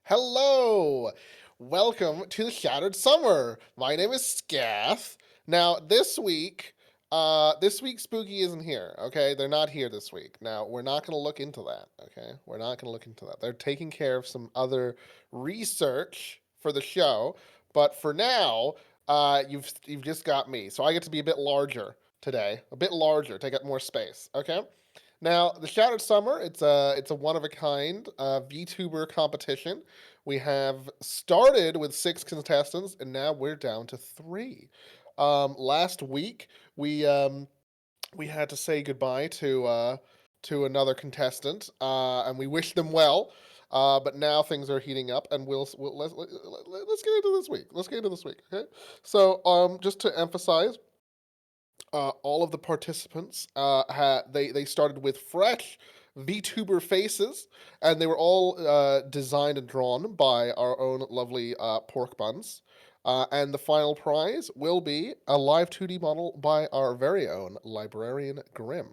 Hello! Welcome to the Shattered Summer. My name is Scath. Now, this week Spooky isn't here, okay? They're not here this week. Now, we're not going to look into that, okay? We're not going to look into that. They're taking care of some other research for the show, but for now, you've just got me. So I get to be a bit larger today, a bit larger, take up more space, okay? Now, the Shattered Summer, it's a one of a kind VTuber competition. We have started with 6 contestants, and now we're down to 3. Last week, we um, we had to say goodbye to another contestant, and we wish them well. But now things are heating up, and let's get into this week. Let's get into this week, okay? So, just to emphasize, all of the participants they started with fresh VTuber faces, and they were all designed and drawn by our own lovely pork buns. And the final prize will be a live 2D model by our very own librarian Grimm.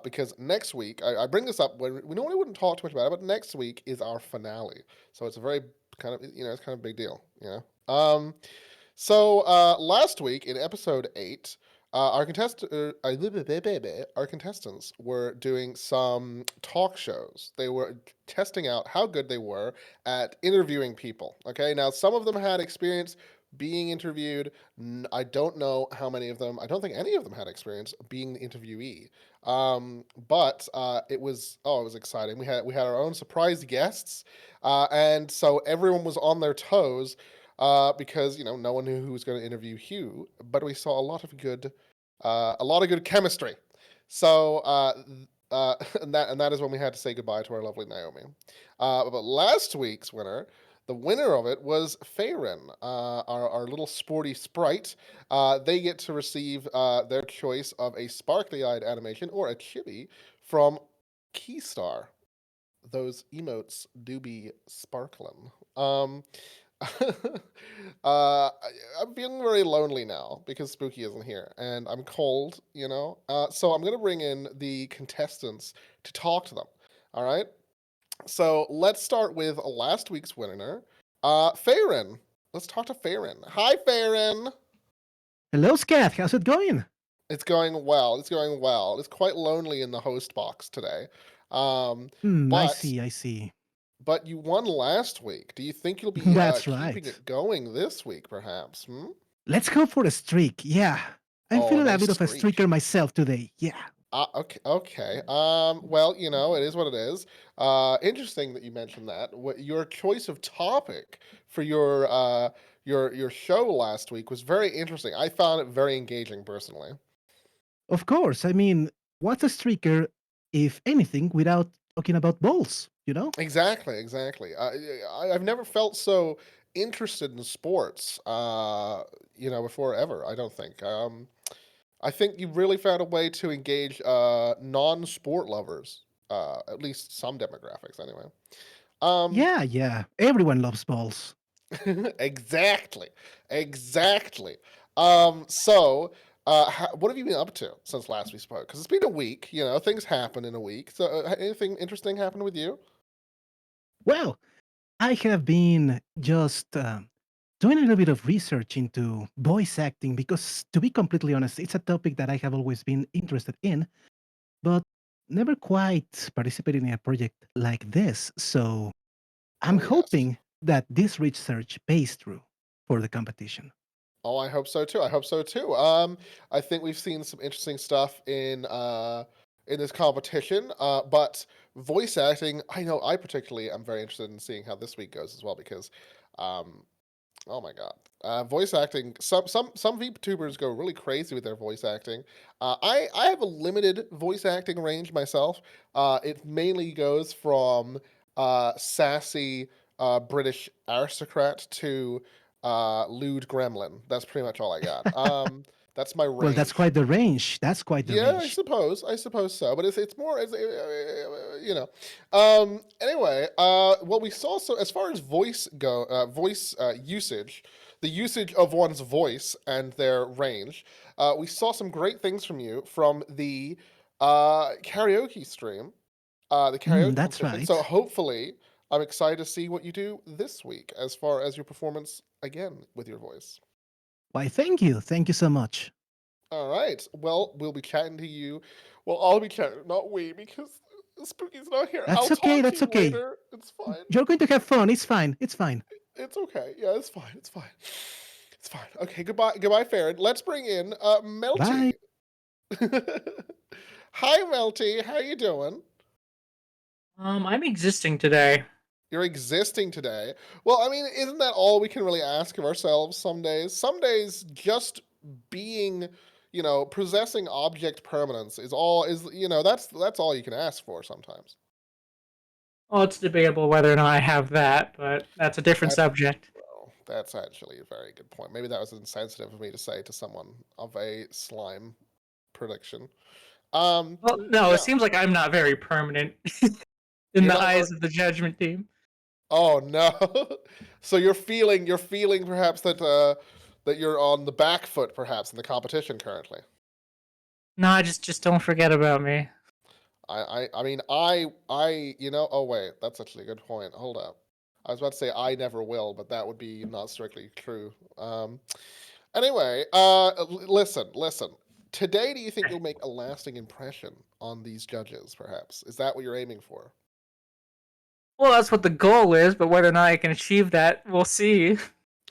Because next week, I bring this up when we normally wouldn't talk too much about it, but next week is our finale, so it's a very kind of it's kind of a big deal, you know. So last week in episode 8, our contestants were doing some talk shows. They were testing out how good they were at interviewing people. Okay, now some of them had experience being interviewed. I don't know how many of them. I don't think any of them had experience being the interviewee. But it was exciting. We had our own surprise guests, and so everyone was on their toes because no one knew who was going to interview Hugh, but we saw a lot of good chemistry. So and that is when we had to say goodbye to our lovely Naomi. But last week's winner, the winner of it was Faerun, our little sporty sprite. They get to receive their choice of a sparkly-eyed animation or a chibi from Keystar. Those emotes do be sparkling. I'm feeling very lonely now because Spooky isn't here, and I'm cold. So I'm gonna bring in the contestants to talk to them. All right. So let's start with last week's winner, Faerun. Let's talk to Faerun. Hi, Faerun. Hello, Scath. How's it going? It's going well. It's going well. It's quite lonely in the host box today. Um, I but see, I see. but you won last week. Do you think you'll be That's keeping right. it going this week, perhaps? Hmm? Let's go for a streak. Yeah. I'm Oh, a feeling a nice bit of a streak. streaker myself today. Yeah. Okay, okay. Well, it is what it is. Interesting that you mentioned that. Your choice of topic for your show last week was very interesting. I found it very engaging personally. Of course. I mean, what's a streaker, if anything, without talking about balls, you know? Exactly, exactly. I've never felt so interested in sports, before ever. I don't think. I think you really found a way to engage non-sport lovers, at least some demographics, anyway. Um, Yeah, yeah. Everyone loves balls. exactly, exactly. So, what have you been up to since last we spoke? Because it's been a week. Things happen in a week. So, anything interesting happened with you? Well, I have been just doing a little bit of research into voice acting because, to be completely honest, it's a topic that I have always been interested in, but never quite participated in a project like this. So I'm Oh yes. hoping that this research pays through for the competition. Oh, I hope so too. I hope so too. I think we've seen some interesting stuff in this competition. But voice acting, I know I particularly am very interested in seeing how this week goes as well because, um, oh my god, voice acting. Some VTubers go really crazy with their voice acting. I have a limited voice acting range myself. It mainly goes from sassy British aristocrat to lewd gremlin. That's pretty much all I got. That's my Well, that's range. quite the range. That's quite the Yeah, range. I suppose so. But it's more Anyway, what we saw, so as far as voice usage, the usage of one's voice and their range, we saw some great things from you from the karaoke stream, the karaoke That's competition. So right. hopefully, I'm excited to see what you do this week as far as your performance again with your voice. Why, thank you. Thank you so much. All right. Well, we'll be chatting to you. Well, I'll be chatting, not we, because Spooky's not here. I'll That's okay. talk to That's you okay. later. It's fine. You're going to have fun. It's fine. It's fine. It's okay. Yeah, it's fine. It's fine. It's fine. Okay, goodbye, goodbye, Farron. Let's bring in Bye. Melty. Hi, Melty. How you doing? I'm existing today. You're existing today. Well, I mean, isn't that all we can really ask of ourselves some days? Some days just being, possessing object permanence that's all you can ask for sometimes. Well, it's debatable whether or not I have that, but that's a different That's subject. well, that's actually a very good point. Maybe that was insensitive of me to say to someone of a slime prediction. Um, Well, no, it yeah, seems like I'm not very permanent in you're the not eyes of the judgment team. Oh no. So you're feeling perhaps that you're on the back foot perhaps in the competition currently. No, just don't forget about me. I mean I oh wait, that's actually a good point. Hold up. I was about to say I never will, but that would be not strictly true. Anyway, listen. Today do you think you'll make a lasting impression on these judges perhaps? Is that what you're aiming for? Well, that's what the goal is, but whether or not I can achieve that, we'll see.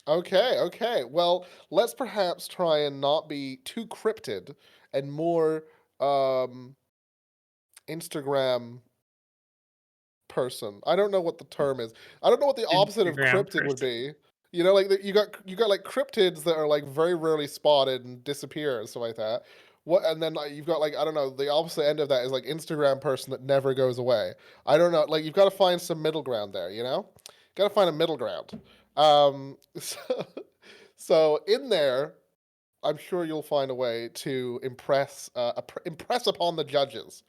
Okay. Well, let's perhaps try and not be too cryptid and more Instagram person. I don't know what the term is. I don't know what the opposite of Instagram cryptid would person. be. Like you got like cryptids that are like very rarely spotted and disappear and stuff like that. What and then like, you've got like I don't know, the opposite end of that is like Instagram person that never goes away. I don't know, like you've got to find some middle ground there, you know? Got to find a middle ground. So in there, I'm sure you'll find a way to impress upon the judges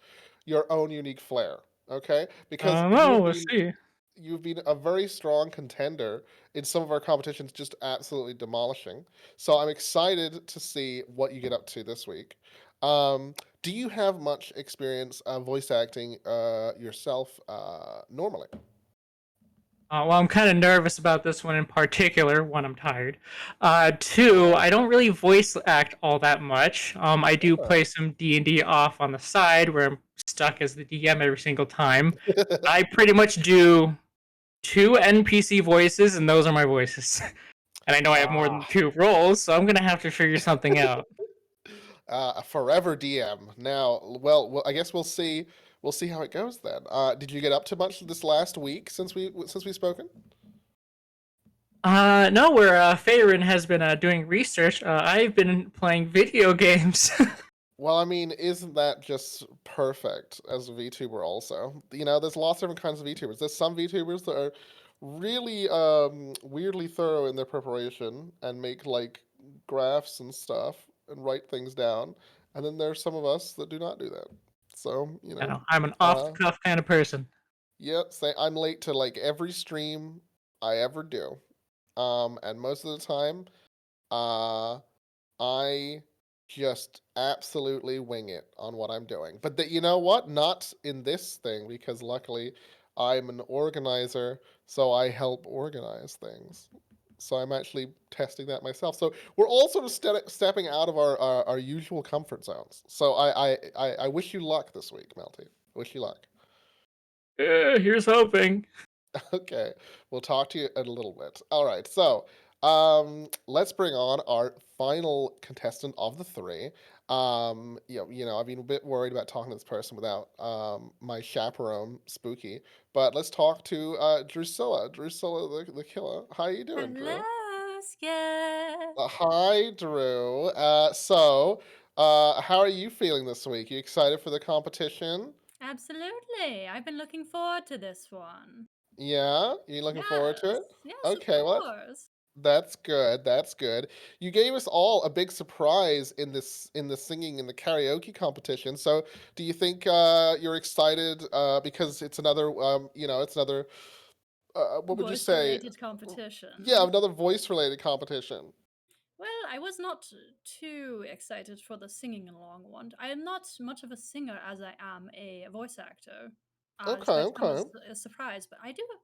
your own unique flair. Okay, because No, we'll see. you've been a very strong contender in some of our competitions, just absolutely demolishing. So I'm excited to see what you get up to this week. Do you have much experience voice acting yourself normally? Well, I'm kind of nervous about this one in particular. One, I'm tired. Two, I don't really voice act all that much. I do play some D&D off on the side where I'm stuck as the DM every single time. I pretty much do two NPC voices, and those are my voices. And I know I have more than Ah, two roles, so I'm gonna have to figure something out. a forever DM. Now, well, I guess we'll see. We'll see how it goes then. Did you get up to much this last week since we spoken? No, where Farin has been doing research. I've been playing video games. Well, I mean, isn't that just perfect as a VTuber also? There's lots of different kinds of VTubers. There's some VTubers that are really weirdly thorough in their preparation and make like graphs and stuff and write things down. And then there's some of us that do not do that. So, I know I'm an off the cuff kind of person. yeah, say I'm late to like every stream I ever do. And most of the time, uh I just absolutely wing it on what I'm doing. But you know what? Not in this thing because luckily I'm an organizer, so I help organize things. So I'm actually testing that myself. So we're all sort of stepping out of our usual comfort zones. So I wish you luck this week, Melty. Wish you luck. Here's hoping. Okay, we'll talk to you in a little bit. All right, so let's bring on our final contestant of the three. I've been a bit worried about talking to this person without my chaperone, Spooky. But let's talk to Drusilla. Drusilla, the killer. How you doing, Drew? Hello, Skip. Hi, Drew. How are you feeling this week? You excited for the competition? Absolutely. I've been looking forward to this one. Yeah, you looking forward to it? Yes. Yes, of Okay, well, course. that's good. That's good. You gave us all a big surprise in the singing in the karaoke competition. So, do you think you're excited because it's another it's another what would you Voice say? related Yeah, competition. another voice related competition. Well, I was not too excited for the singing along one. I am not much of a singer as I am a voice actor. This Okay, might come okay. as a surprise, but I do have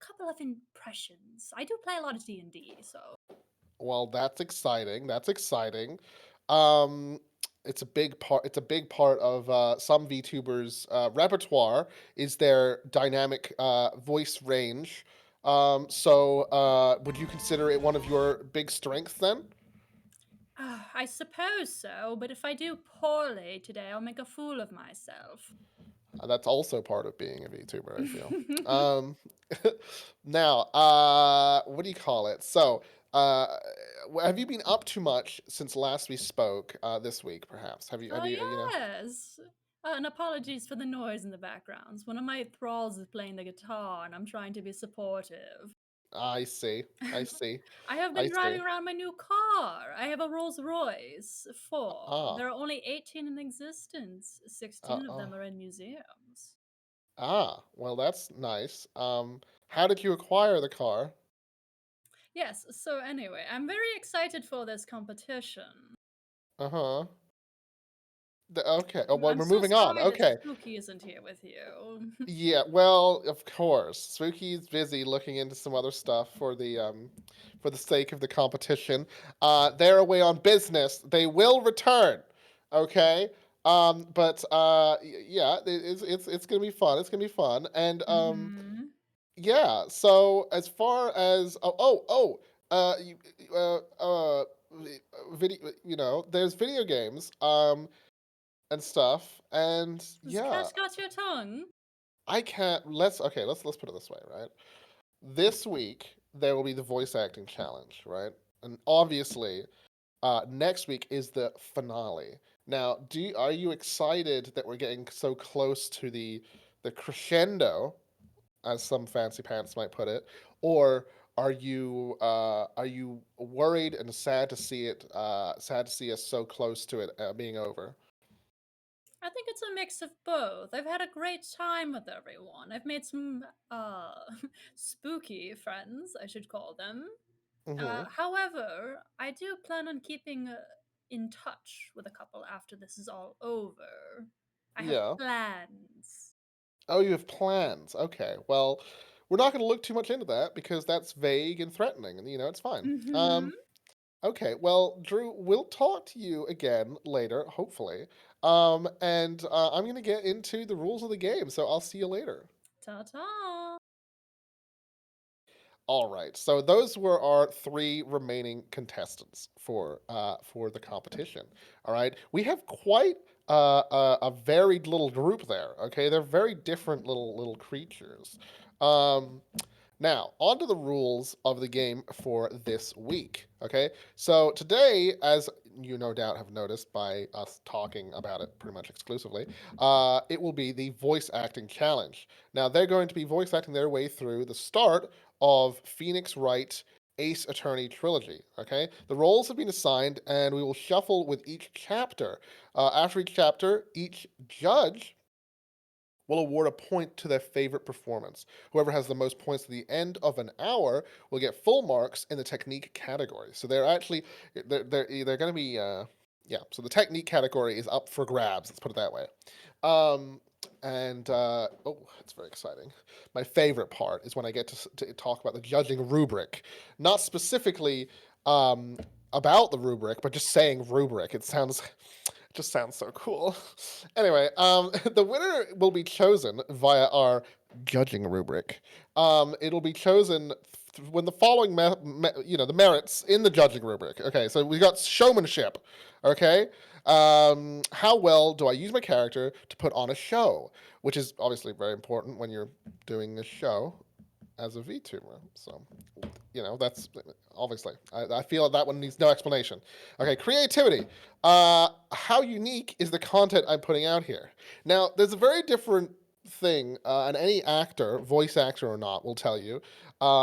a couple of impressions. I do play a lot of D&D, so Well, that's exciting. That's exciting. Um, it's a big part. It's a big part of some VTubers' repertoire is their dynamic voice range. Would you consider it one of your big strengths then? I suppose so. But if I do poorly today, I'll make a fool of myself. That's also part of being a VTuber, I feel. Um, now, what do you call it? Uh, have you been up to much since last we spoke this week? Perhaps have Oh, you you know? yes. And apologies for the noise in the backgrounds. One of my thralls is playing the guitar, and I'm trying to be supportive. I see. I see. I have I been see. driving around my new car. I have a Rolls Royce 4. Ah. There are only 18 in existence. 16 of Uh, them are in museums. well, that's nice. How did you acquire the car? Yes, so anyway, I'm very excited for this competition. Uh-huh. Okay. Oh, well, I'm we're so moving on. sorry that Okay. Spooky isn't here with you. Yeah, well, of course. Spooky's busy looking into some other stuff for the sake of the competition. They're away on business. They will return. Okay? Yeah, it's gonna be fun. It's gonna be fun. And Hmm. yeah, so as far as you, video, there's video games and stuff, and Has the yeah, cat got your tongue? I can't. Let's put it this way, right? This week there will be the voice acting challenge, right? And obviously, next week is the finale. Now, are you excited that we're getting so close to the crescendo, as some fancy pants might put it, or are you worried and sad to see sad to see us so close to it being over? I think it's a mix of both. I've had a great time with everyone. I've made some spooky friends, I should call them. Mm-hmm. However, I do plan on keeping in touch with a couple after this is all over. I have Yeah. plans. Oh, you have plans. Okay. Well, we're not going to look too much into that because that's vague and threatening, and it's fine. Mm-hmm. Okay. Well, Drew, we'll talk to you again later, hopefully. And I'm going to get into the rules of the game, so I'll see you later. Ta-ta. All right. So those were our three remaining contestants for the competition. All right. We have quite a varied little group there. Okay, they're very different little creatures. Um, Now, on to the rules of the game for this week. Okay, so today, as you no doubt have noticed by us talking about it pretty much exclusively, it will be the voice acting challenge. Now, they're going to be voice acting their way through the start of Phoenix Wright Ace Attorney Trilogy. Okay, the roles have been assigned, and we will shuffle with each chapter. After each chapter, each judge will award a point to their favorite performance. Whoever has the most points at the end of an hour will get full marks in the technique category. So they're going to be yeah. So the technique category is up for grabs. Let's put it that way. Oh, it's very exciting. My favorite part is when I get to talk about the judging rubric, not specifically about the rubric, but just saying rubric. It just sounds so cool. Anyway, the winner will be chosen via our judging rubric. It'll be chosen when the following, the merits in the judging rubric. Okay, so we got showmanship. Okay, how well do I use my character to put on a show, which is obviously very important when you're doing a show as a VTuber. So, that's obviously. I feel that one needs no explanation. Okay, creativity. How unique is the content I'm putting out here? Now, there's a very different thing, and any actor, voice actor or not, will tell you.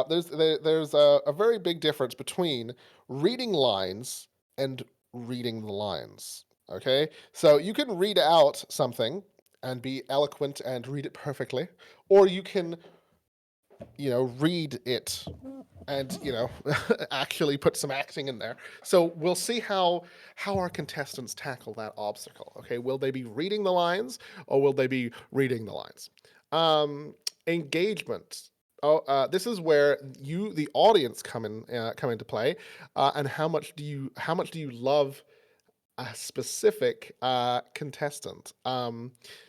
There's a very big difference between reading lines and reading the lines. Okay, so you can read out something and be eloquent and read it perfectly, or you can read it and actually put some acting in there. So we'll see how our contestants tackle that obstacle. Okay, will they be reading the lines or will they be reading the lines? Engagement. Oh, this is where you, the audience, come into play, and how much do you love a specific contestant?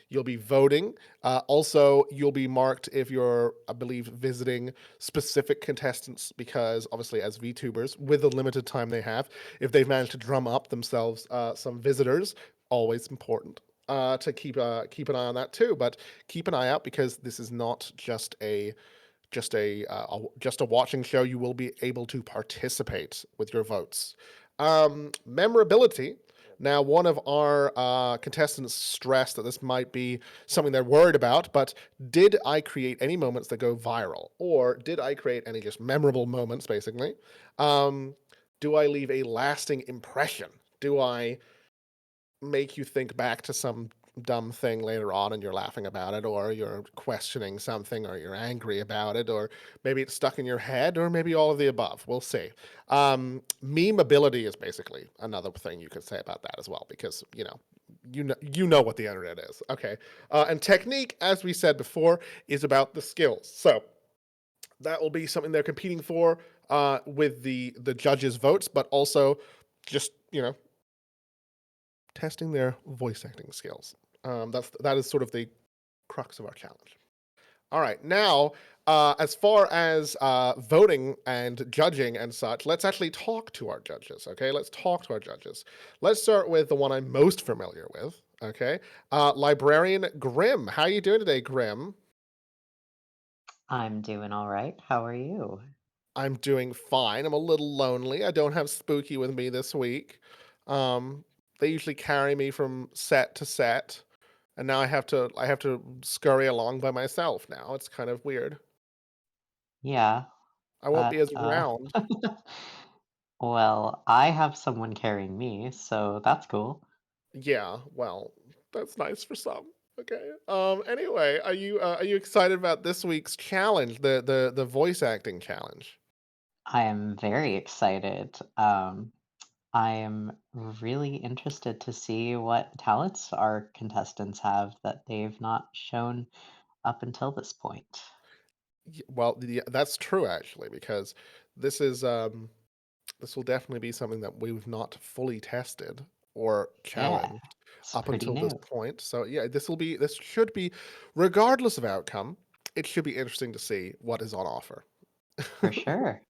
You'll be voting. Also, you'll be marked if you're, I believe, visiting specific contestants, because obviously, as VTubers, with the limited time they have, if they've managed to drum up themselves some visitors, always important to keep an eye on that too. But keep an eye out, because this is not just a watching show. You will be able to participate with your votes. Memorability. Now, one of our contestants stressed that this might be something they're worried about, but did I create any moments that go viral? Or did I create any just memorable moments, basically? Do I leave a lasting impression? Do I make you think back to some dumb thing later on and you're laughing about it, or you're questioning something, or you're angry about it, or maybe it's stuck in your head, or maybe all of the above? We'll see. Memeability is basically another thing you could say about that as well, because you know what the internet is. Okay. And technique, as we said before, is about the skills. So that will be something they're competing for with the judges' votes, but also just testing their voice acting skills. That is sort of the crux of our challenge. All right, now, as far as voting and judging and such, let's actually talk to our judges, okay? Let's talk to our judges. Let's start with the one I'm most familiar with, okay? Librarian Grim. How are you doing today, Grim? I'm doing all right. How are you? I'm doing fine. I'm a little lonely. I don't have Spooky with me this week. They usually carry me from set to set, and now I have to scurry along by myself now. It's kind of weird. Yeah, I won't be that, as round. well, I have someone carrying me, so that's cool. Yeah, well, that's nice for some. Okay. Anyway, are you excited about this week's challenge, the voice acting challenge? I am very excited. I am really interested to see what talents our contestants have that they've not shown up until this point. Well, that's true actually, because this is this will definitely be something that we've not fully tested or Yeah, challenged it's up pretty until this new, point. So yeah, this should be, regardless of outcome, it should be interesting to see what is on offer. for sure.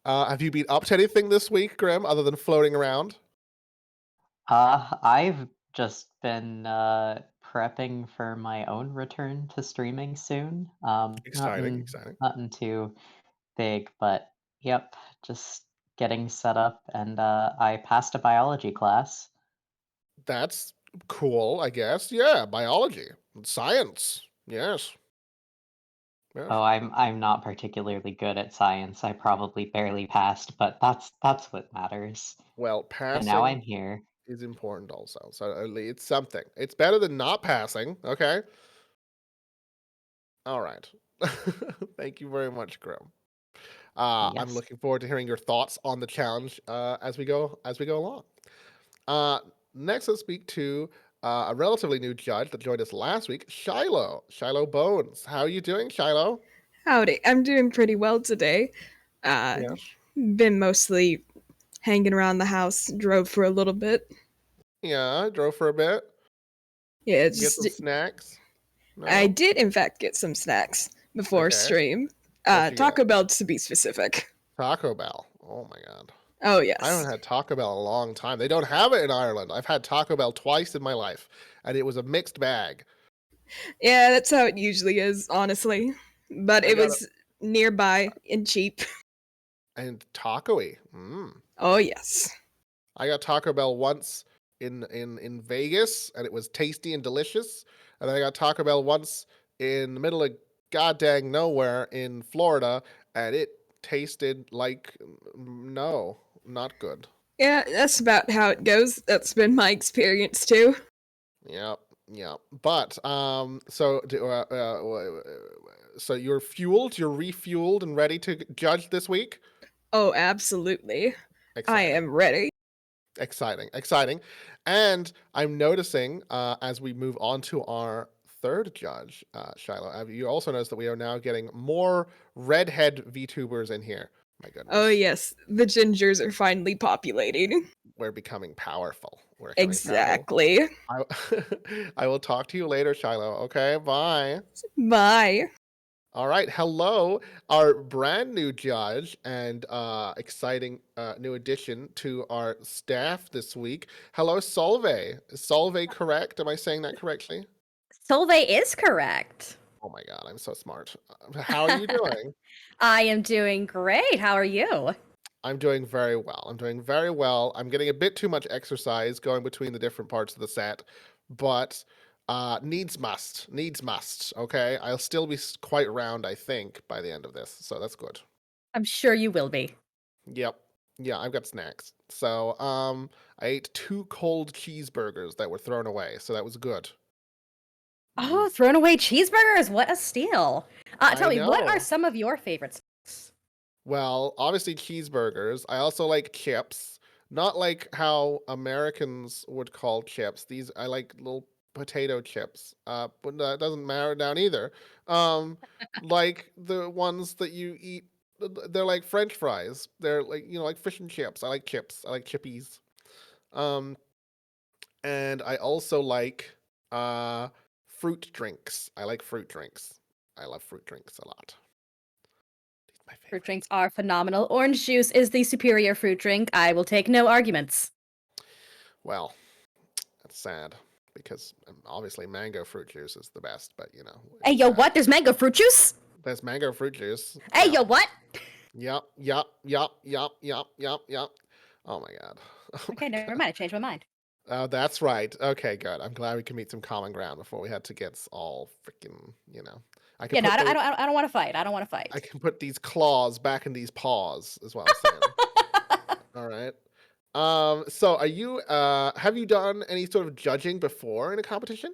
Have you been up to anything this week, Grim, other than floating around? I've just been prepping for my own return to streaming soon. Exciting, exciting. Nothing too big, but yep, just getting set up, and I passed a biology class. That's cool, I guess. Yeah, biology, science. Yes, yes. Oh, I'm not particularly good at science. I probably barely passed, but that's what matters. Well, And now passing I'm here. is important also. So it's something. It's better than not passing. Okay. All right. Thank you very much, Grim. I'm Yes. looking forward to hearing your thoughts on the challenge as we go along. Uh, Next, let's speak to a relatively new judge that joined us last week, Shiloh. Shiloh Bones. How are you doing, Shiloh? Howdy, I'm doing pretty well today. Uh, Yes. been mostly hanging around the house, drove for a little bit. Yeah, I drove for a bit. Yeah, Get some snacks. I No. did in fact get some snacks before Okay. stream. What you get? Taco Bell to be specific. Taco Bell. Oh my god. Oh I haven't yes. had Taco Bell in a long time. They don't have it in Ireland. I've had Taco Bell twice in my life, and it was a mixed bag. Yeah, that's how it usually is, honestly. But I it got was nearby and cheap. and taco-y. Oh yes. I got Taco Bell once in Vegas, and it was tasty and delicious. And I got Taco Bell once in the middle of goddamn nowhere in Florida, and it tasted like no, not good. Yeah, that's about how it goes. That's been my experience too. Yep, yep. But so so you're fueled, you're refueled and ready to judge this week? Oh, absolutely. I Exciting. am ready. Exciting. And I'm noticing as we move on to our third judge, Shiloh, you also notice that we are now getting more redhead VTubers in here. My goodness. Oh, yes. The gingers are finally populating. We're becoming powerful. We're becoming Exactly. powerful. I will talk to you later, Shiloh. Okay, bye. Bye. All right, hello, our brand new judge and exciting new addition to our staff this week. Hello, Solveig. Is Solveig correct? Am I saying that correctly? Solveig is correct. Oh my god, I'm so smart. How are you doing? I am doing great. How are you? I'm doing very well. I'm doing very well. I'm getting a bit too much exercise going between the different parts of the set, but needs must. Okay, I'll still be quite round, I think, by the end of this, so that's good. I'm sure you will be. Yep. Yeah, I've got snacks. So I ate 2 cold cheeseburgers that were thrown away, so that was good. Oh, thrown away cheeseburgers. What a steal. Tell I me, what are know. some of your favorites? Well, obviously cheeseburgers. I also like chips. Not like how Americans would call chips. These I like little potato chips. But that doesn't matter down either. Like the ones that you eat. They're like French fries. They're like like fish and chips. I like chips. I like chippies. Um, and I also like fruit drinks. I like fruit drinks. I love fruit drinks a lot. My Fruit favorite. drinks are phenomenal. Orange juice is the superior fruit drink. I will take no arguments. Well, that's sad because obviously mango fruit juice is the best, but Hey, yo, what? There's mango fruit juice? There's mango fruit juice. Hey, Yep. yo, what? Yep. Oh my god. Oh Okay, my never god. mind. I changed my mind. Oh, that's right. Okay, good. I'm glad we can meet some common ground before we had to get all freaking, I can Yeah, no, put I don't want to fight. I don't want to fight. I can put these claws back in these paws, is what I'm saying. All right. So are you have you done any sort of judging before in a competition?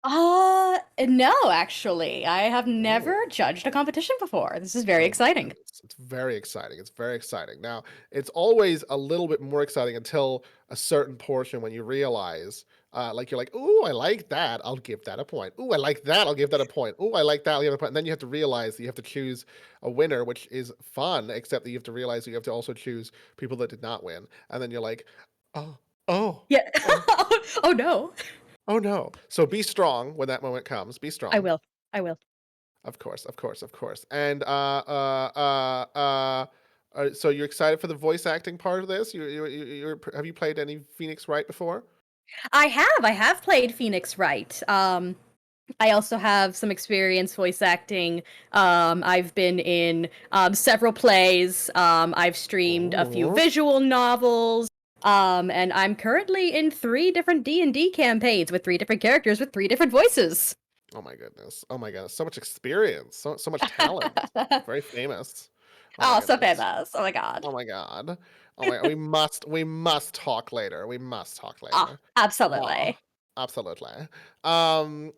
No, actually. I have never judged a competition before. This is very Oh, exciting. it's very exciting. It's very exciting. Now, it's always a little bit more exciting until a certain portion when you realize, like you're like, "Ooh, I like that. I'll give that a point. Ooh, I like that. I'll give that a point. Ooh, I like that. I'll give it a point." And then you have to realize that you have to choose a winner, which is fun, except that you have to realize you have to also choose people that did not win. And then you're like, "Oh, oh, Yeah. oh, Oh no. oh no." So be strong when that moment comes. Be strong. I will. I will. Of course. And so you're excited for the voice acting part of this? Have you played any Phoenix Wright before? I have played Phoenix Wright. I also have some experience voice acting. I've been in several plays. I've streamed a few Oh. visual novels. And I'm currently in 3 different D&D campaigns with 3 different characters with 3 different voices. Oh my goodness. Oh my goodness. So much experience. So much talent. Very famous. Oh, my so goodness. famous. Oh my god. Oh my god. Oh my we must talk later. We must talk later. Oh, absolutely. Absolutely. I've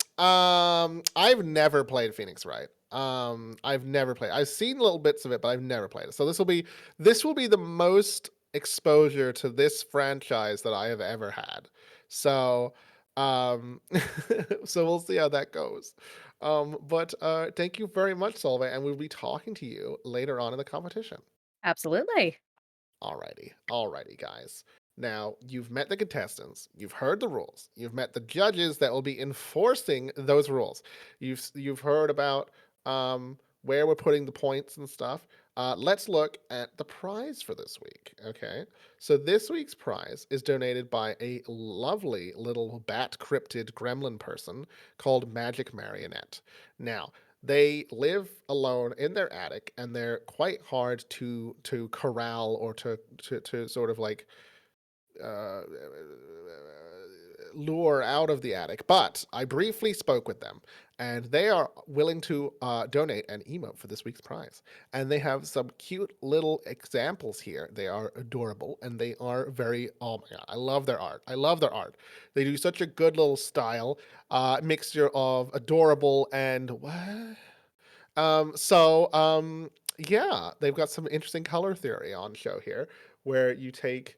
never played Phoenix Wright. I've never played. I've seen little bits of it, but I've never played it. So this will be the most exposure to this franchise that I have ever had. So, so we'll see how that goes. But thank you very much, Solveig, and we'll be talking to you later on in the competition. Absolutely. Alrighty, guys. Now, you've met the contestants, you've heard the rules, you've met the judges that will be enforcing those rules. You've heard about where we're putting the points and stuff. Let's look at the prize for this week, okay? So this week's prize is donated by a lovely little bat cryptid gremlin person called Magic Marionette. Now, they live alone in their attic, and they're quite hard to corral or to sort of like lure out of the attic. But I briefly spoke with them, and they are willing to donate an emote for this week's prize. And they have some cute little examples here. They are adorable, and they are very, oh my god, I love their art. They do such a good little style, mixture of adorable and what? Yeah, they've got some interesting color theory on show here, where you take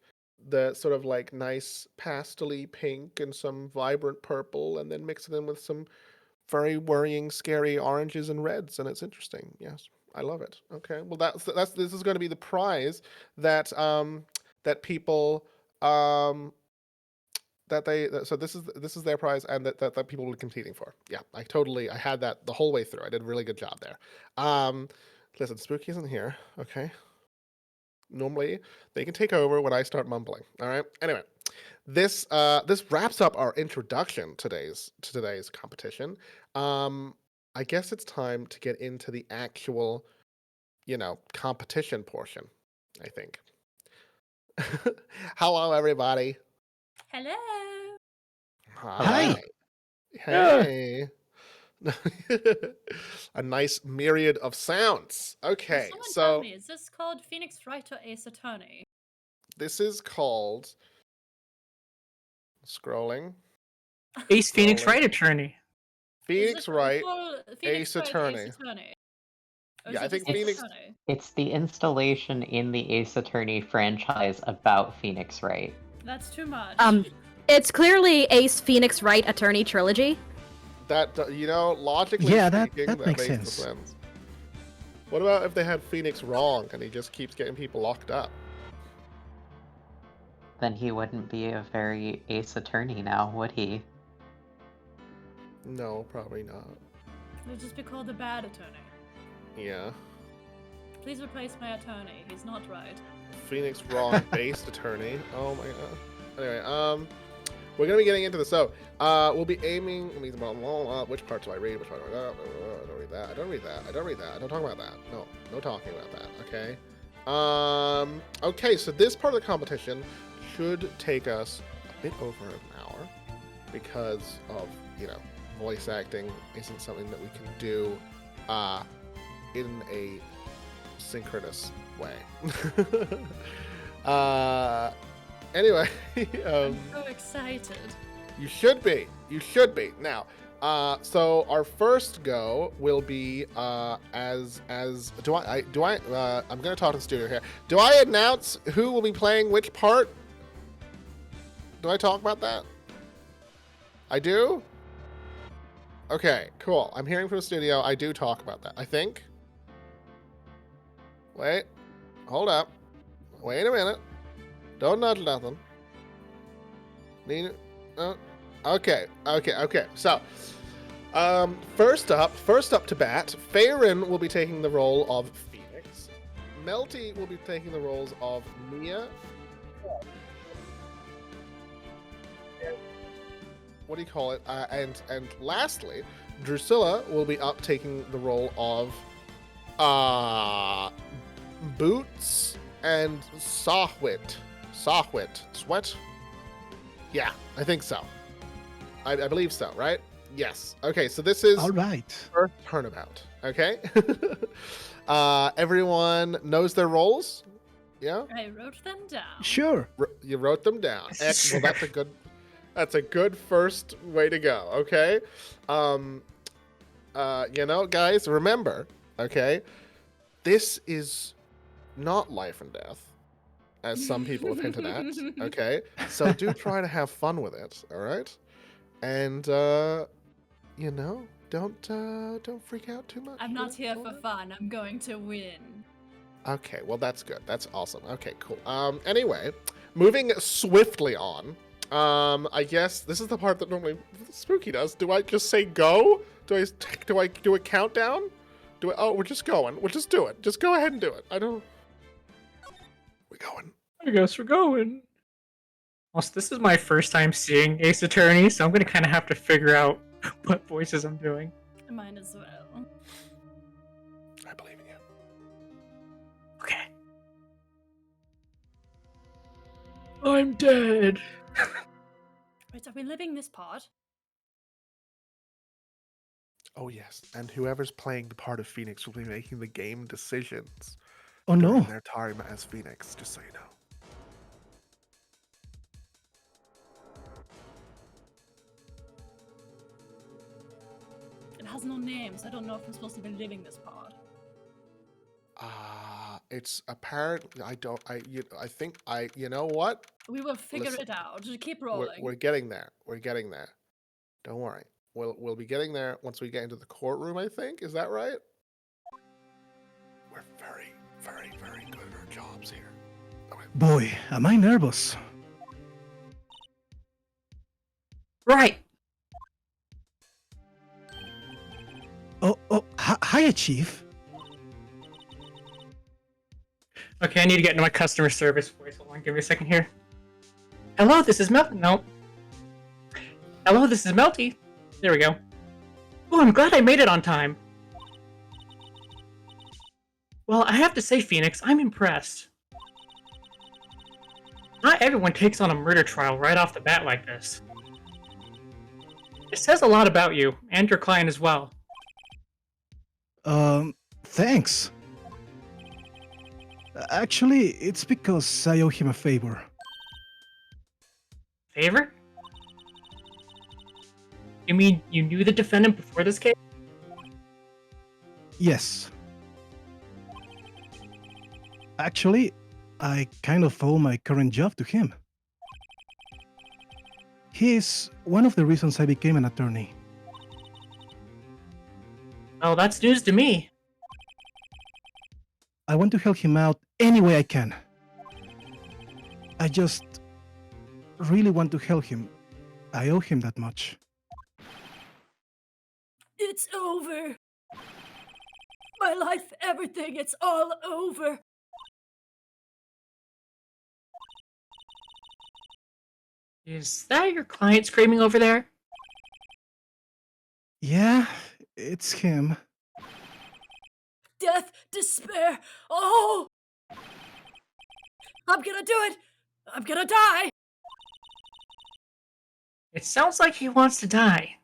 the sort of like nice pastel-y pink and some vibrant purple, and then mix it in with some very worrying, scary oranges and reds, and it's interesting. Yes, I love it. Okay, well that's this is going to be the prize that that people so this is their prize, and that people will be competing for. Yeah, I had that the whole way through. I did a really good job there. Listen, Spooky isn't here. Okay, normally they can take over when I start mumbling. All right. Anyway, this wraps up our introduction to today's competition. I guess it's time to get into the actual, competition portion, I think. Hello, everybody. Hello. Hi. Hey. A nice myriad of sounds. Okay, Someone so tell me, is this called Phoenix Wright or Ace Attorney? this is called scrolling. Ace Phoenix Scrolling. Wright Attorney. Phoenix Wright, Phoenix Ace Wright, Attorney. Ace Attorney. Or Yeah, is I it think just Ace Phoenix. Attorney? It's the installation in the Ace Attorney franchise about Phoenix Wright. That's too much. It's clearly Ace Phoenix Wright Attorney Triology. That logically Yeah, speaking, that makes the sense. sense. What about if they had Phoenix wrong and he just keeps getting people locked up? Then he wouldn't be a very Ace Attorney now, would he? No, probably not. It'll just be called the Bad Attorney. Yeah. Please replace my attorney. He's not right. Phoenix wrong based attorney. Oh my god. Anyway, we're gonna be getting into this. So, we'll be aiming. Which part do I read? Which part do I don't read that. I don't read that. I don't read that. I don't talk about that. No talking about that. Okay. Okay. So this part of the competition should take us a bit over an hour because of voice acting isn't something that we can do in a synchronous way. Anyway, I'm so excited. You should be. Now, so our first go will be as I'm gonna talk to the studio here. Do I announce who will be playing which part? Do I talk about that? I do? Okay, cool. I'm hearing from the studio. I do talk about that, I think. Wait. Hold up. Wait a minute. Don't nudge nothing. Okay. So, first up to bat, Farron will be taking the role of Phoenix. Melty will be taking the roles of Mia. What do you call it? And lastly, Drusilla will be up taking the role of Boots and Sahwit. Sweat? Yeah, I think so. I believe so, right? Yes. Okay, so this is All right. first turnabout. Okay? Everyone knows their roles? Yeah? I wrote them down. Sure. You wrote them down. Well, that's a good first way to go, okay? Guys, remember, okay? This is not life and death, as some people have hinted at, okay? So do try to have fun with it, all right? And don't freak out too much. I'm not here for alright? fun. I'm going to win. Okay, well that's good. That's awesome. Okay, cool. Anyway, moving swiftly on. I guess this is the part that normally Spooky does. Do I just say go? Do I do a countdown? We're just going. We'll just do it. Just go ahead and do it. We're going. I guess we're going. Also, this is my first time seeing Ace Attorney, so I'm gonna kind of have to figure out what voices I'm doing. Mine as well. I believe in you. Okay. I'm dead. Wait, are we living this part? Oh yes, and whoever's playing the part of Phoenix will be making the game decisions Oh during no. their time as Phoenix. Just so you know. has no names. I don't know if I'm supposed to be living this pod. It's apparently I think you know what? We will figure Listen, it out. Just keep rolling. We're getting there. We're getting there. Don't worry. We'll be getting there once we get into the courtroom, I think. Is that right? We're very, very, very good at our jobs here. Okay. Boy, am I nervous. Right. Oh, hiya, Chief. Okay, I need to get into my customer service voice. Hold on, give me a second here. Hello, this is Mel. No. Hello, this is Melty. There we go. Oh, I'm glad I made it on time. Well, I have to say, Phoenix, I'm impressed. Not everyone takes on a murder trial right off the bat like this. It says a lot about you, and your client as well. Thanks. Actually, it's because I owe him a favor. Favor? You mean you knew the defendant before this case? Yes. Actually, I kind of owe my current job to him. He's one of the reasons I became an attorney. Oh, that's news to me. I want to help him out any way I can. I just really want to help him. I owe him that much. It's over. My life, everything, it's all over. Is that your client screaming over there? Yeah, it's him. Death, despair. Oh! I'm gonna do it. I'm gonna die. It sounds like he wants to die.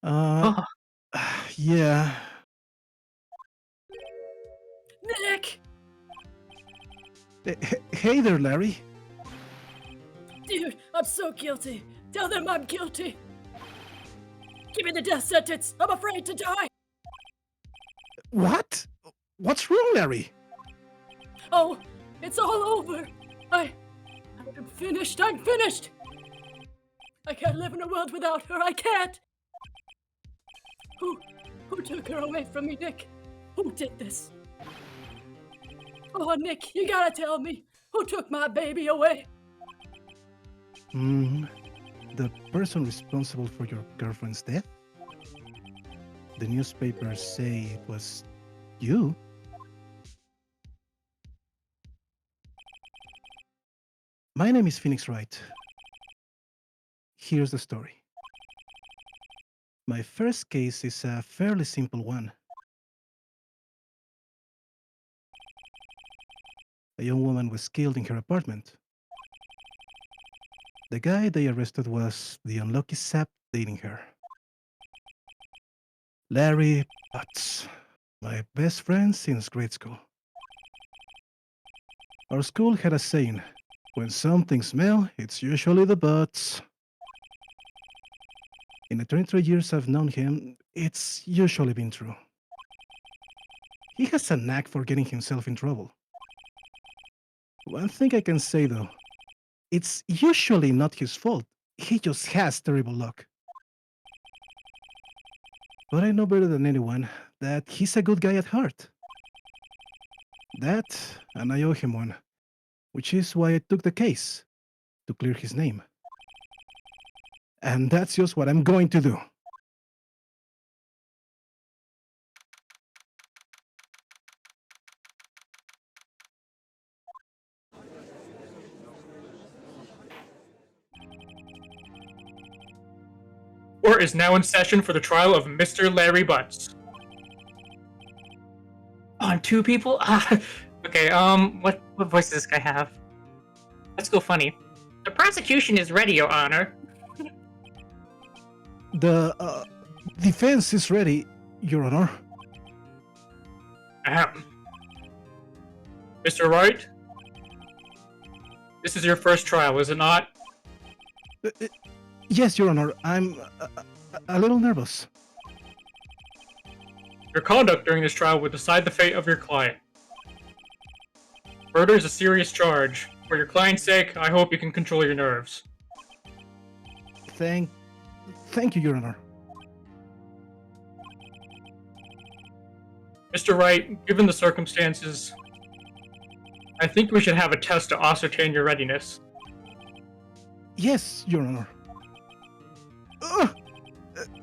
Oh, Yeah. Nick! Hey there, Larry. Dude, I'm so guilty. Tell them I'm guilty. Give me the death sentence. I'm afraid to die. What? What's wrong, Larry? Oh, it's all over. I'm finished. I'm finished. I can't live in a world without her. I can't. Who took her away from me, Nick? Who did this? Oh, Nick, you gotta tell me. Who took my baby away? The person responsible for your girlfriend's death? The newspapers say it was you. My name is Phoenix Wright. Here's the story. My first case is a fairly simple one. A young woman was killed in her apartment. The guy they arrested was the unlucky sap dating her. Larry Butts, my best friend since grade school. Our school had a saying, when something smells, it's usually the butts. In the 23 years I've known him, it's usually been true. He has a knack for getting himself in trouble. One thing I can say though, it's usually not his fault. He just has terrible luck. But I know better than anyone that he's a good guy at heart. That, and I owe him one, which is why I took the case, to clear his name. And that's just what I'm going to do. Court is now in session for the trial of Mr. Larry Butts. On two people? Okay, what voice does this guy have? Let's go funny. The prosecution is ready, Your Honor. The defense is ready, Your Honor. Ahem. Mr. Wright? This is your first trial, is it not? Yes, Your Honor. I'm a little nervous. Your conduct during this trial will decide the fate of your client. Murder is a serious charge. For your client's sake, I hope you can control your nerves. Thank you, Your Honor. Mr. Wright, given the circumstances, I think we should have a test to ascertain your readiness. Yes, Your Honor.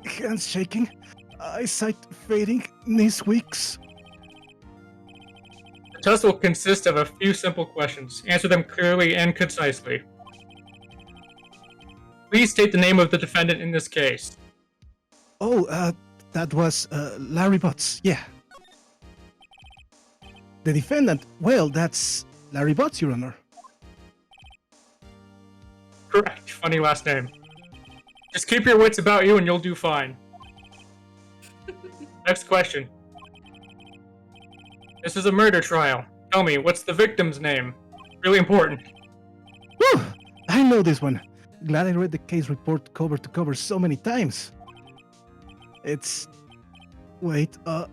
Hands shaking, eyesight fading, knees weak. The test will consist of a few simple questions. Answer them clearly and concisely. Please state the name of the defendant in this case. Oh, that was Larry Butts, yeah. The defendant, well, that's Larry Butts, Your Honor. Correct. Funny last name. Just keep your wits about you and you'll do fine. Next question. This is a murder trial. Tell me, what's the victim's name? Really important. Whew, I know this one. Glad I read the case report cover to cover so many times. It's... Wait, oh.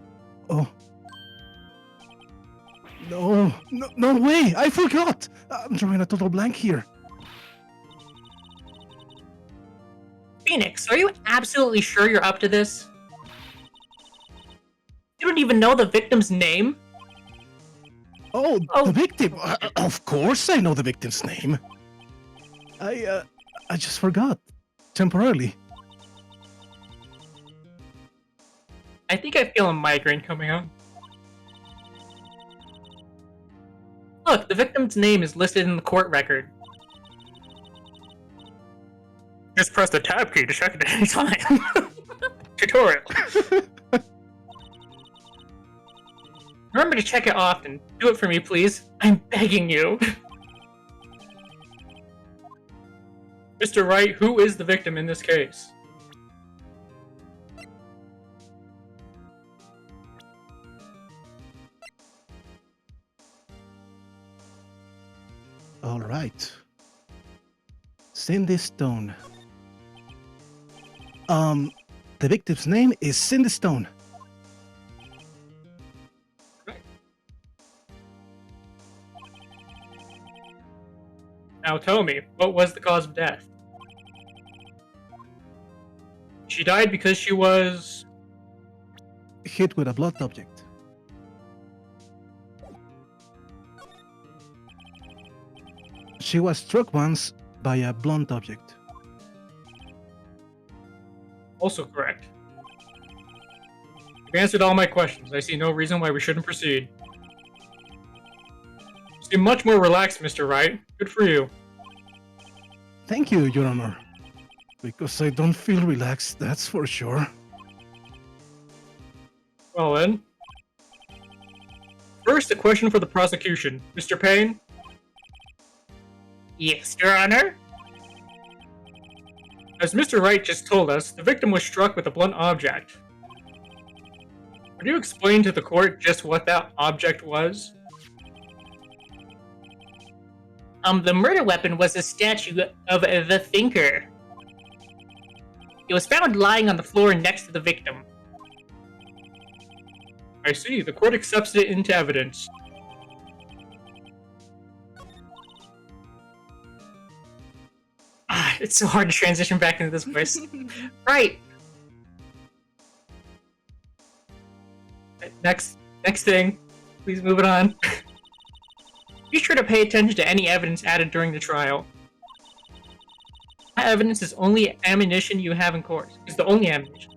No way! I forgot! I'm drawing a total blank here. Phoenix, are you absolutely sure you're up to this? You don't even know the victim's name? Oh, the victim! Of course I know the victim's name. I just forgot. Temporarily. I think I feel a migraine coming on. Look, the victim's name is listed in the court record. Just press the tab key to check it at any time. Tutorial. Remember to check it often. Do it for me, please. I'm begging you. Mr. Wright, who is the victim in this case? All right. Cindy Stone. The victim's name is Cindy Stone. Now tell me, what was the cause of death? She died because she was... Hit with a blunt object. She was struck once by a blunt object. Also correct. You've answered all my questions. I see no reason why we shouldn't proceed. You seem much more relaxed, Mr. Wright. Good for you. Thank you, Your Honor. Because I don't feel relaxed, that's for sure. Well then. First, a question for the prosecution. Mr. Payne? Yes, Your Honor? As Mr. Wright just told us, the victim was struck with a blunt object. Would you explain to the court just what that object was? The murder weapon was a statue of the Thinker. It was found lying on the floor next to the victim. I see. The court accepts it into evidence. It's so hard to transition back into this voice. Right. Next thing. Please move it on. Be sure to pay attention to any evidence added during the trial. That evidence is only ammunition you have in court. Is the only ammunition.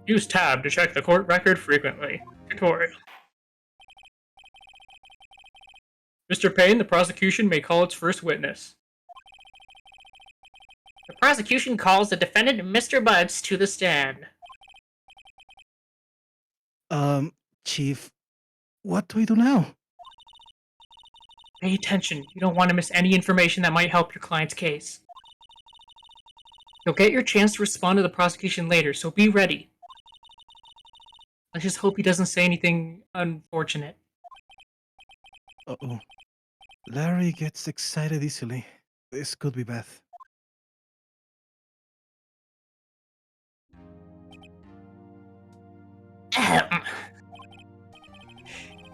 Use tab to check the court record frequently. Tutorial. Mr. Payne, the prosecution may call its first witness. The prosecution calls the defendant, Mr. Butts, to the stand. Chief, what do we do now? Pay attention. You don't want to miss any information that might help your client's case. You'll get your chance to respond to the prosecution later, so be ready. Let's just hope he doesn't say anything unfortunate. Uh-oh. Larry gets excited easily. This could be bad.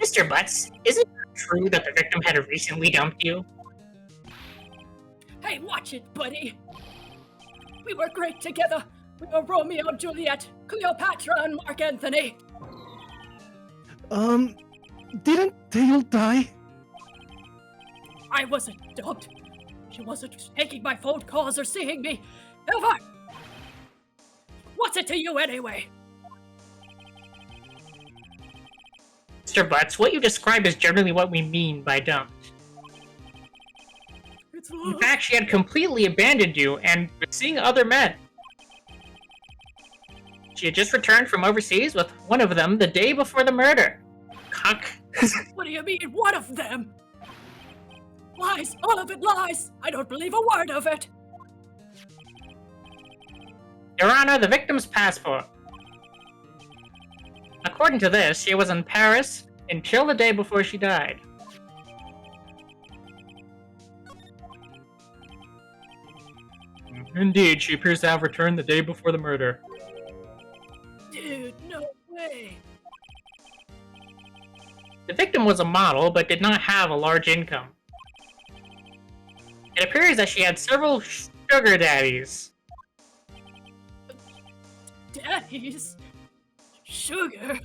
Mr. Butts, is it true that the victim had recently dumped you? Hey, watch it, buddy. We were great together. We were Romeo and Juliet, Cleopatra and Mark Anthony. Didn't Dale die? I wasn't dumped. She wasn't taking my phone calls or seeing me. Ever. What's it to you anyway? Mr. Butts, what you describe is generally what we mean by dumped. It's In love. fact, she had completely abandoned you and was seeing other men. She had just returned from overseas with one of them the day before the murder. Cuck. What do you mean, one of them? Lies, all of it lies. I don't believe a word of it. Your Honor, the victim's passport. According to this, she was in Paris until the day before she died. Indeed, she appears to have returned the day before the murder. Dude, no way. The victim was a model, but did not have a large income. It appears that she had several sugar daddies. Daddies? Sugar?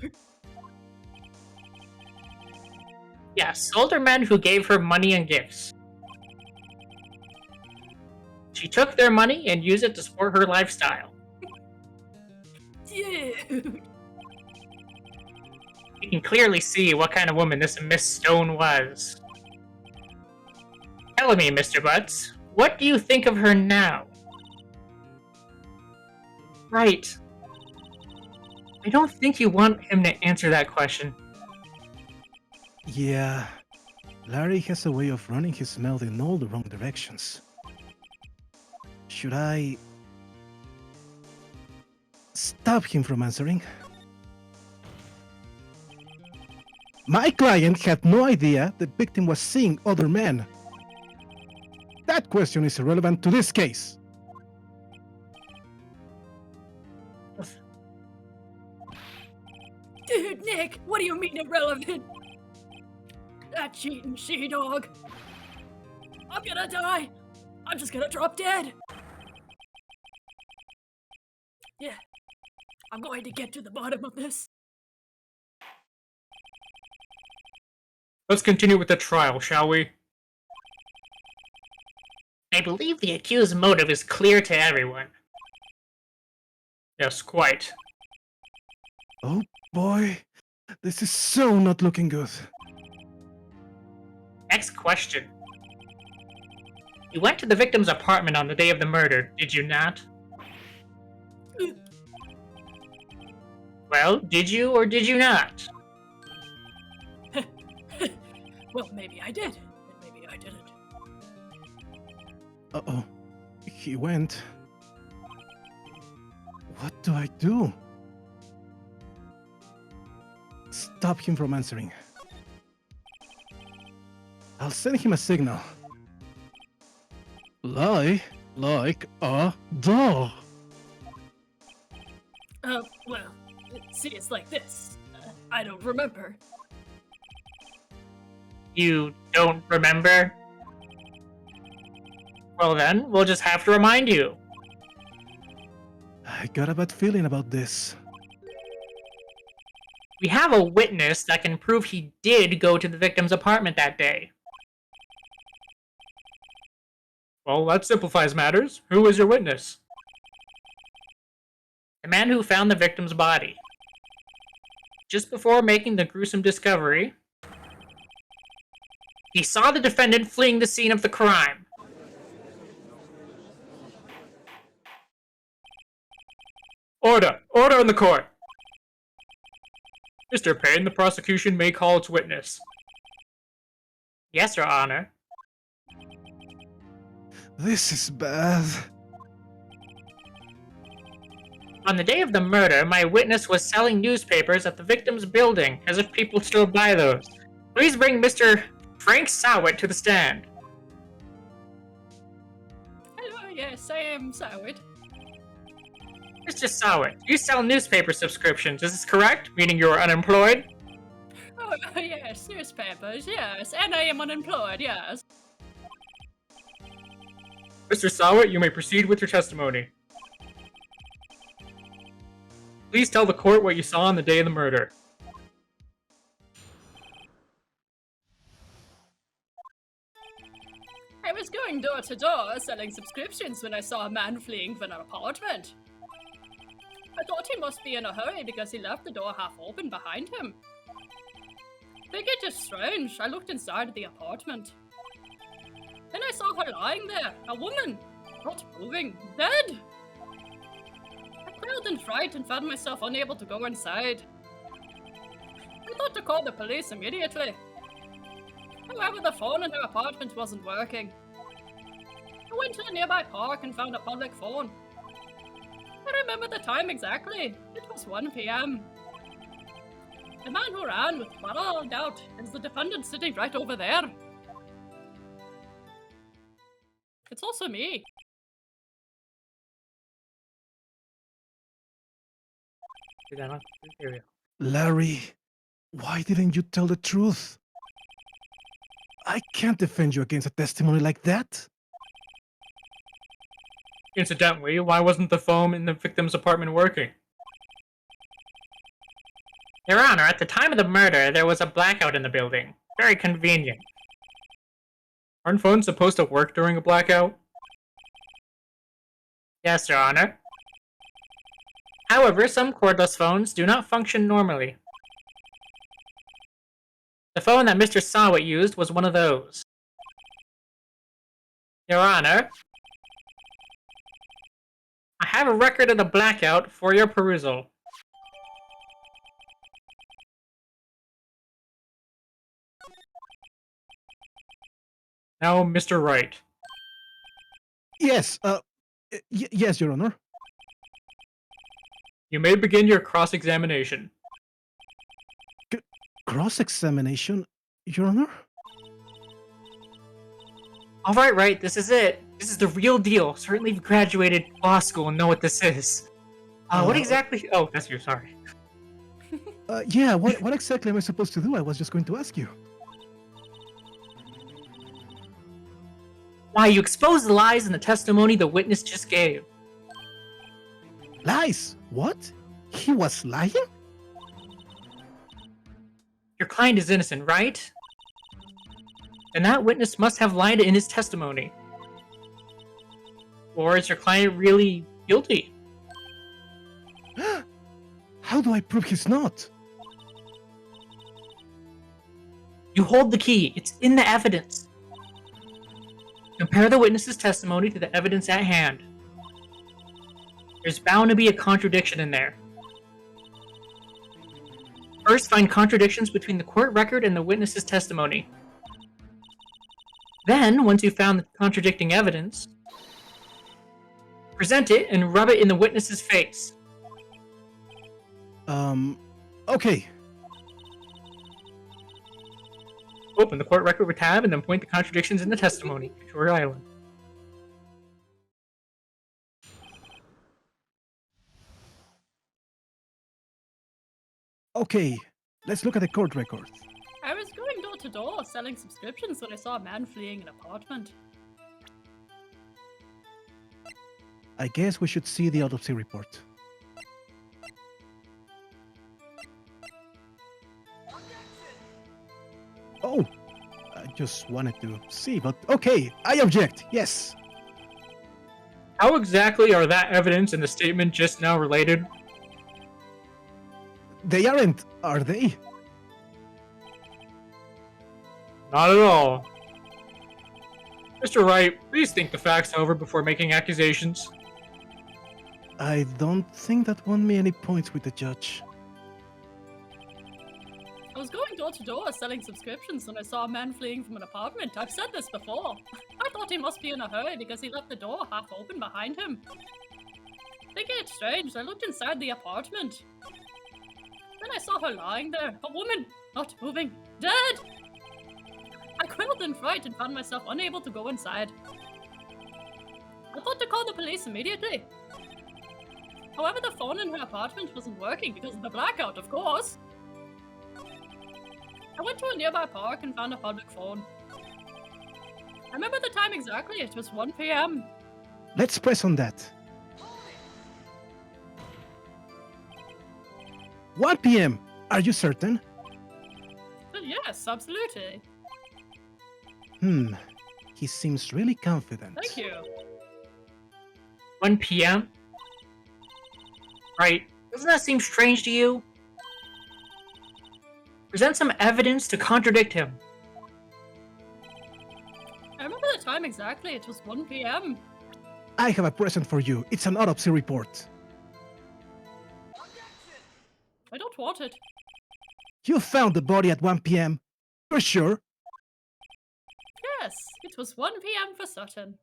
Yes, older men who gave her money and gifts. She took their money and used it to support her lifestyle. Dude. You can clearly see what kind of woman this Miss Stone was. Tell me, Mr. Butts, what do you think of her now? Right. I don't think you want him to answer that question. Yeah, Larry has a way of running his mouth in all the wrong directions. Should I stop him from answering? My client had no idea the victim was seeing other men. That question is irrelevant to this case. Dude, Nick, what do you mean irrelevant? That cheating she-dog. I'm gonna die. I'm just gonna drop dead. Yeah, I'm going to get to the bottom of this. Let's continue with the trial, shall we? I believe the accused's motive is clear to everyone. Yes, quite. Oh boy, this is so not looking good. Next question. You went to the victim's apartment on the day of the murder, did you not? Well, did you or did you not? Well, maybe I did, and maybe I didn't. Uh-oh, he went. What do I do? Stop him from answering. I'll send him a signal. Lie like a dog. Well, see, it's like this. I don't remember. You don't remember? Well then, we'll just have to remind you. I got a bad feeling about this. We have a witness that can prove he did go to the victim's apartment that day. Well, that simplifies matters. Who is your witness? The man who found the victim's body. Just before making the gruesome discovery, he saw the defendant fleeing the scene of the crime. Order! Order in the court! Mr. Payne, the prosecution may call its witness. Yes, Your Honor. This is bad. On the day of the murder, my witness was selling newspapers at the victim's building, as if people still buy those. Please bring Mr. Frank Sowett to the stand. Hello, yes, I am Soward. Mr. Sawit, you sell newspaper subscriptions, is this correct? Meaning you are unemployed? Oh, yes, newspapers, yes. And I am unemployed, yes. Mr. Sawit, you may proceed with your testimony. Please tell the court what you saw on the day of the murder. I was going door to door selling subscriptions when I saw a man fleeing from an apartment. I thought he must be in a hurry because he left the door half open behind him. Think it is strange. I looked inside the apartment. Then I saw her lying there, a woman, not moving, dead. I quailed in fright and found myself unable to go inside. I thought to call the police immediately. However, the phone in her apartment wasn't working. I went to a nearby park and found a public phone. I remember the time exactly. It was 1 p.m. The man who ran with muddled out is the defendant sitting right over there. It's also me. Larry, why didn't you tell the truth? I can't defend you against a testimony like that. Incidentally, why wasn't the phone in the victim's apartment working? Your Honor, at the time of the murder, there was a blackout in the building. Very convenient. Aren't phones supposed to work during a blackout? Yes, Your Honor. However, some cordless phones do not function normally. The phone that Mr. Sawit used was one of those. Your Honor, I have a record of the blackout for your perusal. Now, Mr. Wright. Yes, yes, Your Honor. You may begin your cross-examination. Cross-examination, Your Honor? Alright, Wright, this is it. This is the real deal. Certainly you've graduated law school and know what this is. What exactly? Oh, that's you, sorry. Yeah, what exactly am I supposed to do? I was just going to ask you. Why, you exposed the lies in the testimony the witness just gave. Lies? What? He was lying? Your client is innocent, right? And that witness must have lied in his testimony. Or is your client really guilty? How do I prove he's not? You hold the key. It's in the evidence. Compare the witness's testimony to the evidence at hand. There's bound to be a contradiction in there. First, find contradictions between the court record and the witness's testimony. Then, once you've found the contradicting evidence, present it and rub it in the witness's face. Okay. Open the court record with tab and then point the contradictions in the testimony. Victoria Island. Okay, let's look at the court record. I was going door to door selling subscriptions when I saw a man fleeing an apartment. I guess we should see the autopsy report. Oh, I just wanted to see, but okay, I object, yes. How exactly are that evidence and the statement just now related? They aren't, are they? Not at all. Mr. Wright, please think the facts over before making accusations. I don't think that won me any points with the judge. I was going door to door selling subscriptions when I saw a man fleeing from an apartment. I've said this before. I thought he must be in a hurry because he left the door half open behind him. Thinking it strange, I looked inside the apartment. Then I saw her lying there, a woman, not moving, dead! I quailed in fright and found myself unable to go inside. I thought to call the police immediately. However, the phone in her apartment wasn't working because of the blackout, of course. I went to a nearby park and found a public phone. I remember the time exactly, it was 1 p.m. Let's press on that. 1 p.m. Are you certain? Yes, absolutely. He seems really confident. Thank you. 1 p.m.? Right. Doesn't that seem strange to you? Present some evidence to contradict him. I remember the time exactly, it was 1 p.m. I have a present for you. It's an autopsy report. I don't want it. You found the body at 1 p.m. For sure. Yes, it was 1 p.m. for certain.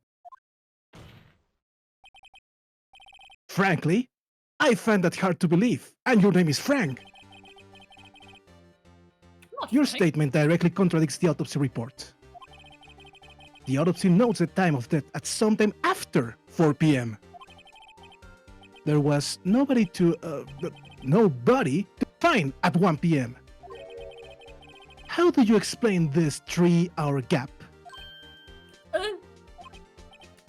Frankly, I find that hard to believe. And your name is Frank. Not Your Frank. statement directly contradicts the autopsy report. The autopsy notes the time of death at sometime after 4 p.m. There was nobody to find at 1 p.m. How do you explain this 3-hour gap?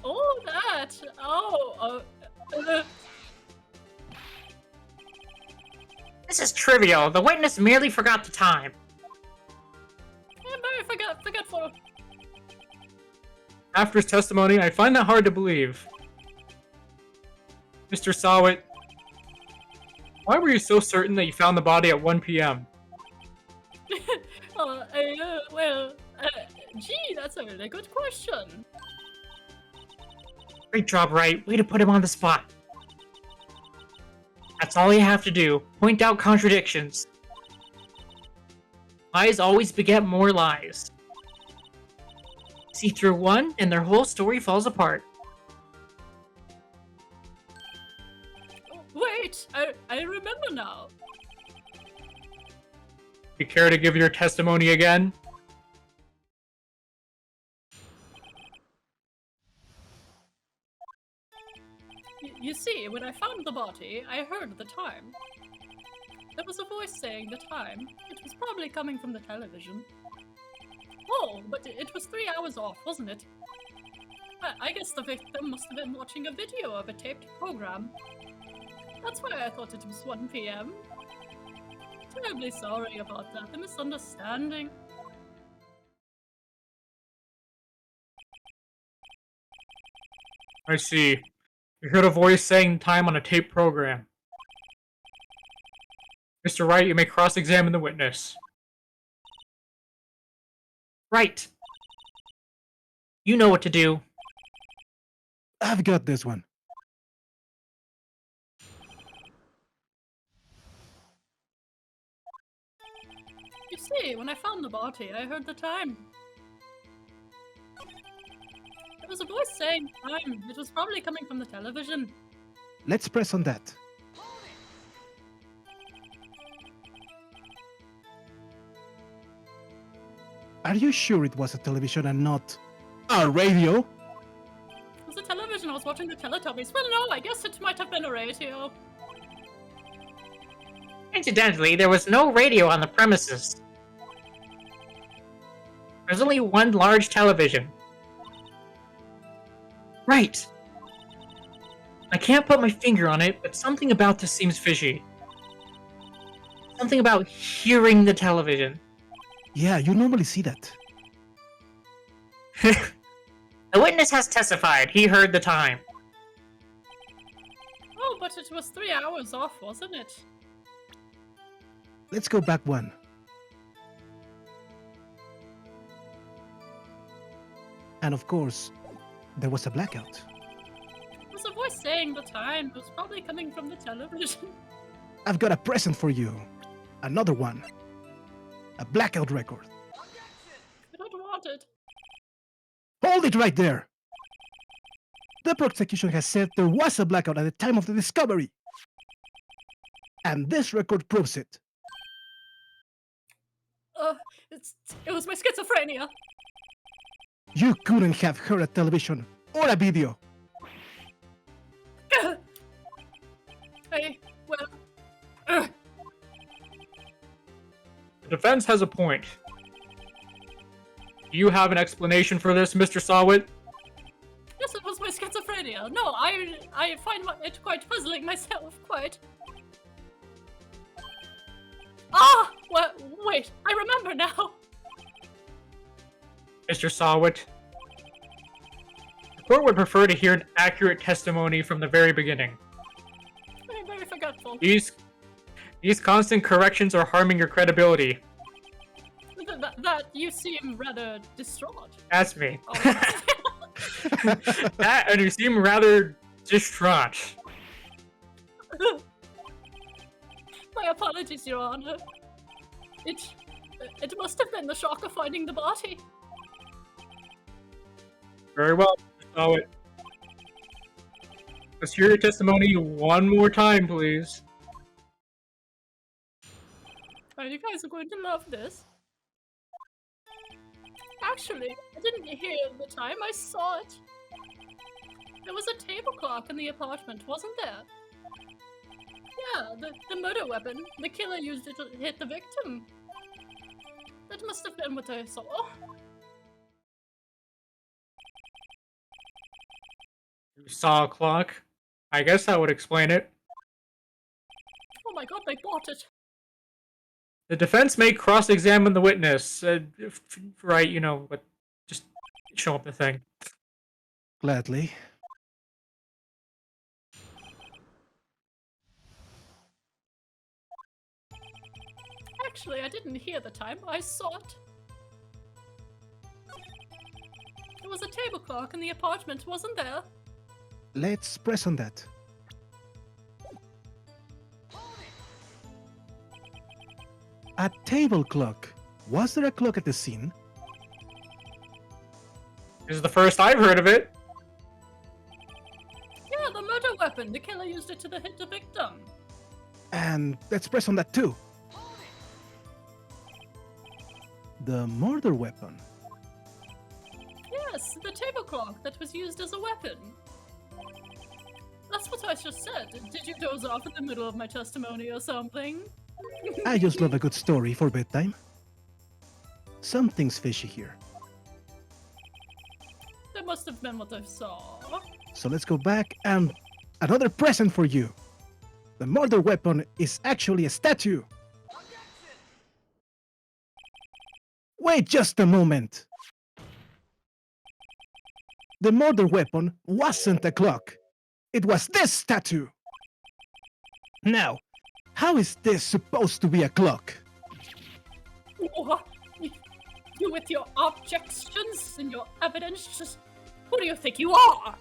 Oh, that. This is trivial. The witness merely forgot the time. I'm very forgetful. After his testimony, I find that hard to believe. Mr. Sawit, why were you so certain that you found the body at 1 p.m.? Gee, that's a really good question. Great job, Wright. Way to put him on the spot. That's all you have to do. Point out contradictions. Lies always beget more lies. See through one, and their whole story falls apart. Wait, I remember now. You care to give your testimony again? You see, when I found the body, I heard the time. There was a voice saying the time. It was probably coming from the television. Oh, but it was 3 hours off, wasn't it? I guess the victim must have been watching a video of a taped program. That's why I thought it was 1 p.m. Terribly sorry about that, the misunderstanding. I see. You heard a voice saying time on a tape program. Mr. Wright, you may cross-examine the witness. Right. You know what to do. I've got this one. You see, when I found the body, I heard the time. There was a voice saying time. It was probably coming from the television. Let's press on that. Are you sure it was a television and not a radio? It was a television. I was watching the Teletubbies. Well, no, I guess it might have been a radio. Incidentally, there was no radio on the premises. There's only one large television. Right. I can't put my finger on it, but something about this seems fishy. Something about hearing the television. Yeah, you normally see that. The witness has testified. He heard the time. Oh, but it was 3 hours off, wasn't it? Let's go back one. And of course, there was a blackout. There was a voice saying the time. It was probably coming from the television. I've got a present for you. Another one. A blackout record. I don't want it. Hold it right there! The prosecution has said there was a blackout at the time of the discovery. And this record proves it. It was my schizophrenia. You couldn't have heard a television or a video. The defense has a point. Do you have an explanation for this, Mr. Sawit? Yes, it was my schizophrenia. No, I find it quite puzzling myself, quite. Ah! Wait, I remember now. Mr. Sawit, the court would prefer to hear an accurate testimony from the very beginning. I'm very forgetful. These constant corrections are harming your credibility. That you seem rather distraught. That's me. Oh, That, and you seem rather distraught. my apologies, Your Honor. It must have been the shock of finding the body. Very well, Mr. Sawit. Let's hear your testimony one more time, please. Oh, you guys are going to love this. Actually, I didn't hear the time, I saw it. There was a table clock in the apartment, wasn't there? Yeah, the murder weapon. The killer used it to hit the victim. That must have been what I saw. You saw a clock? I guess that would explain it. Oh my god, they bought it. The defense may cross-examine the witness. Right, you know, but just show up the thing. Gladly. Actually, I didn't hear the time. I saw it. There was a table clock in the apartment, wasn't there? Let's press on that. A table clock. Was there a clock at the scene? This is the first I've heard of it. Yeah, the murder weapon. The killer used it to hit the victim. And let's press on that too. The murder weapon. Yes, the table clock that was used as a weapon. That's what I just said. Did you doze off in the middle of my testimony or something? I just love a good story for bedtime. Something's fishy here. That must have been what I saw. So let's go back and another present for you. The murder weapon is actually a statue. Wait just a moment. The murder weapon wasn't a clock. It was this statue. Now, how is this supposed to be a clock? What? You with your objections and your evidence, just who do you think you are?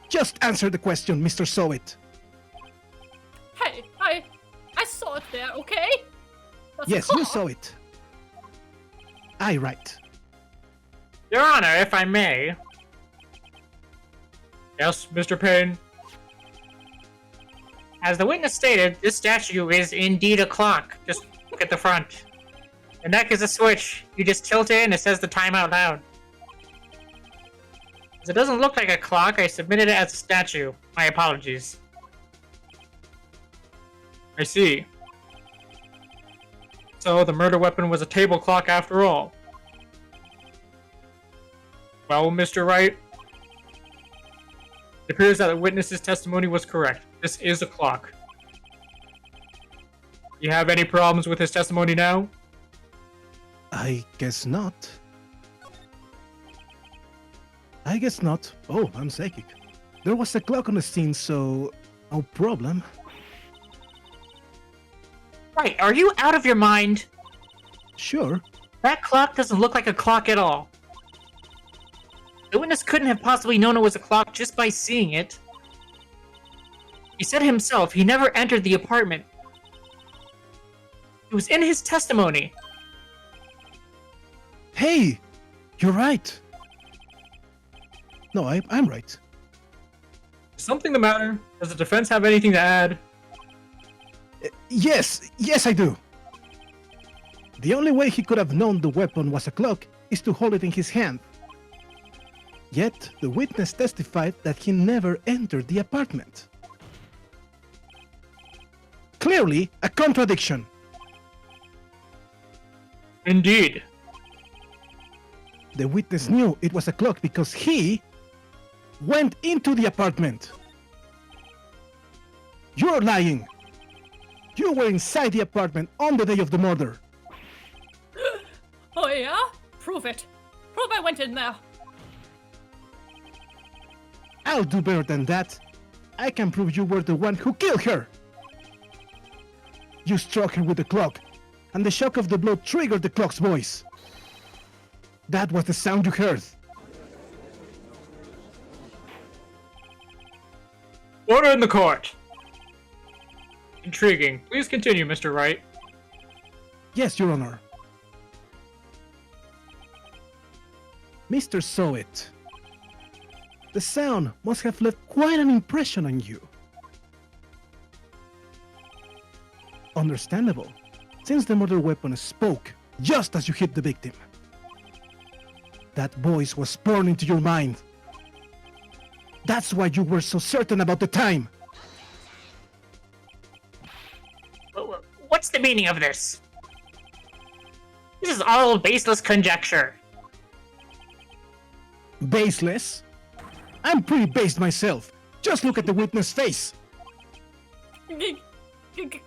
Just answer the question, Mr. Sowit. Hey, I saw it there, okay? That's a Yes, you clock. saw it. I right. Your Honor, if I may. Yes, Mr. Payne. As the witness stated, this statue is indeed a clock. Just look at the front. The neck is a switch. You just tilt it and it says the time out loud. As it doesn't look like a clock, I submitted it as a statue. My apologies. I see. So the murder weapon was a table clock after all. Well, Mr. Wright, it appears that the witness's testimony was correct. This is a clock. You have any problems with his testimony now? I guess not. I guess not. Oh, I'm psychic. There was a clock on the scene, so no problem. Right, are you out of your mind? Sure. That clock doesn't look like a clock at all. The witness couldn't have possibly known it was a clock just by seeing it. He said himself he never entered the apartment. It was in his testimony. Hey, you're right. No, I'm right. Is something the matter? Does the defense have anything to add? Yes, I do. The only way he could have known the weapon was a clock is to hold it in his hand. Yet, the witness testified that he never entered the apartment. Clearly, a contradiction. Indeed. The witness knew it was a clock because he went into the apartment. You're lying. You were inside the apartment on the day of the murder. Oh yeah? Prove it. Prove I went in there. I'll do better than that. I can prove you were the one who killed her. You struck her with the clock, and the shock of the blow triggered the clock's voice. That was the sound you heard. Order in the court. Intriguing. Please continue, Mr. Wright. Yes, Your Honor. Mr. Sowit, the sound must have left quite an impression on you. Understandable, since the murder weapon spoke just as you hit the victim. That voice was born into your mind. That's why you were so certain about the time. What's the meaning of this? This is all baseless conjecture. Baseless? I'm pretty based myself. Just look at the witness' face. Could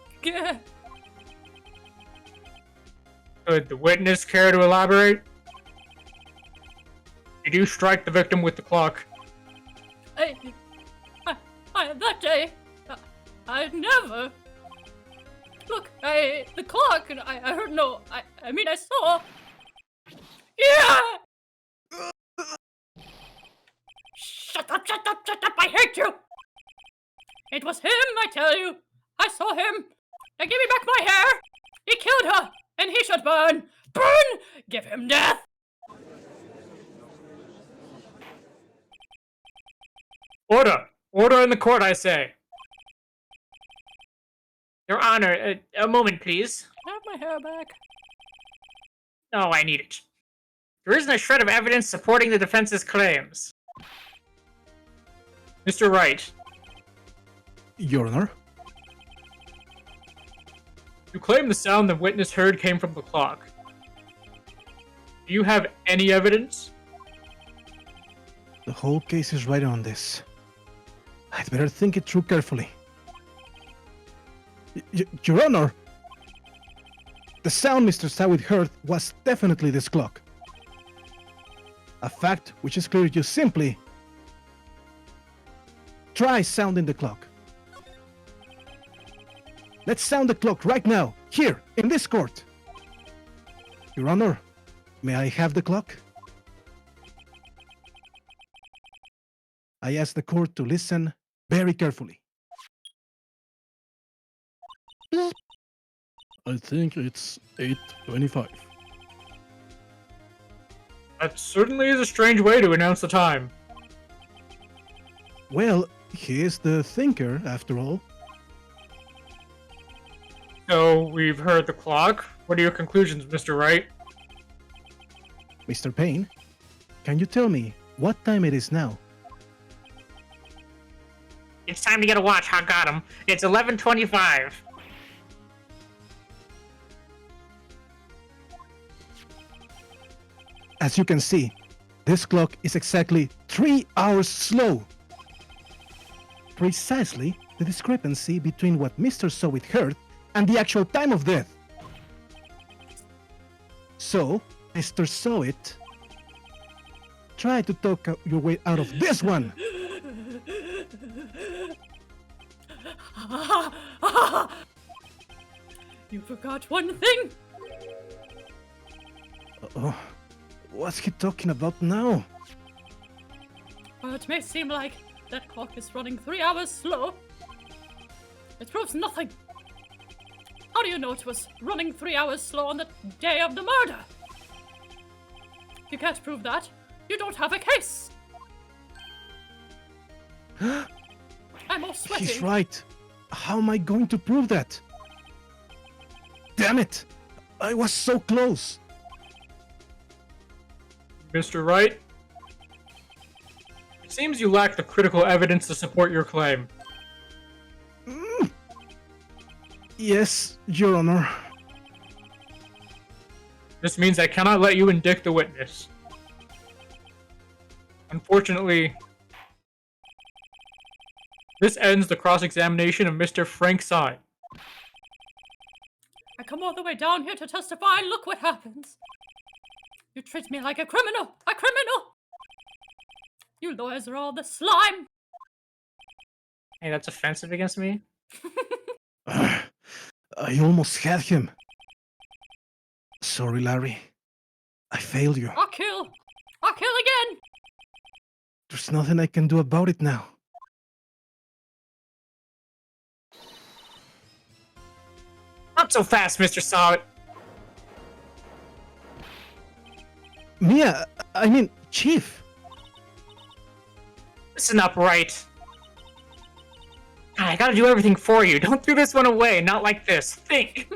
the witness care to elaborate? Did you strike the victim with the clock? That day, I never. Look, the clock, and I heard no, I mean, I saw. Yeah! Shut up, I hate you! It was him, I tell you. I saw him. Now give me back my hair. He killed her, and he should burn. Burn! Give him death! Order! Order in the court, I say! Your Honor, a moment, please. Have my hair back. No, I need it. There isn't a shred of evidence supporting the defense's claims. Mr. Wright. Your Honor? You claim the sound the witness heard came from the clock. Do you have any evidence? The whole case is right on this. I'd better think it through carefully. Your Honor! The sound Mr. Sawit heard was definitely this clock. A fact which is clear to you simply. Try sounding the clock. Let's sound the clock right now, here, in this court. Your Honor, may I have the clock? I ask the court to listen very carefully. I think it's 8:25. That certainly is a strange way to announce the time. Well, he is the thinker, after all. So, we've heard the clock. What are your conclusions, Mr. Wright? Mr. Payne, can you tell me what time it is now? It's time to get a watch, I got him. It's 11:25. As you can see, this clock is exactly 3 hours slow. Precisely the discrepancy between what Mr. Sowit heard and the actual time of death. So, Mr. Sowit, try to talk your way out of this one. You forgot one thing. Oh, what's he talking about now? While it may seem like that clock is running 3 hours slow, it proves nothing. How do you know it was running 3 hours slow on the day of the murder? If you can't prove that, you don't have a case. I'm all sweaty. He's right. How am I going to prove that? Damn it! I was so close. Mr. Wright? It seems you lack the critical evidence to support your claim. Yes, Your Honor. This means I cannot let you indict the witness. Unfortunately, this ends the cross-examination of Mr. Frank Sy. I come all the way down here to testify, and look what happens. You treat me like a criminal! A criminal! You lawyers are all the slime! Hey, that's offensive against me? I almost had him. Sorry, Larry. I failed you. I'll kill again! There's nothing I can do about it now. Not so fast, Mr. Sawit. Mia, I mean, Chief. Listen up, Wright. God, I gotta do everything for you. Don't throw this one away. Not like this. Think.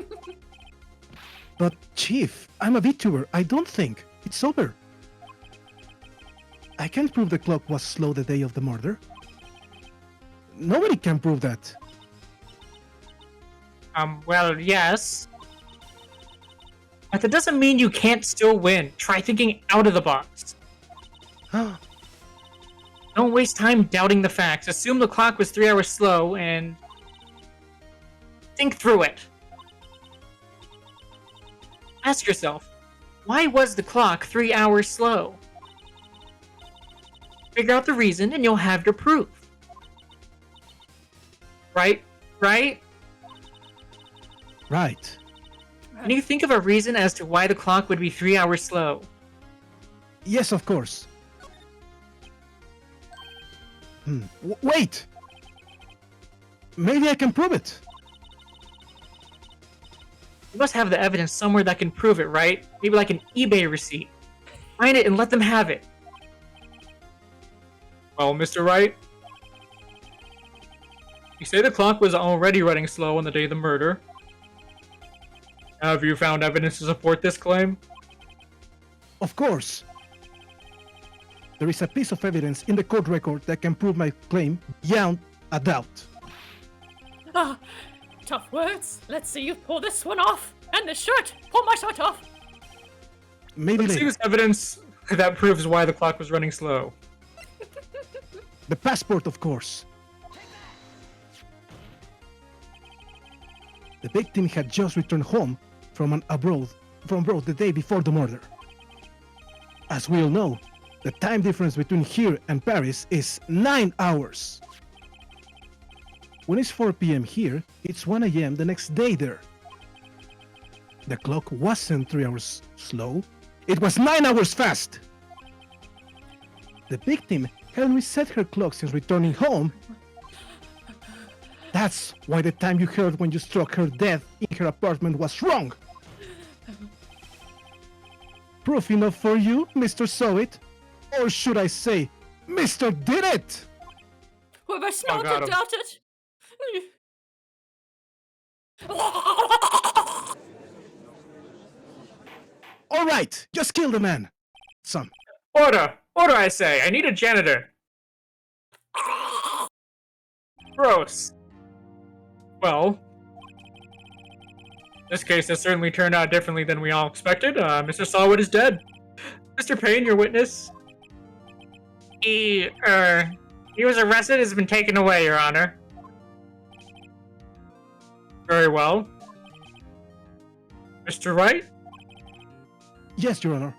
But, Chief, I'm a VTuber. I don't think. It's over. I can't prove the clock was slow the day of the murder. Nobody can prove that. Well, yes. But that doesn't mean you can't still win. Try thinking out of the box. Don't waste time doubting the facts. Assume the clock was 3 hours slow and think through it. Ask yourself, why was the clock 3 hours slow? Figure out the reason and you'll have your proof. Right? Right? Right. Can you think of a reason as to why the clock would be 3 hours slow? Yes, of course. Wait! Maybe I can prove it. You must have the evidence somewhere that can prove it, right? Maybe like an eBay receipt. Find it and let them have it. Well, Mr. Wright, you say the clock was already running slow on the day of the murder. Have you found evidence to support this claim? Of course. There is a piece of evidence in the court record that can prove my claim beyond a doubt. Ah, tough words. Let's see you pull this one off. And this shirt. Pull my shirt off. Maybe Let's see later. this evidence that proves why the clock was running slow. The passport, of course. The victim had just returned home from abroad the day before the murder. As we all know, the time difference between here and Paris is 9 hours. When it's 4 p.m. here, it's 1 a.m. the next day there. The clock wasn't 3 hours slow, it was 9 hours fast. The victim hadn't reset her clock since returning home. That's why the time you heard when you struck her dead in her apartment was wrong. Proof enough for you, Mr. Sowit? Or should I say, Mr. Did It? Whoever smelled got it him. doubted. All right, just kill the man. Some. Order! Order, I say! I need a janitor! Gross. Well, this case has certainly turned out differently than we all expected. Mr. Sawwood is dead. Mr. Payne, your witness. He was arrested, has been taken away, Your Honor. Very well. Mr. Wright? Yes, Your Honor.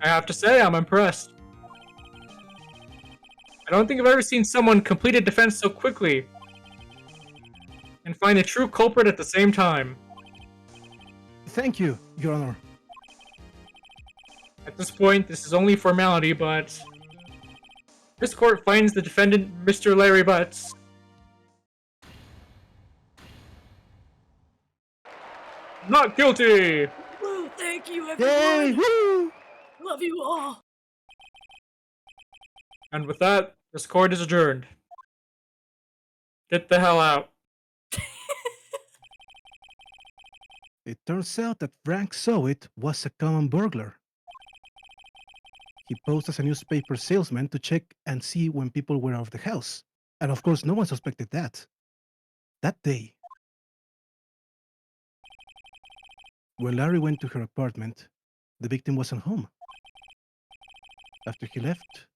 I have to say, I'm impressed. I don't think I've ever seen someone complete a defense so quickly and find the true culprit at the same time. Thank you, Your Honor. At this point, this is only formality, but this court finds the defendant, Mr. Larry Butts, not guilty! Woo, thank you, Yay! everyone. Woo! Love you all. And with that, this court is adjourned. Get the hell out. It turns out that Frank Sowit was a common burglar. He posed as a newspaper salesman to check and see when people were out of the house. And of course, no one suspected that. That day, When Larry went to her apartment, the victim wasn't home. After he left,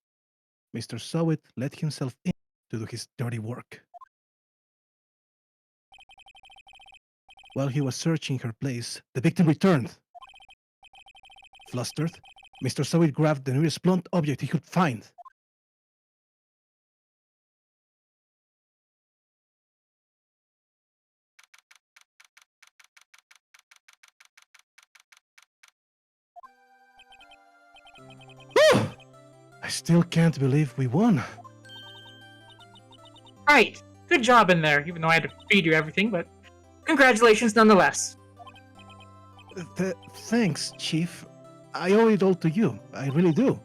Mr. Sowit let himself in to do his dirty work. While he was searching her place, the victim returned. Flustered, Mr. Sowit grabbed the nearest blunt object he could find. I still can't believe we won. Right. Good job in there, even though I had to feed you everything, but congratulations nonetheless. Thanks, Chief. I owe it all to you. I really do.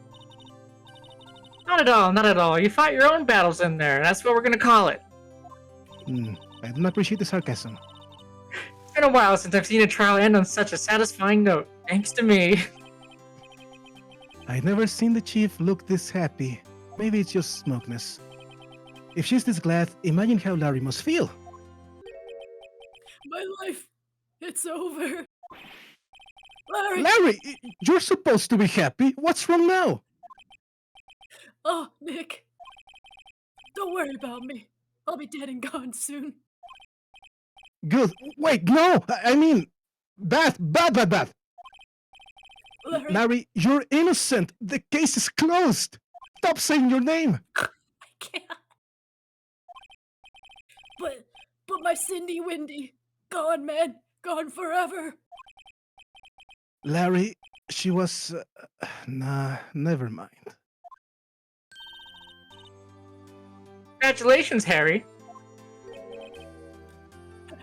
Not at all, not at all. You fought your own battles in there. That's what we're gonna call it. I don't appreciate the sarcasm. It's been a while since I've seen a trial end on such a satisfying note. Thanks to me. I've never seen the Chief look this happy. Maybe it's just smugness. If she's this glad, imagine how Larry must feel. My life, it's over. Larry! Larry, you're supposed to be happy. What's wrong now? Oh, Nick. Don't worry about me. I'll be dead and gone soon. Good. Wait, no! I mean, Beth. Larry, Larry, you're innocent. The case is closed. Stop saying your name. I can't. But my Cindy Windy, gone, man. Gone forever. Larry, she was... nah, never mind. Congratulations, Harry.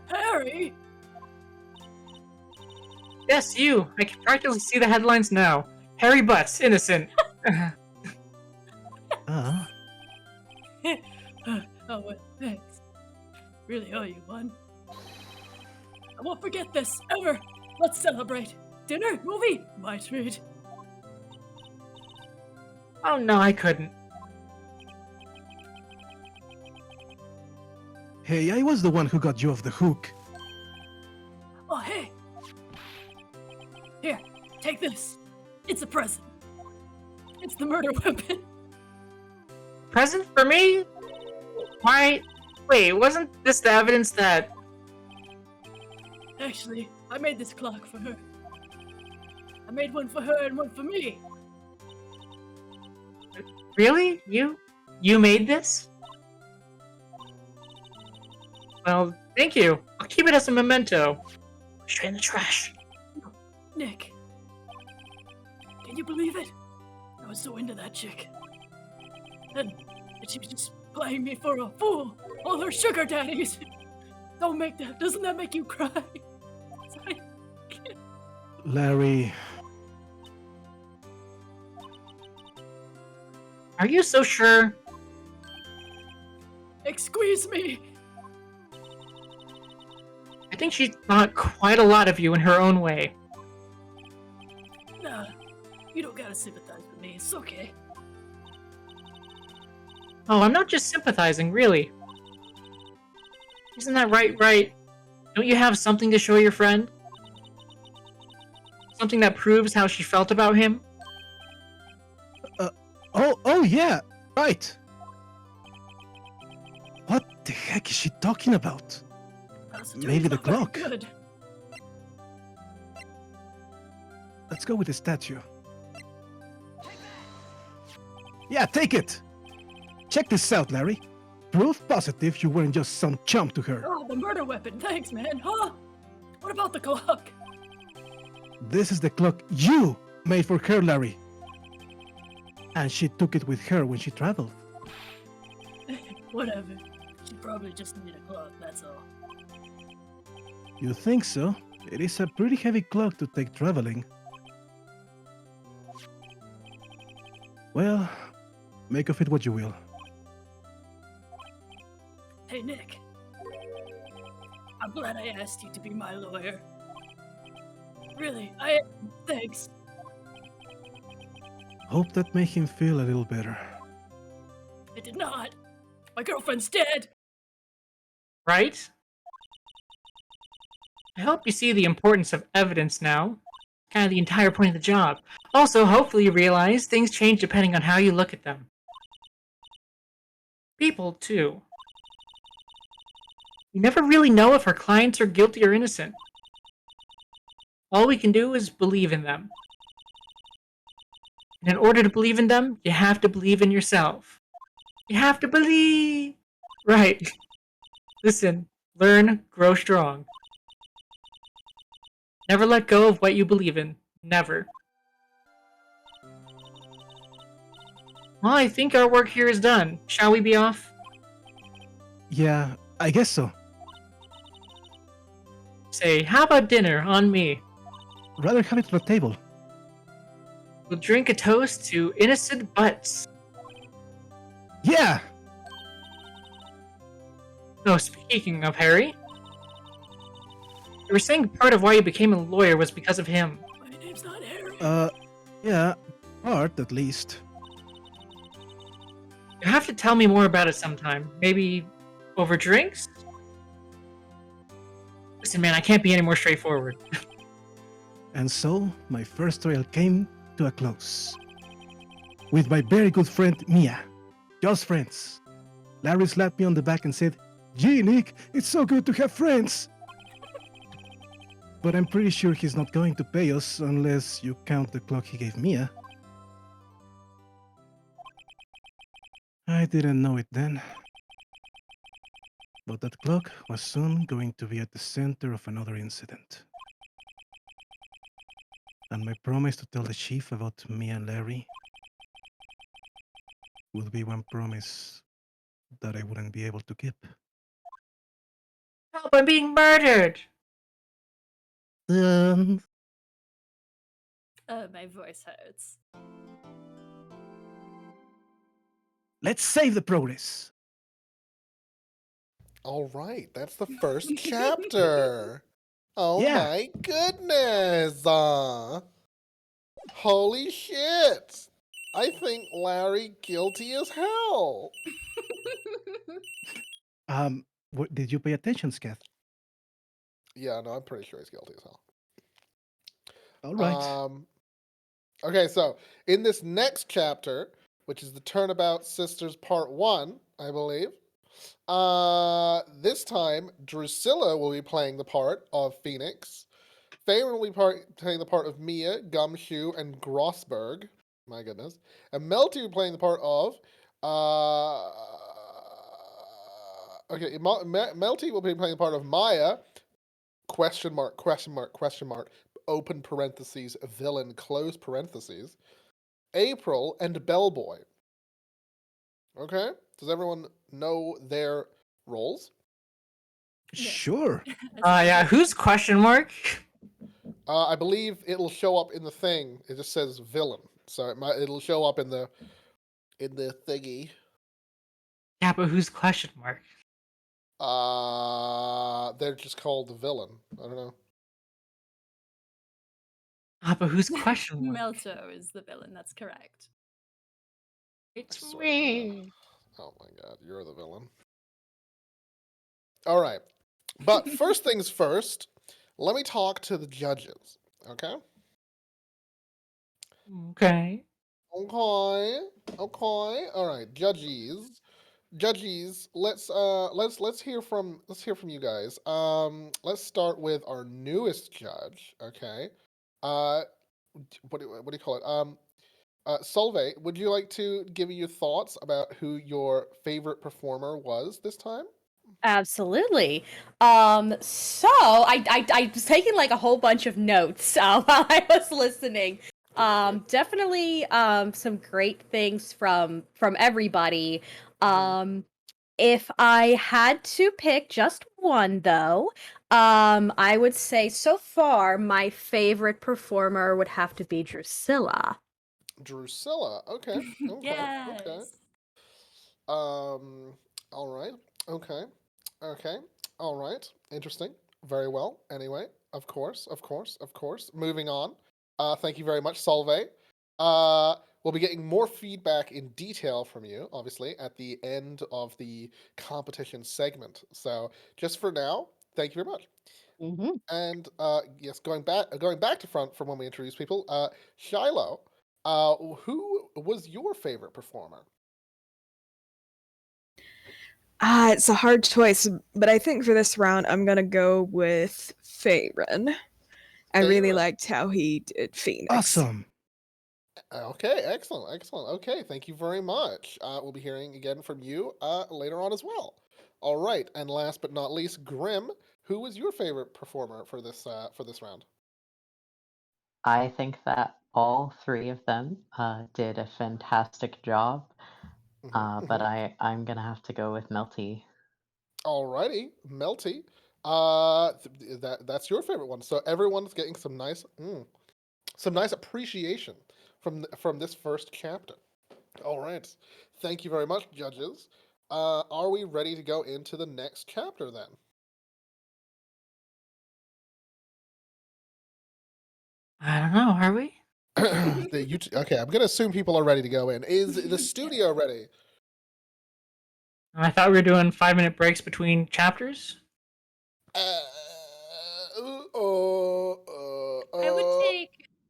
Harry! Yes, you. I can practically see the headlines now. Harry Butts, innocent. Ah. Oh, well, thanks. Really owe you one. I won't forget this, ever. Let's celebrate. Dinner, movie, my treat. Oh no, I couldn't. Hey, I was the one who got you off the hook. Oh, hey. Here, take this. It's a present. It's the murder weapon. Present for me? Why? Wait, wasn't this the evidence that... Actually, I made this clock for her. I made one for her and one for me. Really? You made this? Well, thank you. I'll keep it as a memento. Straight in the trash. Nick, can you believe it? I was so into that chick. And she was just playing me for a fool. All her sugar daddies. Doesn't that make you cry? Larry... Are you so sure? Excuse me. I think she thought quite a lot of you in her own way. Nah, you don't gotta sympathize with me. It's okay. Oh, I'm not just sympathizing, really. Isn't that right? Don't you have something to show your friend? Something that proves how she felt about him? Oh yeah, right. What the heck is she talking about? Maybe the clock. Good. Let's go with the statue. Yeah, take it! Check this out, Larry. Proof positive you weren't just some chump to her. Oh, the murder weapon. Thanks, man. Huh? What about the clock? This is the clock you made for her, Larry. And she took it with her when she traveled. Whatever. She probably just needed a clock, that's all. You think so? It is a pretty heavy clock to take traveling. Well, make of it what you will. Hey, Nick. I'm glad I asked you to be my lawyer. Really, thanks. Hope that made him feel a little better. It did not. My girlfriend's dead. Right? I hope you see the importance of evidence now. Kind of the entire point of the job. Also, hopefully you realize things change depending on how you look at them. People, too. We never really know if our clients are guilty or innocent. All we can do is believe in them. And in order to believe in them, you have to believe in yourself. You have to believe! Right. Listen, learn, grow strong. Never let go of what you believe in. Never. Well, I think our work here is done. Shall we be off? Yeah, I guess so. Say, how about dinner on me? Rather have it at the table. We'll drink a toast to innocent butts. Yeah! Oh, speaking of Harry, you were saying part of why you became a lawyer was because of him. My name's not Harry. Yeah, part at least. You have to tell me more about it sometime. Maybe over drinks? Listen, man, I can't be any more straightforward. And so, my first trial came to a close. With my very good friend Mia. Just friends. Larry slapped me on the back and said, "Gee, Nick, it's so good to have friends." But I'm pretty sure he's not going to pay us unless you count the clock he gave Mia. I didn't know it then. But that clock was soon going to be at the center of another incident. And my promise to tell the chief about me and Larry would be one promise that I wouldn't be able to keep. Help, I'm being murdered! My voice hurts. Let's save the progress. All right, that's the first chapter. Oh Yeah. my goodness. Holy shit. I think Larry guilty as hell. Did you pay attention, Scath? Yeah, no, I'm pretty sure he's guilty as hell. All right. Okay, so in this next chapter, which is the Turnabout Sisters Part 1, I believe, this time Drusilla will be playing the part of Phoenix. Faven will be playing the part of Mia, Gumshoe, and Grossberg. My goodness. And Melty will be playing the part of Melty will be playing the part of Maya, question mark, open parentheses, villain, close parentheses, April, and Bellboy. Okay? Does everyone know their roles? Sure. Yeah, who's question mark? I believe it'll show up in the thing. It just says villain. So it'll show up in the thingy. Yeah, but who's question mark? They're just called the villain. I don't know. But who's question mark? Melto is the villain, that's correct. It's I swear to me. Oh my god, you're the villain. All right. But first things first, let me talk to the judges, okay? Okay. Okay. All right, judges. Let's hear from you guys. Let's start with our newest judge, okay? What do you call it? Solveig, would you like to give me your thoughts about who your favorite performer was this time? Absolutely. So I was taking like a whole bunch of notes while I was listening. Definitely some great things from everybody. If I had to pick just one though, I would say so far my favorite performer would have to be Drusilla. Drusilla. Okay. Yes. Okay. All right. Okay. All right. Interesting. Very well. Anyway, of course. Moving on. Thank you very much, Solveig. We'll be getting more feedback in detail from you, obviously, at the end of the competition segment. So just for now, thank you very much. Hmm. And yes, going back to front from when we introduced people, Shiloh, who was your favorite performer? It's a hard choice, but I think for this round, I'm gonna go with Faerun. I really Favorite. liked how he did Phoenix. Awesome. Okay, excellent, excellent. Okay, thank you very much. We'll be hearing again from you later on as well. All right, and last but not least, Grim, who was your favorite performer for this round? I think that all three of them did a fantastic job, but I'm gonna have to go with Melty. Alrighty, Melty. That's your favorite one. So everyone's getting some nice appreciation from this first chapter. All right, thank you very much, judges. Are we ready to go into the next chapter then? I don't know. Are we? Okay, I'm gonna assume people are ready to go in. Is the studio ready? I thought we were doing 5-minute breaks between chapters. Uh,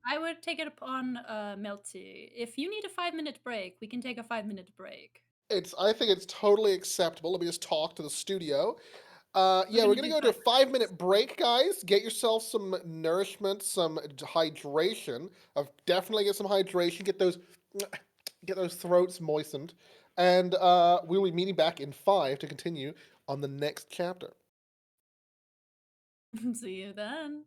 I would take it upon Melty. If you need a 5-minute break, we can take a 5-minute break. I think it's totally acceptable. Let me just talk to the studio. Yeah, we're gonna do go to a 5 5-minute break, guys. Get yourself some nourishment, some hydration. Definitely get some hydration. Get those throats moistened, and we'll be meeting back in 5 to continue on the next chapter. See you then.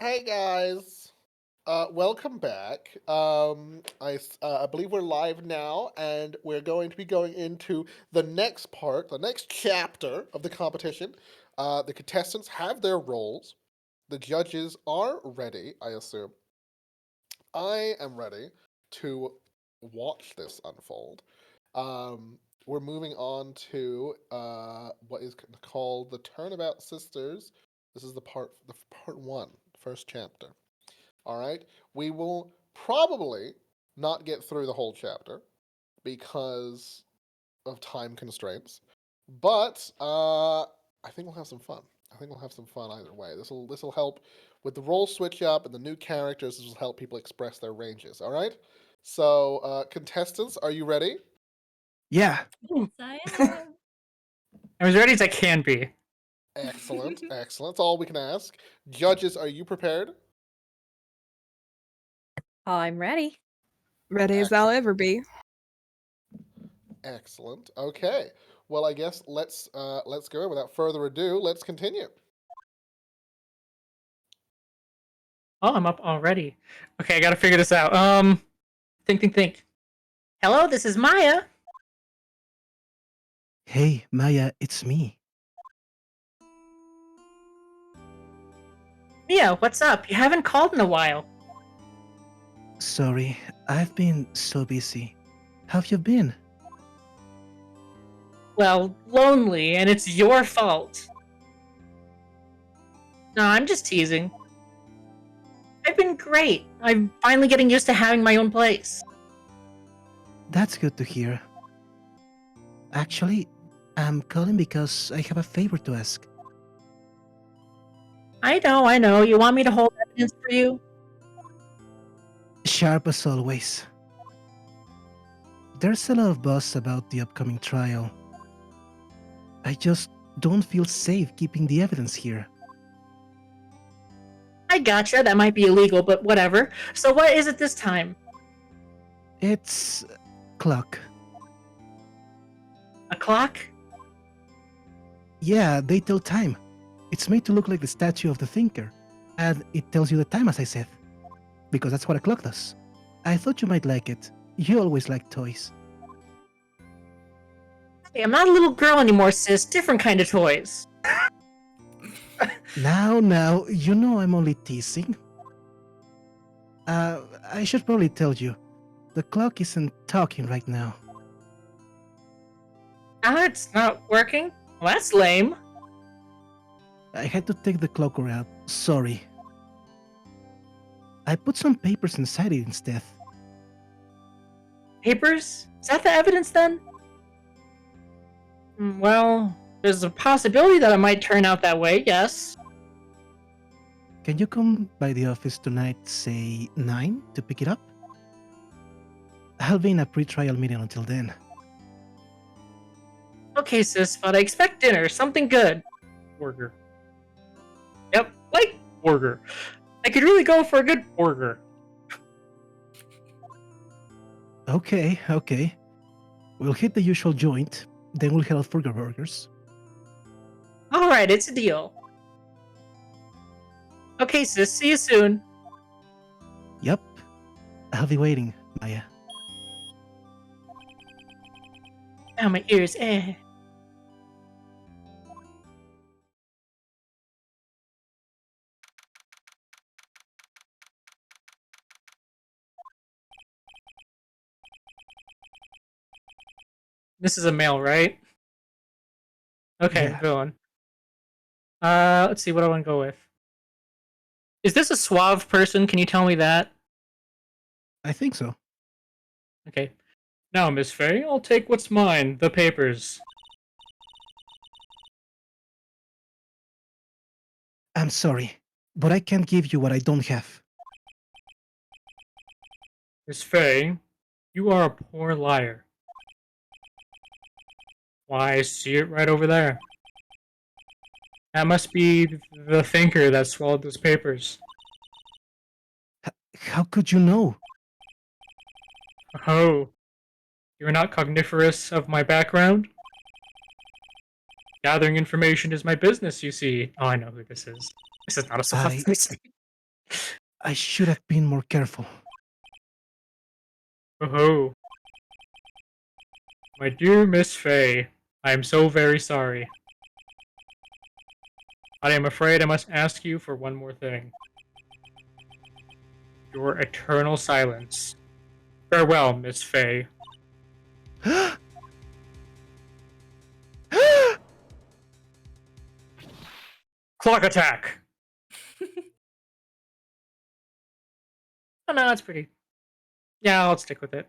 Hey guys, welcome back. I believe we're live now, and we're going to be going into the next part, the next chapter of the competition. The contestants have their roles. The judges are ready, I assume. I am ready to watch this unfold. We're moving on to what is called the Turnabout Sisters. This is the part one, first chapter. All right, we will probably not get through the whole chapter because of time constraints, but I think we'll have some fun. I think we'll have some fun either way. This will help with the role switch up and the new characters. This will help people express their ranges. All right. So, contestants, are you ready? Yeah. Yes, I am. I'm as ready as I can be. Excellent, excellent. That's all we can ask. Judges, are you prepared? I'm ready. Ready as I'll ever be. Excellent. Okay. Well, I guess let's go. Without further ado, let's continue. Oh, I'm up already. Okay, I gotta figure this out. Think. Hello, this is Maya. Hey, Maya, it's me. Mia, what's up? You haven't called in a while. Sorry, I've been so busy. How have you been? Well, lonely, and it's your fault. No, I'm just teasing. I've been great. I'm finally getting used to having my own place. That's good to hear. Actually, I'm calling because I have a favor to ask. I know. You want me to hold evidence for you? Sharp as always. There's a lot of buzz about the upcoming trial. I just don't feel safe keeping the evidence here. I gotcha, that might be illegal, but whatever. So what is it this time? It's clock. A clock? Yeah, they tell time. It's made to look like the statue of the thinker, and it tells you the time, as I said, because that's what a clock does. I thought you might like it. You always like toys. Hey, I'm not a little girl anymore, sis. Different kind of toys. Now, you know I'm only teasing. I should probably tell you, the clock isn't talking right now. Ah, it's not working? Well, that's lame. I had to take the clock out. Sorry. I put some papers inside it instead. Papers? Is that the evidence then? Well, there's a possibility that it might turn out that way, yes. Can you come by the office tonight, say 9, to pick it up? I'll be in a pre-trial meeting until then. Okay, sis, but I expect dinner, something good. Burger. Yep, like burger. I could really go for a good burger. Okay. We'll hit the usual joint, then we'll head out for burgers. Alright, it's a deal. Okay, sis, see you soon. Yep. I'll be waiting, Maya. Now my ears, This is a male, right? Okay, Yeah. villain. Let's see what I want to go with. Is this a suave person? Can you tell me that? I think so. Okay. Now, Miss Faye, I'll take what's mine, the papers. I'm sorry, but I can't give you what I don't have. Miss Faye, you are a poor liar. Why, I see it right over there. That must be the thinker that swallowed those papers. How could you know? Oh, you're not cogniferous of my background? Gathering information is my business, you see. Oh, I know who this is. This is not a soft I- person. I should have been more careful. Oh, my dear Miss Fay, I am so very sorry. I am afraid I must ask you for one more thing. Your eternal silence. Farewell, Miss Fay. Clock attack! Oh no, that's pretty. Yeah, I'll stick with it.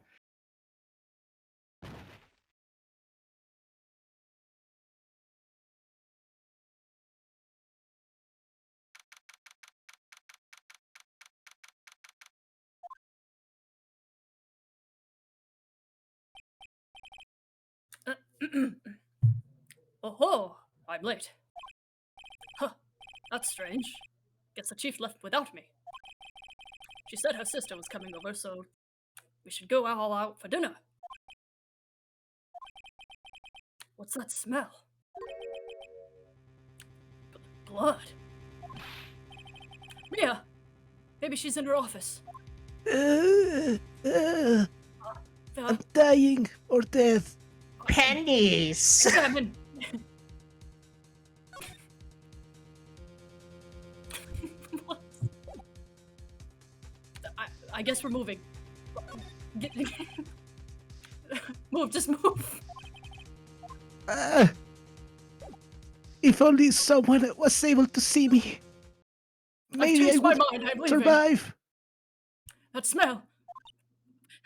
Oh, I'm late. Huh, that's strange. Guess the chief left without me. She said her sister was coming over, so we should go all out for dinner. What's that smell? Blood. Mia! Maybe she's in her office. I'm dying or death. Pennies! Examine. What? I guess we're moving. Move, just move. If only someone was able to see me. I've Maybe I changed my would mind, I'm leaving. survive. That smell.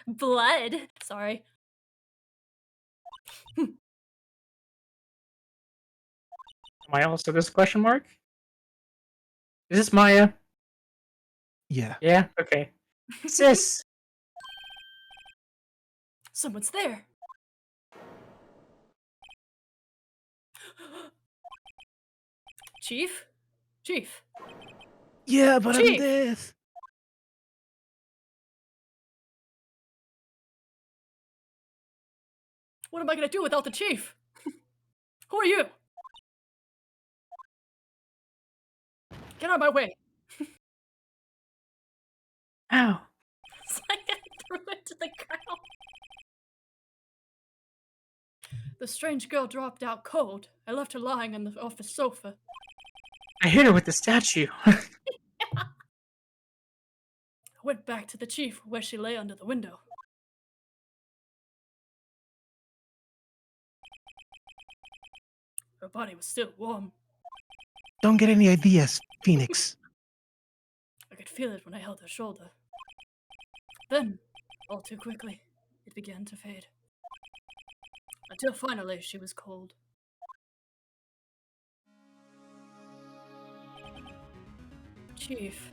Blood. Sorry. Am I also this question mark? Is this Maya? Yeah. Yeah? Okay. Sis! Someone's there. Chief? Chief. Yeah, but I'm Chief! dead. What am I gonna do without the chief? Who are you? Get out of my way. Ow. It's like I threw it to the ground. The strange girl dropped out cold. I left her lying on the office sofa. I hit her with the statue. I went back to the chief where she lay under the window. Her body was still warm. Don't get any ideas, Phoenix. I could feel it when I held her shoulder. Then, all too quickly, it began to fade. Until finally she was cold. Chief.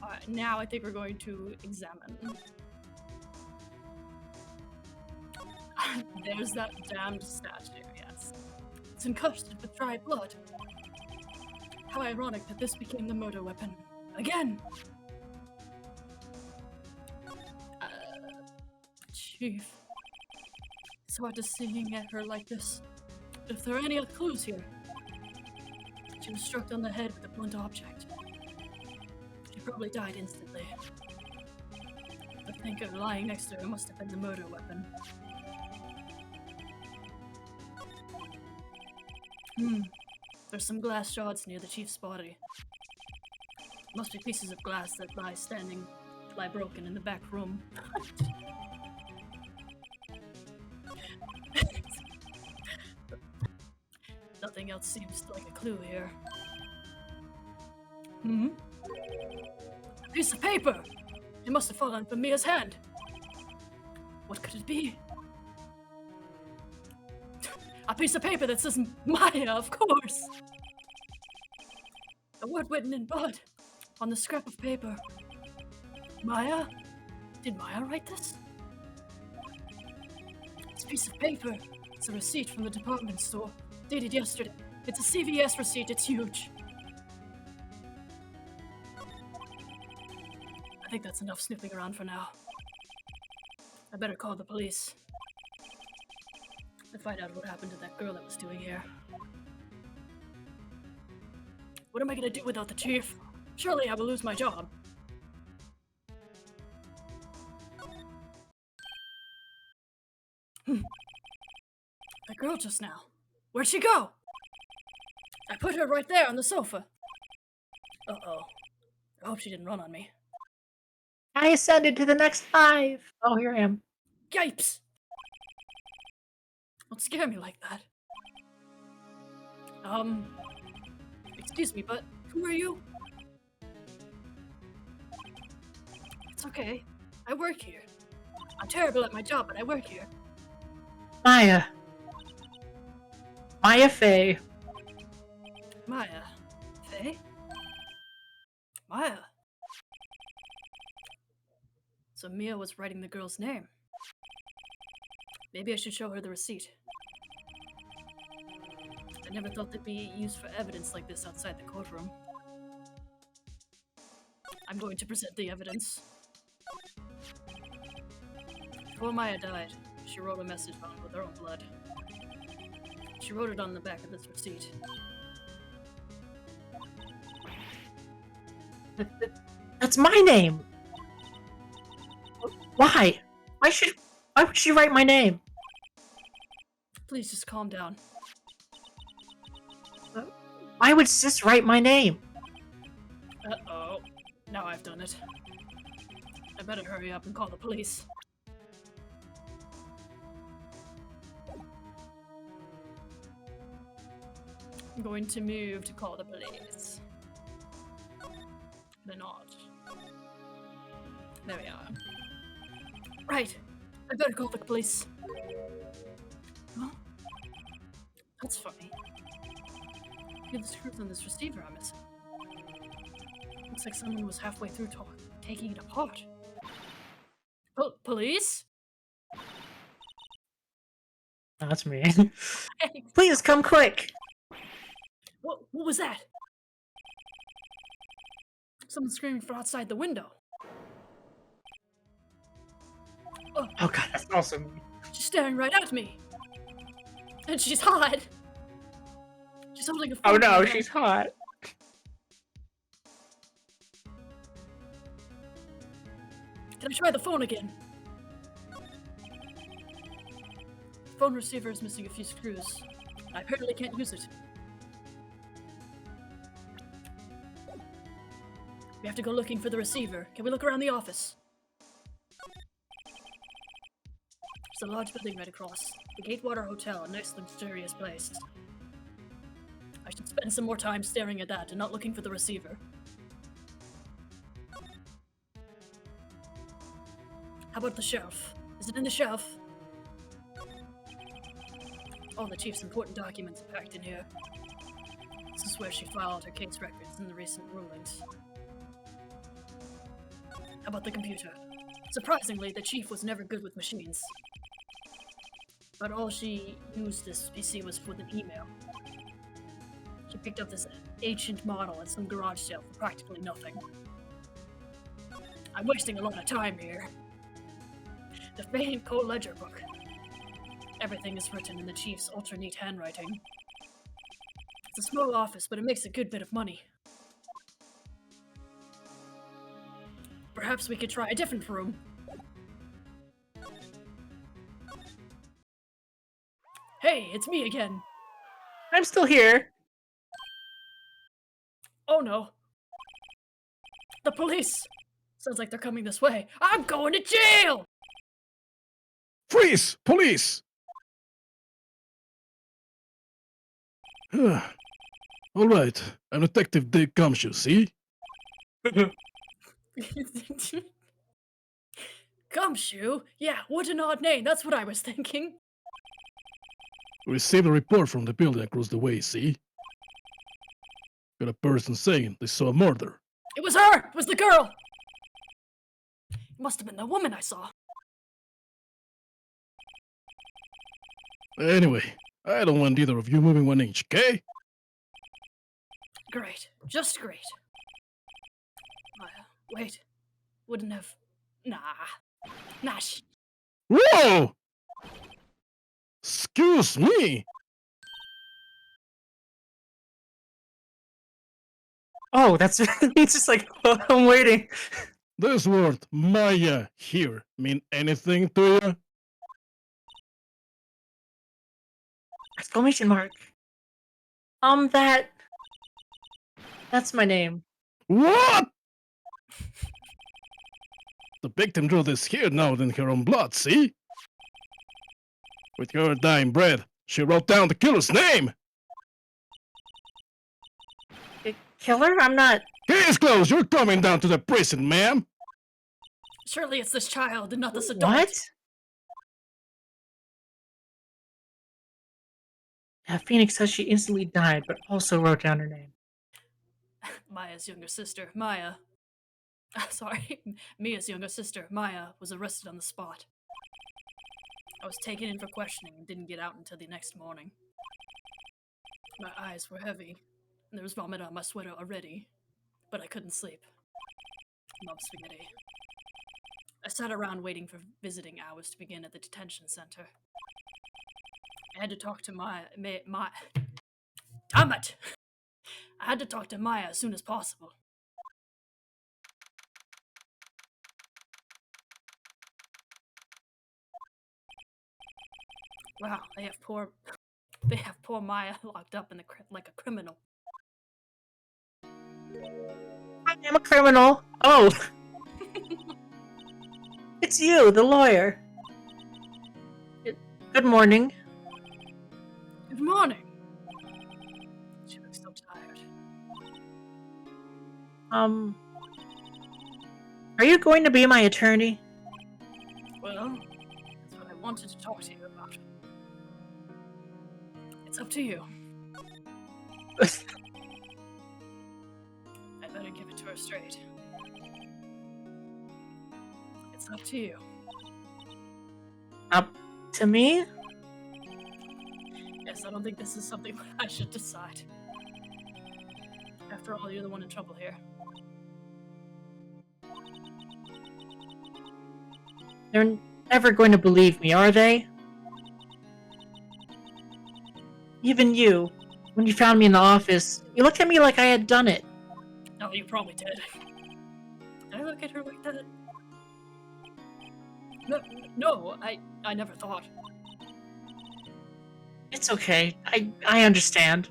Alright, now I think we're going to examine. There's that damned statue, yes. It's encrusted with dry blood. How ironic that this became the murder weapon. Again! Chief. It's hard to seeing at her like this. If there are any other clues here. She was struck on the head with a blunt object. She probably died instantly. The thinker lying next to her must have been the murder weapon. There's some glass shards near the chief's body. Must be pieces of glass that lie broken in the back room. Nothing else seems like a clue here. A piece of paper! It must have fallen from Mia's hand. What could it be? A piece of paper that says Maya, of course! A word written in blood on the scrap of paper. Maya? Did Maya write this? This piece of paper. It's a receipt from the department store, dated yesterday. It's a CVS receipt, it's huge. I think that's enough snooping around for now. I better call the police. And find out what happened to that girl that was doing here. What am I gonna do without the chief? Surely I will lose my job. That girl just now. Where'd she go? I put her right there on the sofa. Uh-oh. I hope she didn't run on me. I ascended to the next hive. Oh, here I am. Yipes! Don't scare me like that. Excuse me, but who are you? It's okay. I work here. I'm terrible at my job, but I work here. Maya. Maya Fey. Maya. Faye? Maya. So Mia was writing the girl's name. Maybe I should show her the receipt. I never thought they'd be used for evidence like this outside the courtroom. I'm going to present the evidence. Before Maya died, she wrote a message on it with her own blood. She wrote it on the back of this receipt. That's my name. Why? Why would she write my name? Please just calm down. Why would Sis write my name? Uh-oh. Now I've done it. I better hurry up and call the police. I'm going to move to call the police. They're not. There we are. Right. I better call the police. Huh? That's funny. Look at the screws on this receiver I'm missing. Looks like someone was halfway through taking it apart. Police? That's me. Please come quick. What was that? Someone screaming from outside the window. Oh god, that's awesome. She's staring right at me. And she's hot. She's holding a phone. Oh no, in her she's hand. hot. Can I try the phone again? The phone receiver is missing a few screws. I apparently can't use it. We have to go looking for the receiver. Can we look around the office? There's a large building right across. The Gatewater Hotel, a nice luxurious place. I should spend some more time staring at that and not looking for the receiver. How about the shelf? Is it in the shelf? All the chief's important documents are packed in here. This is where she filed her case records and the recent rulings. How about the computer? Surprisingly, the chief was never good with machines. But all she used this PC was for the email. She picked up this ancient model at some garage sale for practically nothing. I'm wasting a lot of time here. The famed co-ledger book. Everything is written in the chief's ultra-neat handwriting. It's a small office, but it makes a good bit of money. Perhaps we could try a different room. Hey, it's me again. I'm still here. Oh no. The police! Sounds like they're coming this way. I'm going to jail! Freeze! Police! All right, I'm Detective Dick Gumshoe, see? Gumshoe? Yeah, what an odd name. That's what I was thinking. We received a report from the building across the way, see? Got a person saying they saw a murder. It was her! It was the girl! It must have been the woman I saw. Anyway, I don't want either of you moving 1 inch, okay? Great. Just great. Wait. Wouldn't have... Nah. Whoa! Excuse me! Oh, that's it's just like I'm waiting. This word Maya here mean anything to you? Exclamation mark. That's my name. What? The victim drew this here now in her own blood, see? With her dying breath, she wrote down the killer's name. Killer? I'm not. Case closed. You're coming down to the prison, ma'am. Surely it's this child and not this adult. What? Yeah, Phoenix says she instantly died, but also wrote down her name. Maya's younger sister, Maya. Sorry, Mia's younger sister, Maya, was arrested on the spot. I was taken in for questioning and didn't get out until the next morning. My eyes were heavy, and there was vomit on my sweater already, but I couldn't sleep. Mom spaghetti. I sat around waiting for visiting hours to begin at the detention center. I had to talk to Maya. Damn it! I had to talk to Maya as soon as possible. Wow, they have poor Maya locked up in like a criminal. I am a criminal. Oh. It's you, the lawyer. Good morning. Good morning. She looks so tired. Are you going to be my attorney? Well, that's what I wanted to talk to you about. It's up to you. I better give it to her straight. It's up to you. Up to me? Yes, I don't think this is something I should decide. After all, you're the one in trouble here. They're never going to believe me, are they? Even you, when you found me in the office, you looked at me like I had done it. No, you probably did. Did I look at her like that? No, I never thought. It's okay. I understand.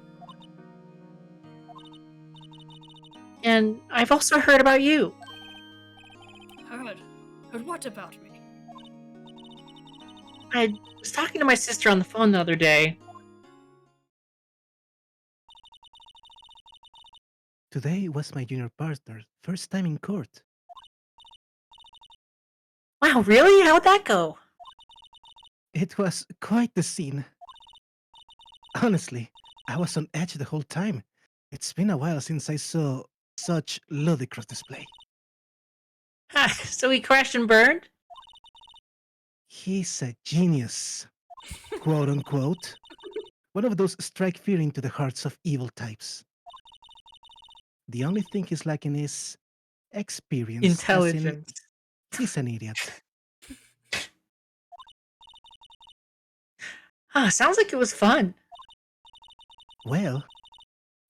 And I've also heard about you. Heard what about me? I was talking to my sister on the phone the other day. Today was my junior partner's first time in court. Wow, really? How'd that go? It was quite the scene. Honestly, I was on edge the whole time. It's been a while since I saw such ludicrous display. So he crashed and burned? He's a genius, quote unquote. One of those strike fear into the hearts of evil types. The only thing he's lacking is experience. Intelligence. He's an idiot. Sounds like it was fun. Well,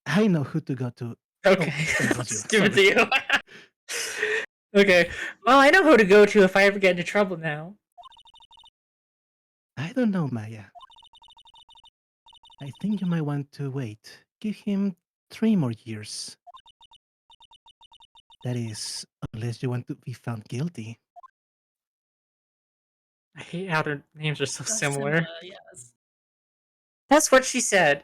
I know who to go to. Okay, Oh, that was let's you. give it to you. Okay, well, I know who to go to if I ever get into trouble now. I don't know, Maya. I think you might want to wait. Give him 3 more years. That is, unless you want to be found guilty. I hate how their names are so That's similar. Yes. That's what she said.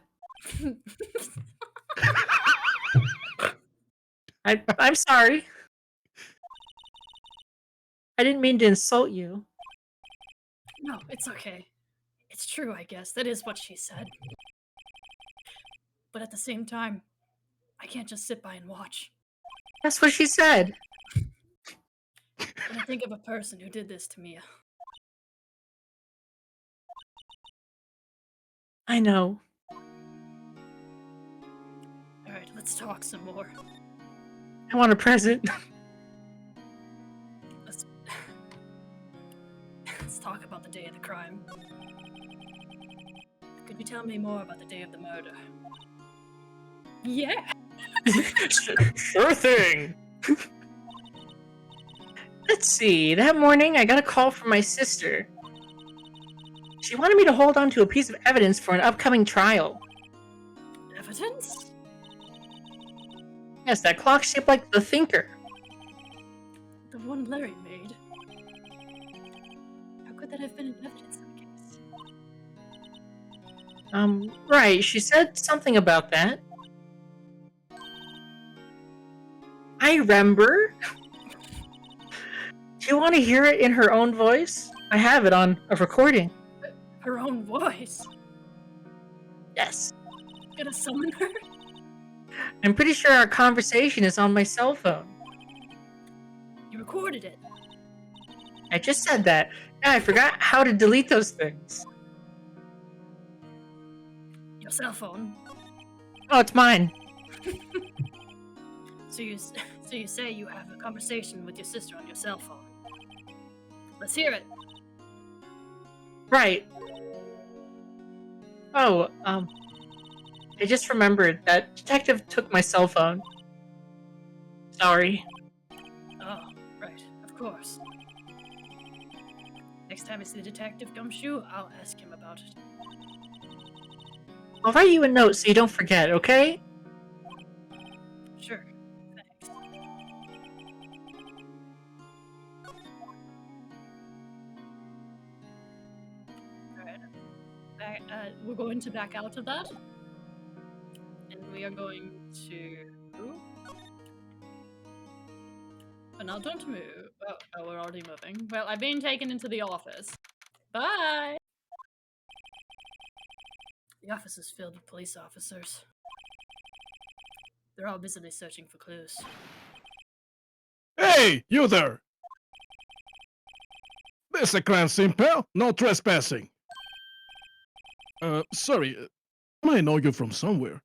I'm sorry. I didn't mean to insult you. No, it's okay. It's true, I guess. That is what she said. But at the same time, I can't just sit by and watch. That's what she said. When I think of a person who did this to me, I know. alright, let's talk some more. I want a present. Let's talk about the day of the crime. Could you tell me more about the day of the murder? Yeah! Sure thing. Let's see. That morning, I got a call from my sister. She wanted me to hold on to a piece of evidence for an upcoming trial. Evidence? Yes, that clock shaped like the Thinker. The one Larry made. How could that have been an evidence in the case? Right. She said something about that. I remember. Do you want to hear it in her own voice? I have it on a recording. Her own voice? Yes. Gonna summon her? I'm pretty sure our conversation is on my cell phone. You recorded it. I just said that. Yeah, I forgot how to delete those things. Your cell phone. Oh, it's mine. So you say you have a conversation with your sister on your cell phone. Let's hear it. Right. Oh, I just remembered that detective took my cell phone. Sorry. Oh, right, of course. Next time I see Detective Gumshoe, I'll ask him about it. I'll write you a note so you don't forget, okay? Sure, thanks. Alright, we're going to back out of that. And we are going to... But now don't move. Oh, we're already moving. Well, I've been taken into the office. Bye! The office is filled with police officers. They're all busily searching for clues. Hey, you there! This a crime scene, pal. No trespassing. Sorry. I might know you from somewhere.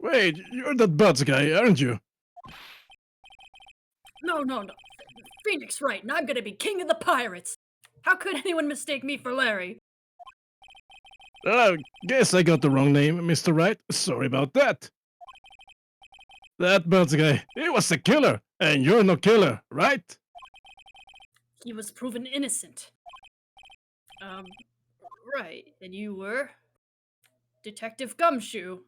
Wait, you're that Buds guy, aren't you? No. Phoenix Wright, and I'm gonna be king of the pirates! How could anyone mistake me for Larry? Guess I got the wrong name, Mr. Wright. Sorry about that. That Buds guy, he was a killer, and you're no killer, right? He was proven innocent. Right. And you were? Detective Gumshoe.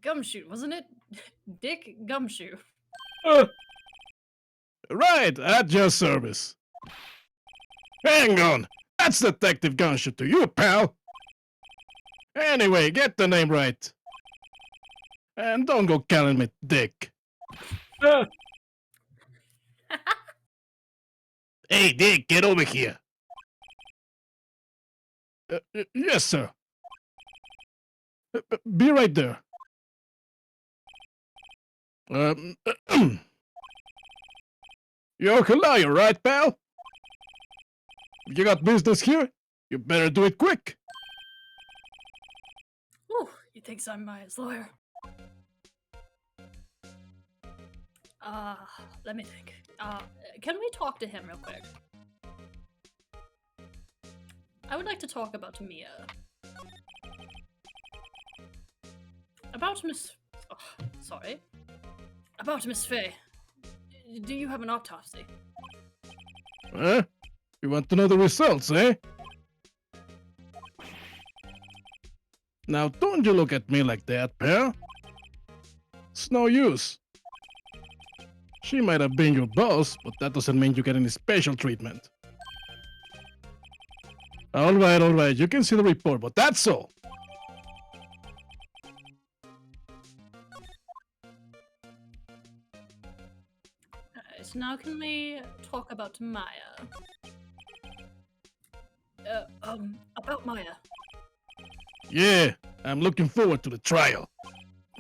Gumshoe, wasn't it? Dick Gumshoe. Right, at your service. Hang on, that's Detective Gumshoe to you, pal. Anyway, get the name right. And don't go calling me Dick. Hey, Dick, get over here. Yes, sir. Be right there. You're a liar, right, pal? If you got business here, you better do it quick. Ooh, he thinks I'm Maya's lawyer. Let me think. Can we talk to him real quick? I would like to talk about Mia. About Miss... Oh, sorry. About Miss Faye. Do you have an autopsy? Huh? You want to know the results, eh? Now, don't you look at me like that, pal. It's no use. She might have been your boss, but that doesn't mean you get any special treatment. Alright, you can see the report, but that's all. Alright, now can we talk about Maya? About Maya. Yeah, I'm looking forward to the trial.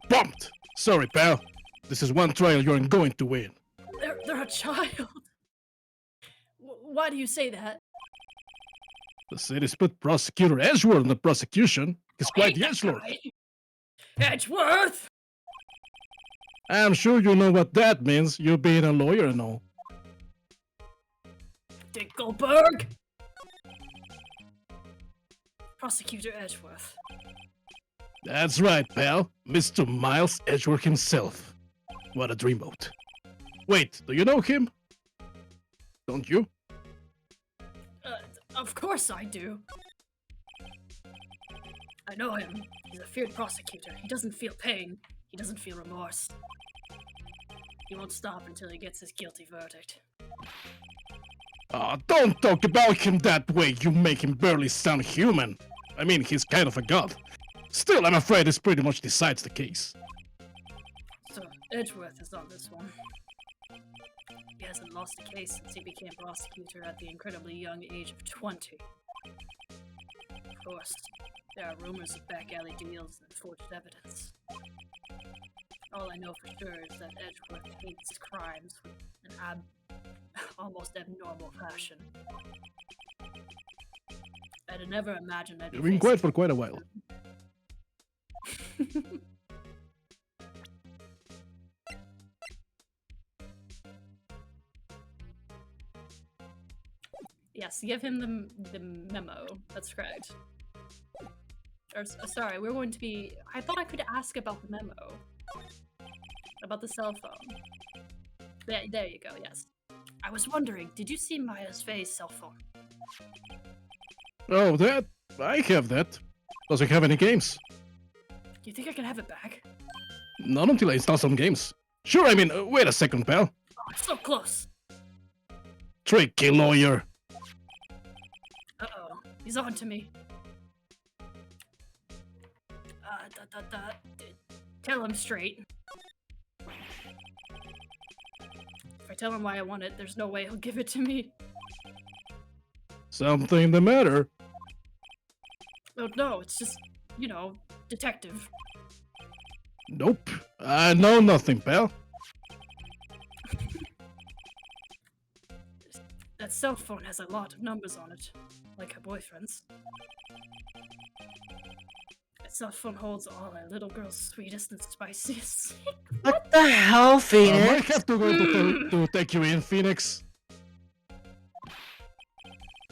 Pumped! Sorry, pal. This is one trial you aren't going to win. They're a child. Why do you say that? The city's put Prosecutor Edgeworth on the prosecution. He's quite the Hate that edgelord. guy. Edgeworth! I'm sure you know what that means, you being a lawyer and all. Dickleberg! Prosecutor Edgeworth. That's right, pal. Mr. Miles Edgeworth himself. What a dreamboat. Wait, do you know him? Don't you? Of course I do. I know him. He's a feared prosecutor. He doesn't feel pain. He doesn't feel remorse. He won't stop until he gets his guilty verdict. Don't talk about him that way. You make him barely sound human. I mean, he's kind of a god. Still, I'm afraid this pretty much decides the case. So, Edgeworth is on this one. He hasn't lost a case since he became prosecutor at the incredibly young age of 20. Of course, there are rumors of back alley deals and forged evidence. All I know for sure is that Edgeworth hates crimes with an almost abnormal passion. I'd never imagined I'd be You've been quiet for quite a while. Yes, give him the memo. That's correct. Or, sorry, we're going to be... I thought I could ask about the memo. About the cell phone. There you go, yes. I was wondering, did you see Maya's Faye's cell phone? Oh, that? I have that. Does it have any games? Do you think I can have it back? Not until I install some games. Sure, I mean, wait a second, pal. Oh, it's so close. Tricky lawyer. Uh-oh, he's on to me. Tell him straight. If I tell him why I want it, there's no way he'll give it to me. Something the matter? Oh no, it's just, you know, detective. Nope. I know nothing, pal. That cell phone has a lot of numbers on it, like her boyfriend's. That cell phone holds all our little girl's sweetest and spiciest. What the hell, I Phoenix? have to go to take you in, Phoenix.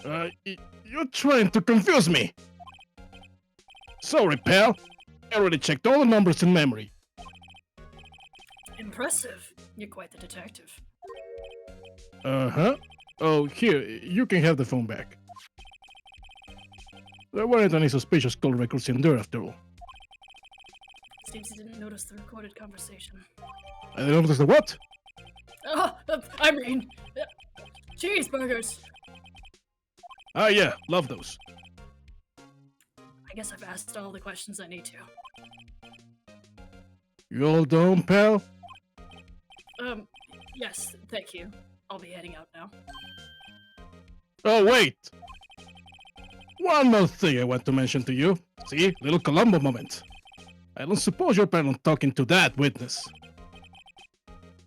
You're trying to confuse me. Sorry, pal. I already checked all the numbers in memory. Impressive. You're quite the detective. Uh-huh. Oh, here, you can have the phone back. There weren't any suspicious call records in there after all. Seems he didn't notice the recorded conversation. I didn't notice the what? Oh, I mean, cheeseburgers. Ah, yeah, love those. I guess I've asked all the questions I need to. You all done, pal? Yes, thank you. I'll be heading out now. Oh, wait! One more thing I want to mention to you. See, little Columbo moment. I don't suppose you're planning on talking to that witness.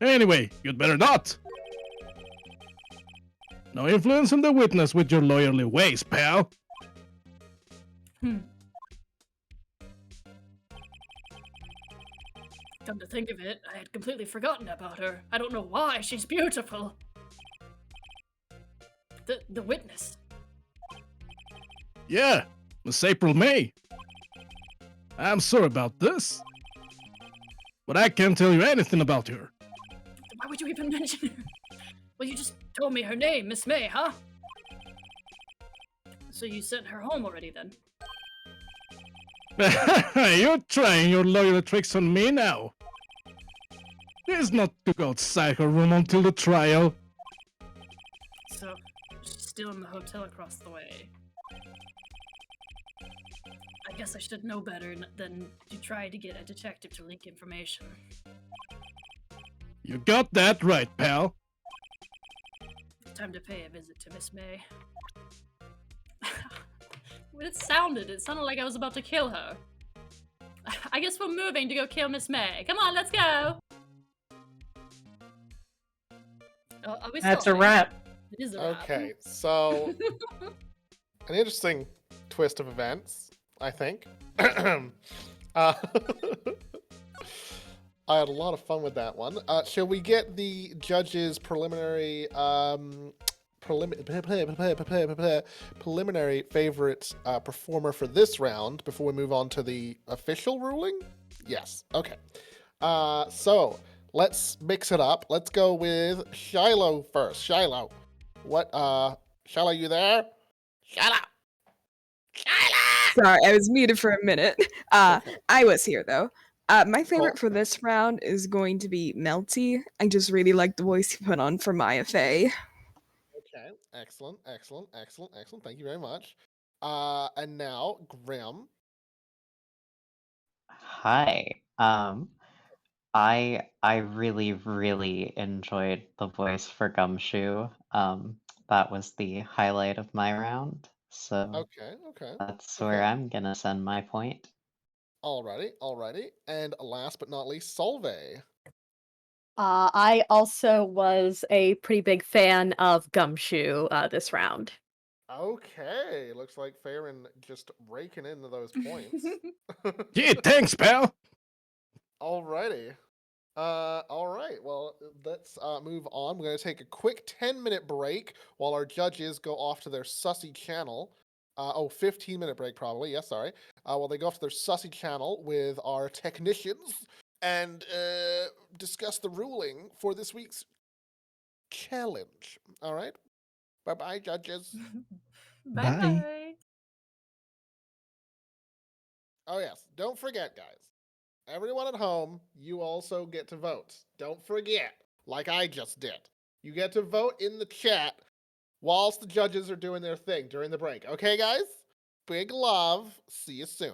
Anyway, you'd better not. No influencing the witness with your lawyerly ways, pal. Come to think of it, I had completely forgotten about her. I don't know why, she's beautiful. The witness. Yeah, Miss April May. I'm sorry about this, but I can't tell you anything about her. Why would you even mention her? Well, you just told me her name, Miss May, huh? So you sent her home already, then? You're trying your lawyer tricks on me now. She's not to go outside her room until the trial. So, she's still in the hotel across the way. I guess I should know better than to try to get a detective to leak information. You got that right, pal. Time to pay a visit to Miss May. When it sounded like I was about to kill her. I guess we're moving to go kill Miss May. Come on, let's go! Are we That's a stopping? wrap. It is a wrap. Okay, so an interesting twist of events, I think. I had a lot of fun with that one. Shall we get the judge's preliminary preliminary favorite performer for this round before we move on to the official ruling? Yes. Okay. So let's mix it up. Let's go with Shiloh first. Shiloh, what? Shiloh, you there? Shiloh. Shiloh. Sorry, I was muted for a minute. Okay. I was here though. My Cool. favorite for this round is going to be Melty. I just really like the voice he put on for Maya Fey. Okay. Excellent. Excellent. Excellent. Excellent. Thank you very much. And now Grim. Hi. I really enjoyed the voice for Gumshoe. That was the highlight of my round. So Okay. Okay. that's Okay. where I'm gonna send my point. Alrighty. Alrighty. And last but not least, Solvay. I also was a pretty big fan of Gumshoe this round. Okay. Looks like Farron just raking into those points. Gee, thanks, pal. Alrighty. All right. Well, let's move on. We're going to take a quick 10-minute break while our judges go off to their sussy channel. 15-minute break probably. Yes, sorry. While they go off to their sussy channel with our technicians and discuss the ruling for this week's challenge. All right. Bye-bye, judges. Bye Bye. bye. Oh, yes. Don't forget, guys. Everyone at home, you also get to vote. Don't forget, like I just did. You get to vote in the chat whilst the judges are doing their thing during the break. Okay, guys? Big love. See you soon.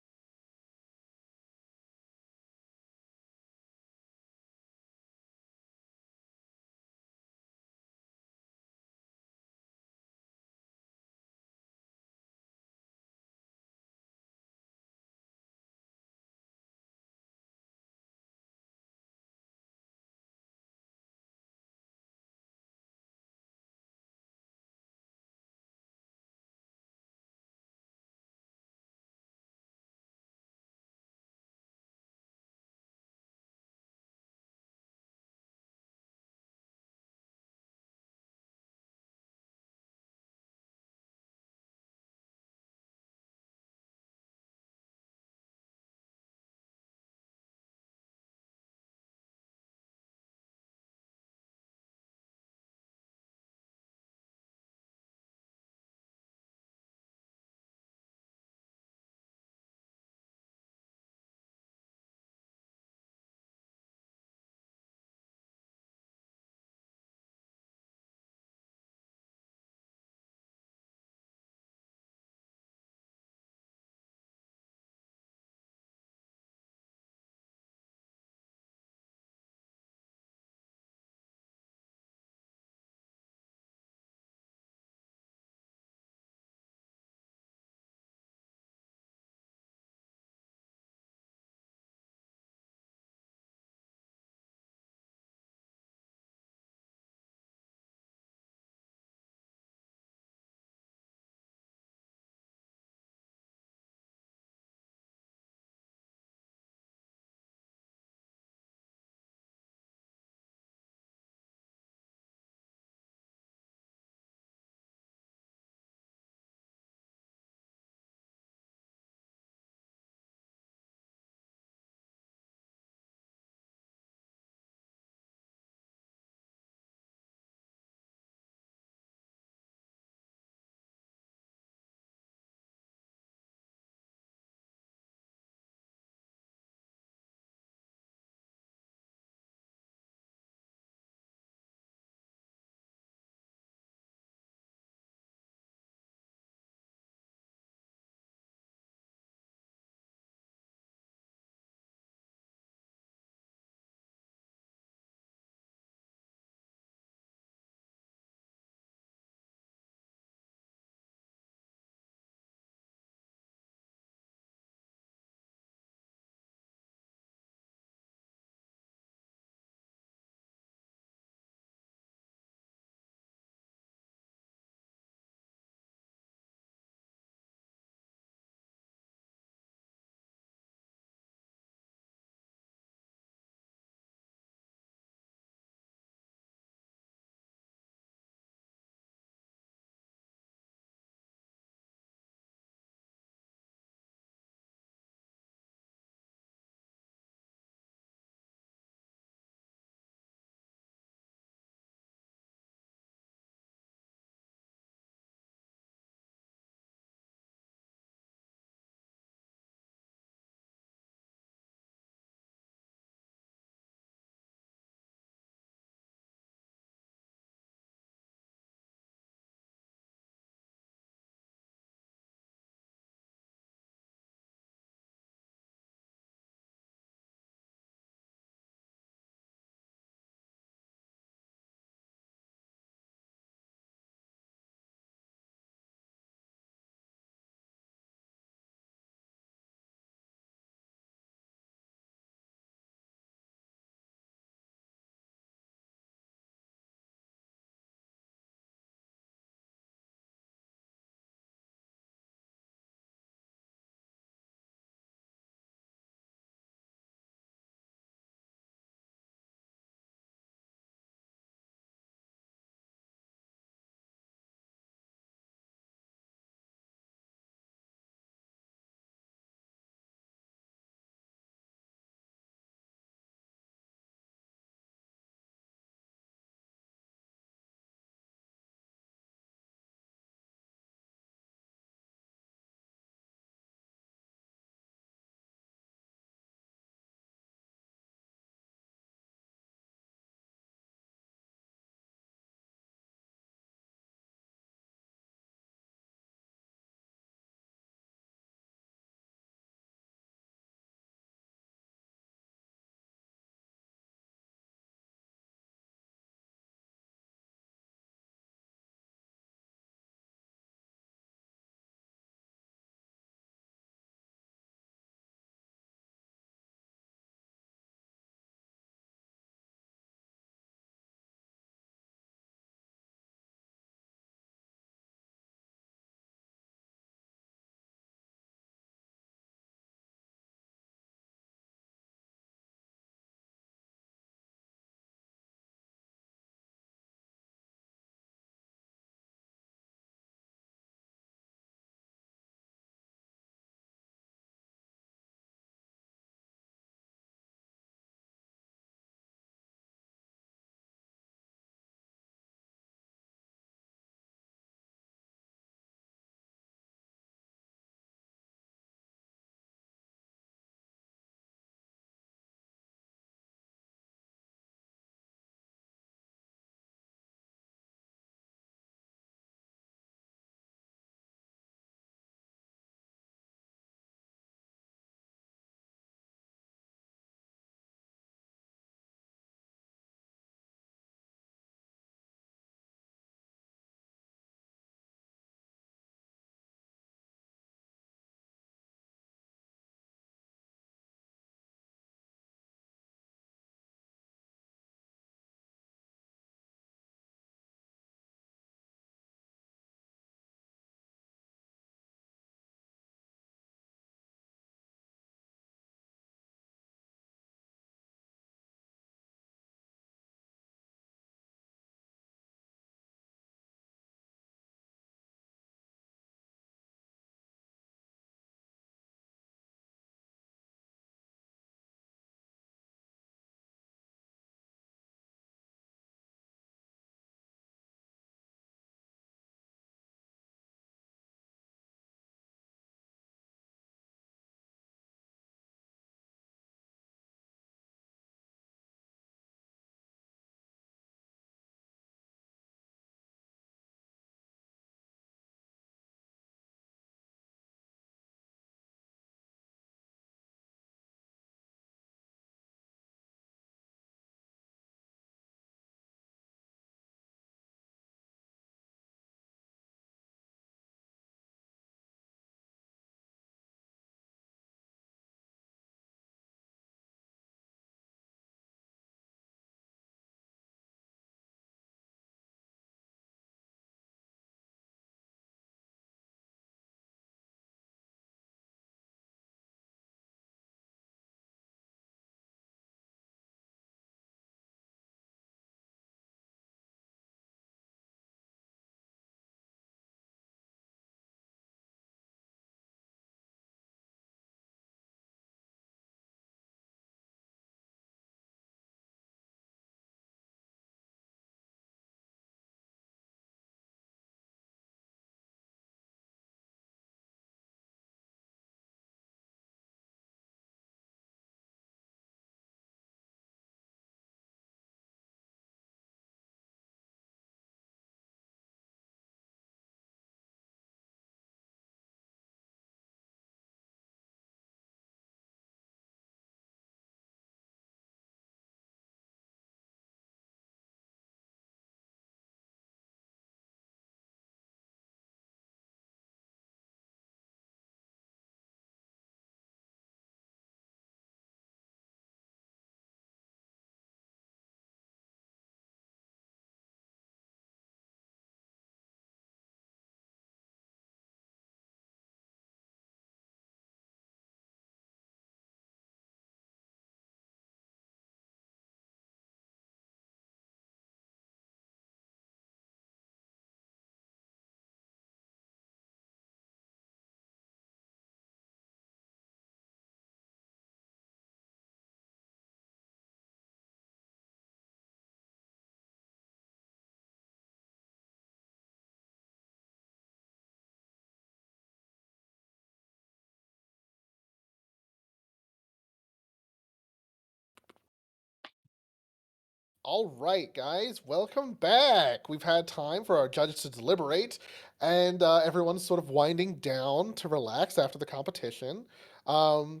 All right, guys, welcome back. We've had time for our judges to deliberate, and everyone's sort of winding down to relax after the competition. Now,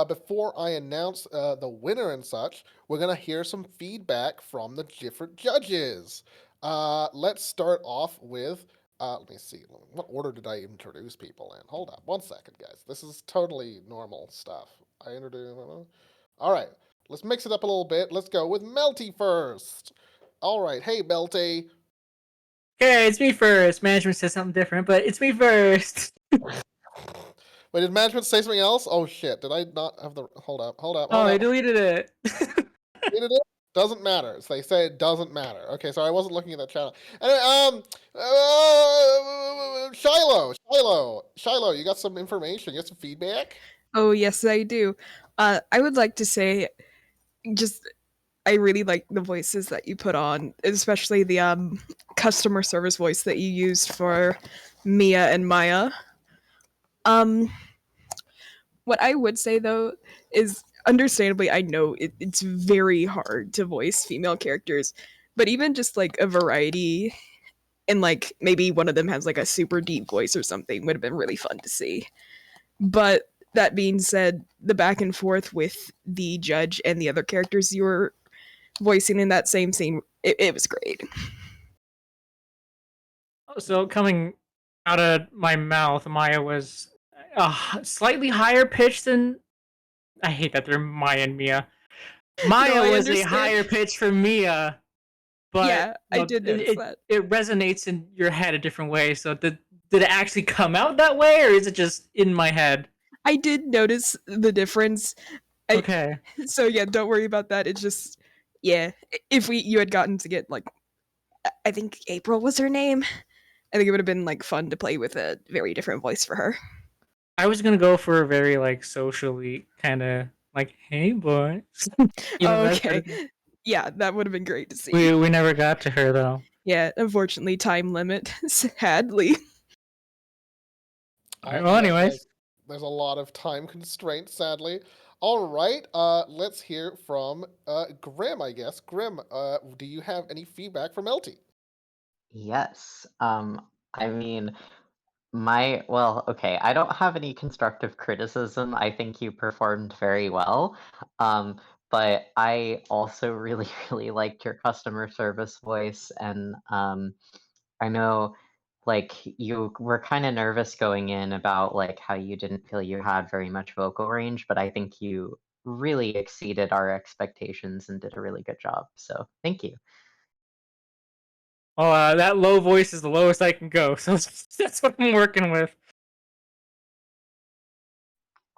before I announce the winner and such, we're going to hear some feedback from the different judges. Let's start off with, let me see, what order did I introduce people in? Hold on, 1 second, guys. This is totally normal stuff. I introduced, all right. Let's mix it up a little bit. Let's go with Melty first. All right. Hey, Melty. Okay, it's me first. Management says something different, but it's me first. Wait, did management say something else? Oh, shit. Did I not have the... Hold up. Oh, they deleted it. Deleted it? Doesn't matter. So they say it doesn't matter. Okay, sorry. I wasn't looking at that channel. Anyway, Shiloh, you got some information? You got some feedback? Oh, yes, I do. I would like to say, just I really like the voices that you put on, especially the customer service voice that you used for Mia and Maya. What I would say though is, understandably, I know it's very hard to voice female characters, but even just like a variety, and like maybe one of them has like a super deep voice or something, would have been really fun to see. But that being said, the back and forth with the judge and the other characters you were voicing in that same scene, it was great. So coming out of my mouth, Maya was slightly higher pitched than... I hate that they're Maya and Mia. Maya No, I was a understand. higher pitch for Mia, but Yeah, I did notice that. It resonates in your head a different way. So did it actually come out that way, or is it just in my head? I did notice the difference. Okay. So yeah, don't worry about that. It's just, yeah, if you had gotten to get like, I think April was her name, I think it would have been like fun to play with a very different voice for her. I was gonna go for a very like socially kind of like, hey boys. Okay. Yeah, that would have been great to see. We never got to her though. Yeah, unfortunately, time limit, sadly. Alright, well, anyways. There's a lot of time constraints, sadly. All right, let's hear from Grim, I guess. Grim, do you have any feedback from Melty? Yes. I mean, okay, I don't have any constructive criticism. I think you performed very well. But I also really, really liked your customer service voice, and I know like you were kind of nervous going in about like how you didn't feel you had very much vocal range, but I think you really exceeded our expectations and did a really good job. So thank you. Well, that low voice is the lowest I can go, so that's what I'm working with.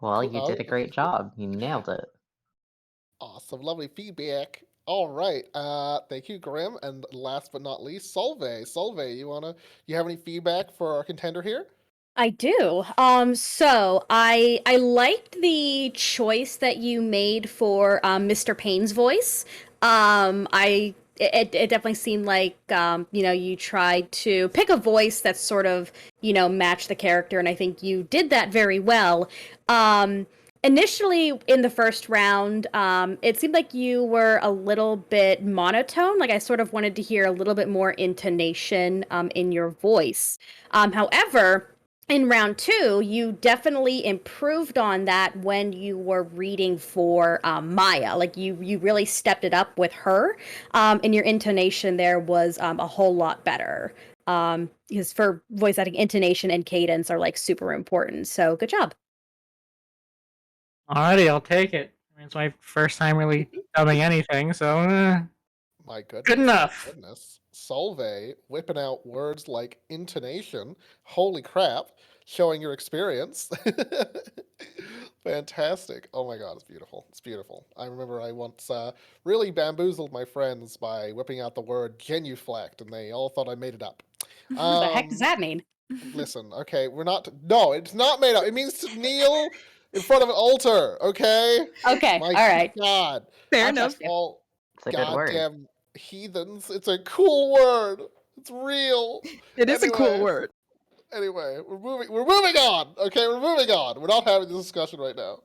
Well, you did a great job. You nailed it. Awesome, lovely feedback. All right, thank you, Grim. And last but not least, Solveig. Solveig, you have any feedback for our contender here? I do. So I liked the choice that you made for Mr. Payne's voice. It definitely seemed like you tried to pick a voice that sort of matched the character, and I think you did that very well. Initially in the first round, it seemed like you were a little bit monotone. Like I sort of wanted to hear a little bit more intonation in your voice. However, in round 2, you definitely improved on that when you were reading for Maya. Like you really stepped it up with her, and your intonation there was a whole lot better. Because for voice acting, intonation and cadence are like super important. So good job. Alrighty, I'll take it. I mean, it's my first time really dubbing anything, so my goodness, good enough. My goodness. Solveig whipping out words like intonation. Holy crap. Showing your experience. Fantastic. Oh my god, it's beautiful. It's beautiful. I remember I once really bamboozled my friends by whipping out the word genuflect, and they all thought I made it up. What the heck does that mean? Listen, okay, no, it's not made up. It means to kneel in front of an altar, okay? Okay, My all right. God. Fair enough. All It's a good word. goddamn heathens. It's a cool word. It's real. It is a cool word. Anyway, we're moving on. Okay, we're moving on. We're not having this discussion right now.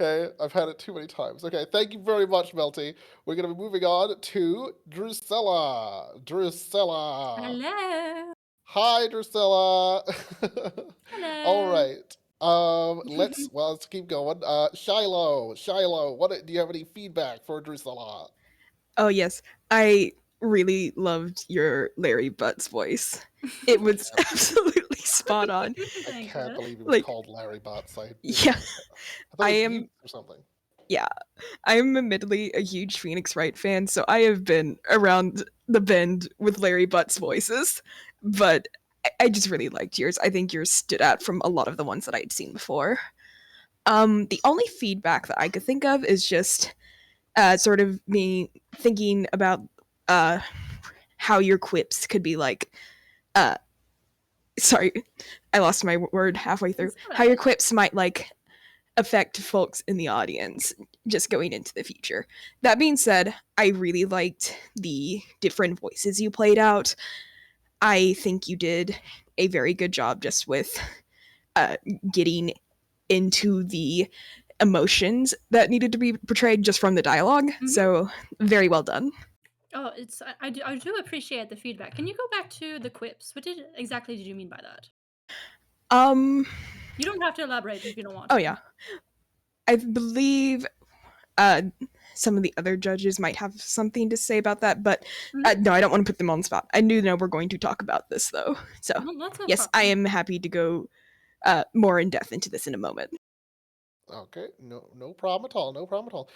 Okay, I've had it too many times. Okay, thank you very much, Melty. We're gonna be moving on to Drusilla. Drusilla. Hello. Hi, Drusilla. Hello. All right. Let's keep going. Shiloh, what do you have any feedback for Drusilla? Oh yes, I really loved your Larry Butts voice. It was absolutely spot on. I Thank can't you. believe he was Like, called Larry Butts. yeah, I thought I it was am. mute or something. Yeah, I'm admittedly a huge Phoenix Wright fan, so I have been around the bend with Larry Butts voices, but I just really liked yours. I think yours stood out from a lot of the ones that I'd seen before. The only feedback that I could think of is just sort of me thinking about how your quips could be like. Uh, sorry, I lost my word halfway through. It's all How your right. quips might like affect folks in the audience just going into the future. That being said, I really liked the different voices you played out. I think you did a very good job just with uh, getting into the emotions that needed to be portrayed just from the dialogue. Mhm. So, very well done. Oh, I do appreciate the feedback. Can you go back to the quips? What exactly did you mean by that? Um, You don't have to elaborate if you don't want oh to. yeah. I believe some of the other judges might have something to say about that, but no, I don't want to put them on the spot. I do know we're going to talk about this though. So, No, that's no yes, I problem. am happy to go more in depth into this in a moment. Okay, no problem at all. No problem at all.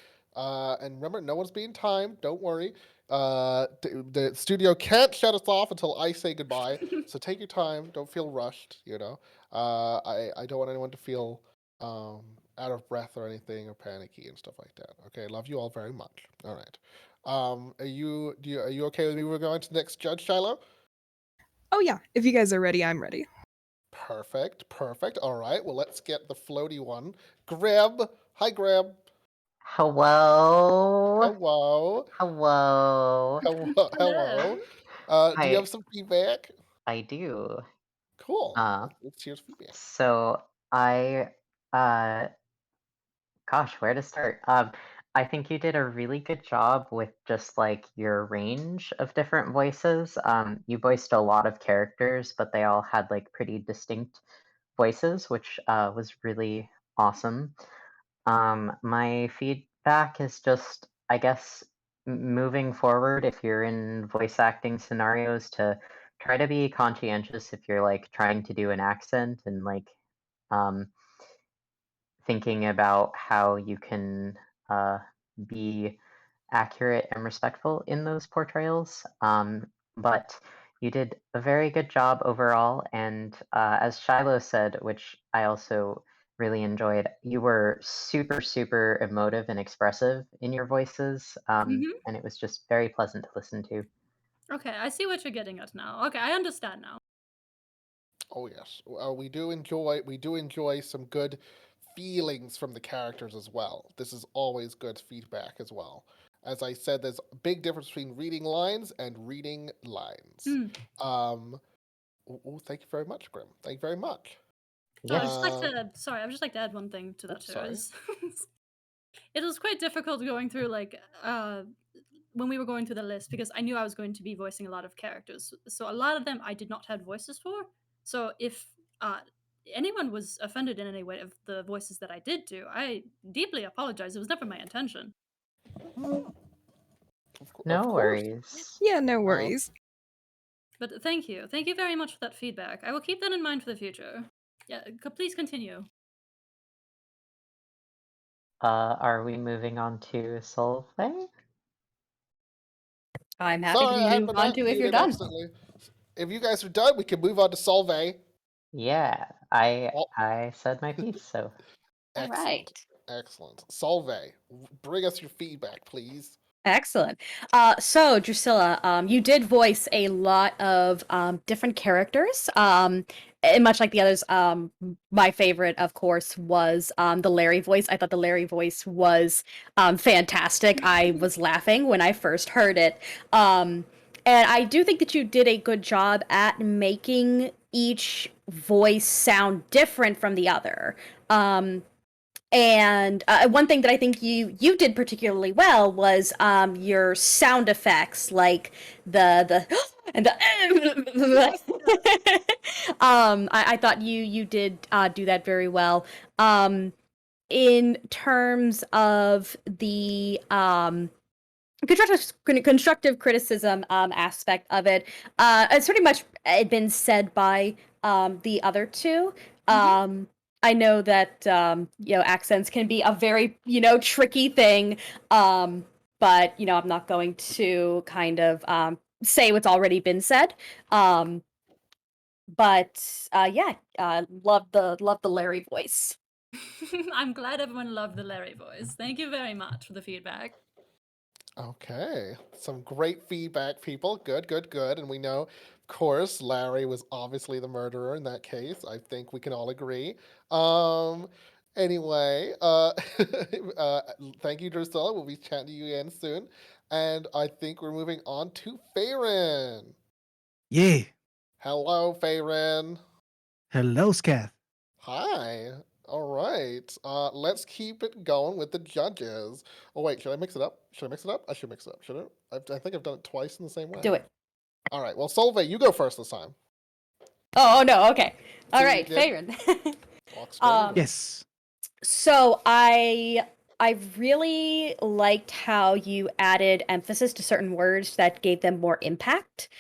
And remember, no one's being timed. Don't worry. The studio can't shut us off until I say goodbye. So take your time. Don't feel rushed. I don't want anyone to feel out of breath or anything or panicky and stuff like that. Okay, love you all very much. All right. Are you okay with me? We're going to the next judge, Shiloh. Oh yeah, if you guys are ready, I'm ready. Perfect. All right. Well, let's get the floaty one. Greb. Hi, Greb. Hello. Hello. Hello. Hello. Do you have some feedback? I do. Cool. Uh, Let's hear some feedback. so I, uh, gosh, where to start? I think you did a really good job with just like your range of different voices. You voiced a lot of characters, but they all had like pretty distinct voices, which was really awesome. My feedback is just, I guess, moving forward, if you're in voice acting scenarios, to try to be conscientious if you're like trying to do an accent and like um, thinking about how you can be accurate and respectful in those portrayals. But you did a very good job overall. And as Shiloh said, which I also really enjoyed, you were super, super emotive and expressive in your voices. And it was just very pleasant to listen to. Okay, I see what you're getting at now. Okay, I understand now. Oh yes, we do enjoy some good feelings from the characters as well. This is always good feedback as well. As I said, there's a big difference between reading lines and reading lines. Thank you very much, Grim. Thank you very much. I would just like Uh, to. Sorry, I would just like to add one thing to that too. sorry. It was quite difficult going through like when we were going through the list because I knew I was going to be voicing a lot of characters. So a lot of them I did not have voices for. So if anyone was offended in any way of the voices that I did do, I deeply apologize. It was never my intention. Of No course. worries. Yeah, no worries. But thank you. Thank you very much for that feedback. I will keep that in mind for the future. Yeah, please continue. Are we moving on to Solveig? I'm happy Sorry, I to had move my on back to if you're muted done. accidentally. If you guys are done, we can move on to Solveig. Yeah, I said my piece, so. All right. Excellent. Solveig, bring us your feedback, please. Excellent. So Drusilla, you did voice a lot of different characters. And much like the others, my favorite, of course, was the Larry voice. I thought the Larry voice was fantastic. I was laughing when I first heard it. And I do think that you did a good job at making each voice sound different from the other. And one thing that I think you did particularly well was your sound effects, like the and the I thought you did do that very well. In terms of the constructive criticism aspect of it, it's pretty much been said by the other two. I know that accents can be a very tricky thing, but I'm not going to kind of say what's already been said. But love the Larry voice. I'm glad everyone loved the Larry voice. Thank you very much for the feedback. Okay, some great feedback, people. Good, good, good. And we know, of course, Larry was obviously the murderer in that case. I think we can all agree. Anyway, thank you, Drusilla. We'll be chatting to you again soon. And I think we're moving on to Farron. Yeah. Hello, Farron. Hello, Scath. Hi. All right. Let's keep it going with the judges. Oh wait, should I mix it up? Should I mix it up? I should mix it up. Should I? I think I've done it twice in the same way. Do it. All right. Well, Solveig, you go first this time. Oh no. Okay. All So you right, did- Farron. Walk straight. Yes. So I really liked how you added emphasis to certain words that gave them more impact.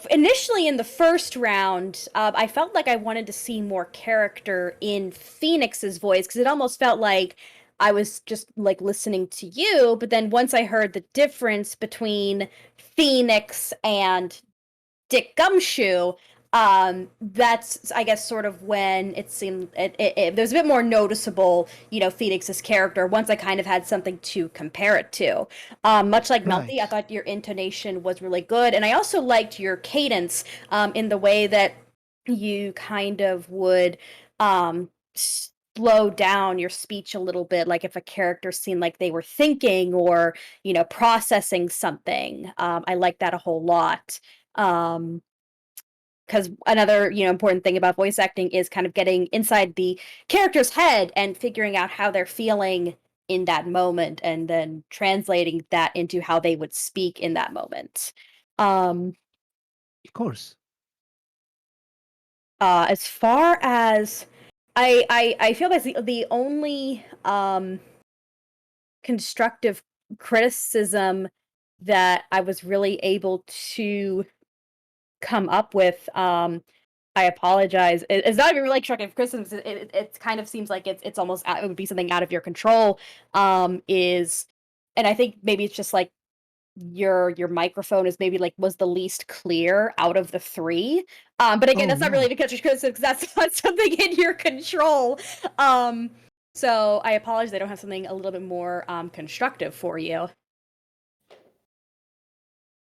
Initially in the first round, I felt like I wanted to see more character in Phoenix's voice because it almost felt like I was just like listening to you. But then once I heard the difference between Phoenix and Dick Gumshoe, that's I guess sort of when it seemed it was a bit more noticeable, Phoenix's character once I kind of had something to compare it to. Much like Right. Melty, I thought your intonation was really good, and I also liked your cadence in the way that you kind of would slow down your speech a little bit, like if a character seemed like they were thinking or processing something. I like that a whole lot. Because another important thing about voice acting is kind of getting inside the character's head and figuring out how they're feeling in that moment and then translating that into how they would speak in that moment. Of course. As far as I feel that's the only constructive criticism that I was really able to come up with. I apologize. It's not even really constructive criticism. It kind of seems like it's almost it would be something out of your control. And I think maybe it's just like your microphone is maybe like was the least clear out of the three. But again, Oh, that's not no. really because because that's not something in your control. So I apologize. I don't have something a little bit more constructive for you.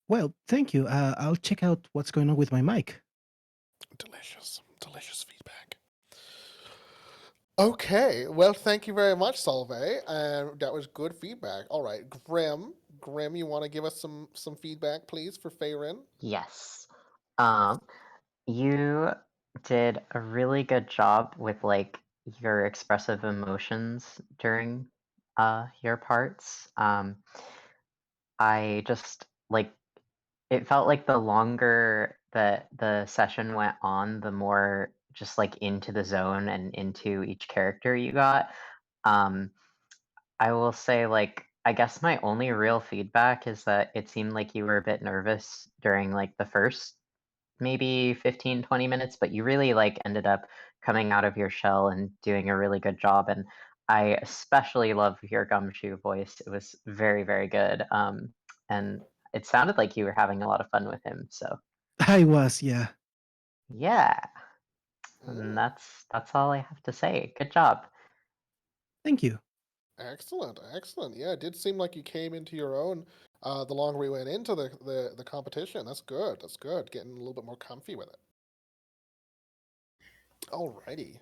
Well, thank you. I'll check out what's going on with my mic. Delicious, delicious feedback. Okay, well, thank you very much, Solveig, and that was good feedback. All right, Grim, you want to give us some feedback, please, for Farron? Yes. You did a really good job with like your expressive emotions during your parts. I just like it felt like the longer that the session went on, the more just like into the zone and into each character you got. Um, I will say, like, I guess my only real feedback is that it seemed like you were a bit nervous during like the first maybe 15, 20 minutes, but you really like ended up coming out of your shell and doing a really good job. And I especially love your Gumshoe voice. It was very, very good. And it sounded like you were having a lot of fun with him. So I was, yeah. yeah, and that's all I have to say. Good job. Thank you. Excellent, excellent. Yeah, it did seem like you came into your own the longer we went into the competition. That's good. That's good. Getting a little bit more comfy with it. Alrighty.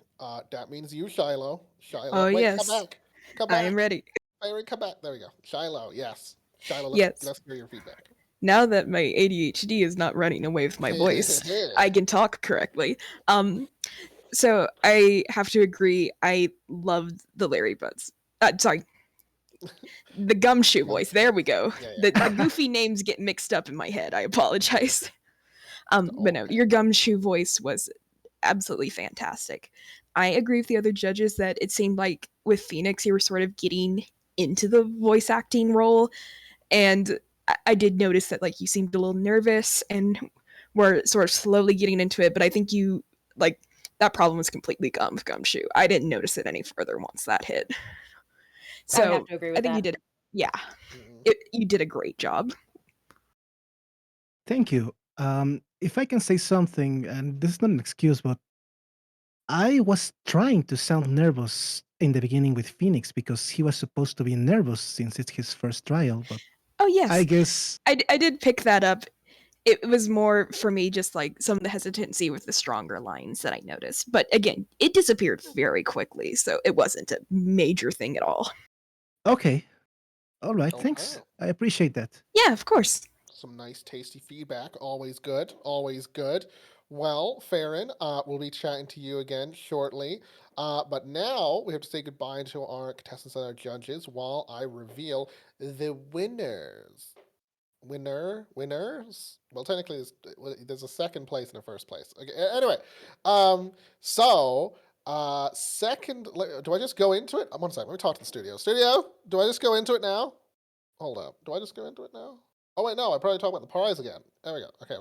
That means you, Shiloh. Shiloh. Oh, Wait, yes. come back. Come I back. am ready. Farron, come back. There we go. Shiloh, yes. Shiloh, Yes. let's hear your feedback. Now that my ADHD is not running away with my voice, I can talk correctly. So I have to agree. I loved the Larry Butts. Sorry, the Gumshoe voice. There we go. Yeah. The goofy names get mixed up in my head. I apologize. But no, Okay. your Gumshoe voice was absolutely fantastic. I agree with the other judges that it seemed like with Phoenix, you were sort of getting into the voice acting role, and I did notice that like you seemed a little nervous and were sort of slowly getting into it. But I think you like that problem was completely gone with Gumshoe. I didn't notice it any further once that hit. I would So have to agree with I think that. you did. Yeah, Mm-mm. you did a great job. Thank you. If I can say something, and this is not an excuse, but I was trying to sound nervous in the beginning with Phoenix because he was supposed to be nervous since it's his first trial, but Oh yes, I guess I did pick that up. It was more for me just like some of the hesitancy with the stronger lines that I noticed. But again, it disappeared very quickly, so it wasn't a major thing at all. okay. All right, Okay. thanks. I appreciate that. Yeah, of course. Some nice, tasty feedback. Always good. Always good. Well, Farron, we'll be chatting to you again shortly. But now we have to say goodbye to our contestants and our judges while I reveal the winners. Winners? Well, technically, there's a second place and a first place. Okay. Anyway, second. Do I just go into it? One second. Let me talk to the studio. Studio, do I just go into it now? Hold up. Do I just go into it now? Oh wait, no. I probably talk about the prize again. There we go. Okay.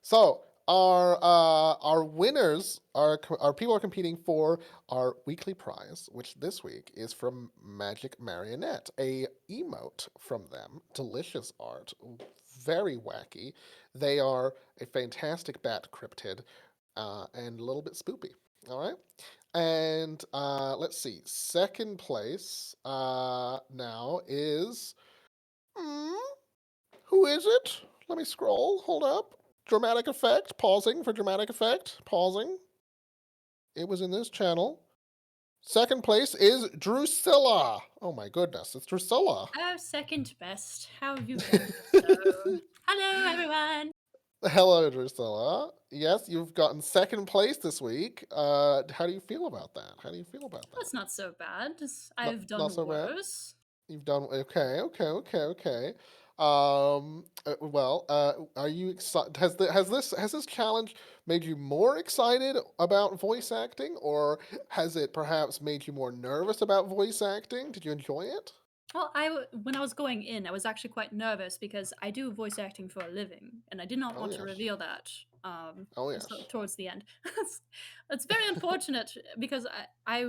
So our winners are our people are competing for our weekly prize, which this week is from Magic Marionette, a emote from them. Delicious art, very wacky. They are a fantastic bat cryptid, and a little bit spoopy. All right. And let's see. Second place now is. Who is it? Let me scroll. Hold up. Dramatic effect. Pausing for dramatic effect. Pausing. It was in this channel. Second place is Drusilla. Oh my goodness, it's Drusilla. Oh, second best. How have you been? So, hello, everyone. Hello, Drusilla. Yes, you've gotten second place this week. How do you feel about that? How do you feel about that? That's not so bad. I've done Not so bad. worse. You've done okay. Are you excited? Has this challenge made you more excited about voice acting, or has it perhaps made you more nervous about voice acting? Did you enjoy it? Well, when I was going in, I was actually quite nervous because I do voice acting for a living, and I did not Oh want to yes. reveal that. Oh yes. Towards the end, it's very unfortunate because I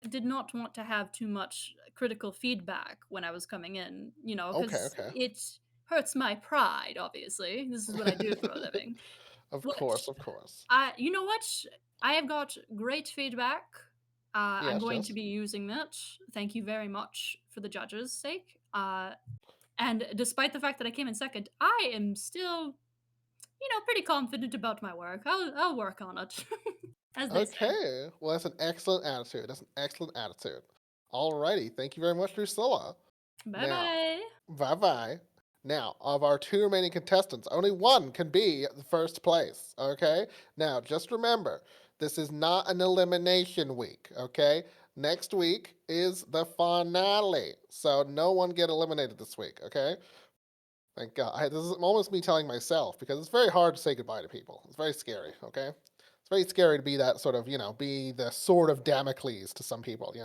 did not want to have too much critical feedback when I was coming in, because Okay. it hurts my pride. Obviously, this is what I do for a living. Of But course. you know what? I have got great feedback. I'm going to Yes. be using that. Thank you very much for the judges' sake. And despite the fact that I came in second, I am still, pretty confident about my work. I'll work on it, as they say. Okay. Well, that's an excellent attitude. Alrighty. Thank you very much, Drusilla. Bye Now, bye. bye. Now, of our two remaining contestants, only one can be the first place, okay? Now, just remember, this is not an elimination week, okay? Next week is the finale, so no one get eliminated this week, okay? Thank God. This is almost me telling myself, because it's very hard to say goodbye to people. It's very scary, okay? It's very scary to be that sort of, be the sword of Damocles to some people,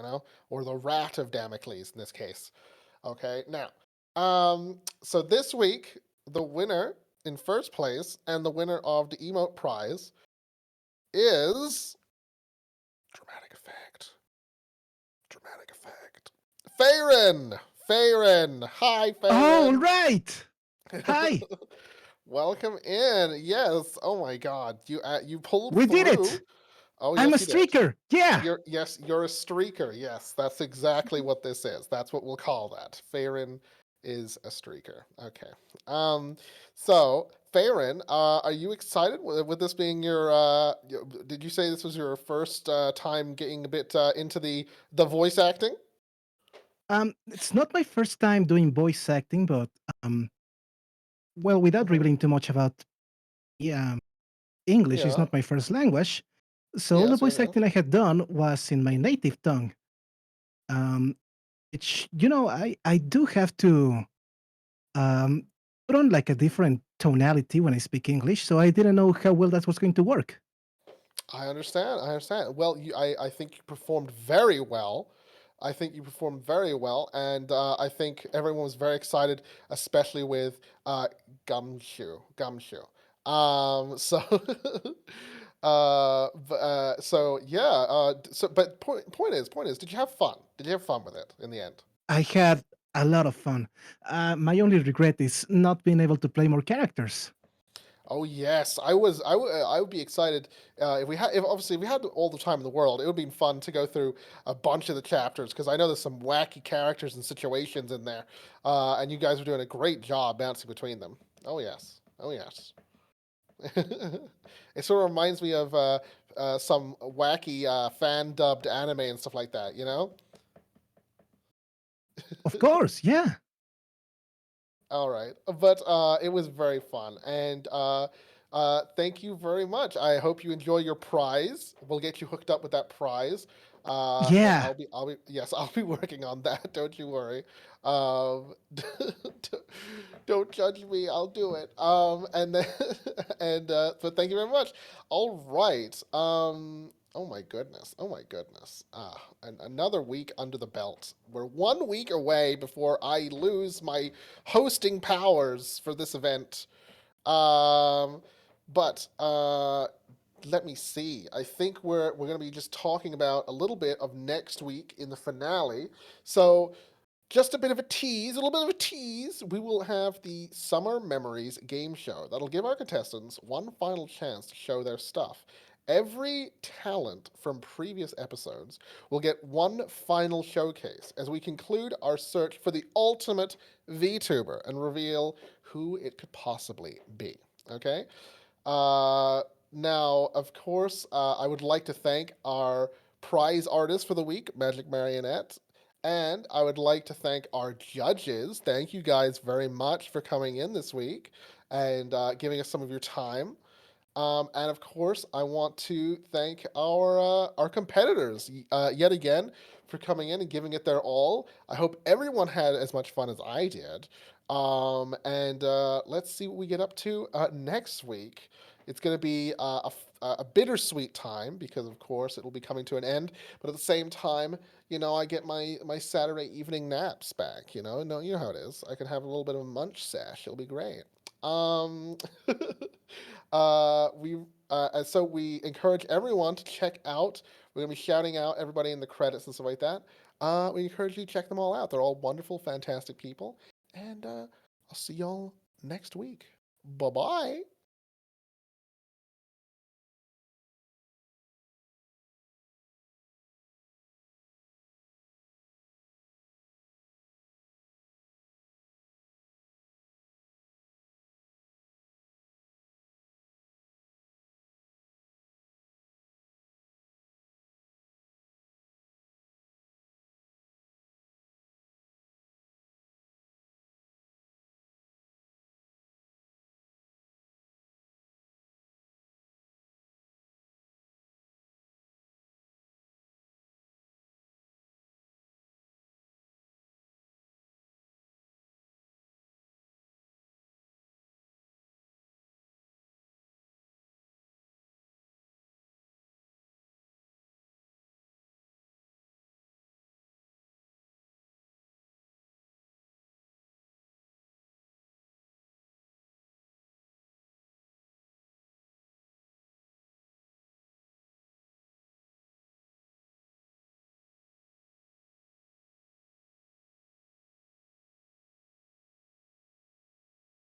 or the rat of Damocles in this case. Okay, now, so this week, the winner in first place and the winner of the emote prize is dramatic effect. Farron. Hi, Farron. All right. Hi. Welcome in. Yes. Oh my God. You pulled We through. did it. Oh, I'm a yes, you did. streaker. Yeah. You're a streaker. Yes, that's exactly what this is. That's what we'll call that. Farron is a streaker. Okay. So Farron, are you excited with this being did you say this was your first time getting a bit into the voice acting? It's not my first time doing voice acting, but well, without revealing too much about English is Yeah. not my first language. So all the Yes, voice yes. acting I had done was in my native tongue. Which, I do have to um, put on like a different tonality when I speak English, so I didn't know how well that was going to work. I understand. I understand. Well, I think you performed very well. I think you performed very well, and I think everyone was very excited, especially with Gumshoe. So, so yeah. But point is, did you have fun? Did you have fun with it in the end? I had a lot of fun. My only regret is not being able to play more characters. Oh yes, I would be excited if obviously we had all the time in the world. It would be fun to go through a bunch of the chapters because I know there's some wacky characters and situations in there, and you guys are doing a great job bouncing between them. Oh yes, oh yes. It sort of reminds me of some wacky fan dubbed anime and stuff like that. You know. Of course, yeah. All right, but it was very fun, and thank you very much. I hope you enjoy your prize. We'll get you hooked up with that prize, and Yeah. yes, I'll be working on that. Don't you worry. Um, don't judge me. I'll do it. And then, but thank you very much. All right. Oh my goodness. Oh my goodness. Another week under the belt. We're 1 week away before I lose my hosting powers for this event. But let me see. I think we're going to be just talking about a little bit of next week in the finale. So just a bit of a tease, a little bit of a tease. We will have the Summer Memories game show that'll give our contestants one final chance to show their stuff. Every talent from previous episodes will get one final showcase as we conclude our search for the ultimate VTuber and reveal who it could possibly be. Okay? Now, of course, I would like to thank our prize artist for the week, Magic Marionette. And I would like to thank our judges. Thank you guys very much for coming in this week and giving us some of your time. And of course, I want to thank our competitors yet again for coming in and giving it their all. I hope everyone had as much fun as I did. And let's see what we get up to next week. It's going to be a bittersweet time because, of course, it will be coming to an end. But at the same time, I get my Saturday evening naps back. No, you know how it is. I can have a little bit of a munch sesh. It'll be great. Um, so we encourage everyone to check out. We're gonna be shouting out everybody in the credits and stuff like that. We encourage you to check them all out. They're all wonderful, fantastic people. And I'll see y'all next week. Bye bye.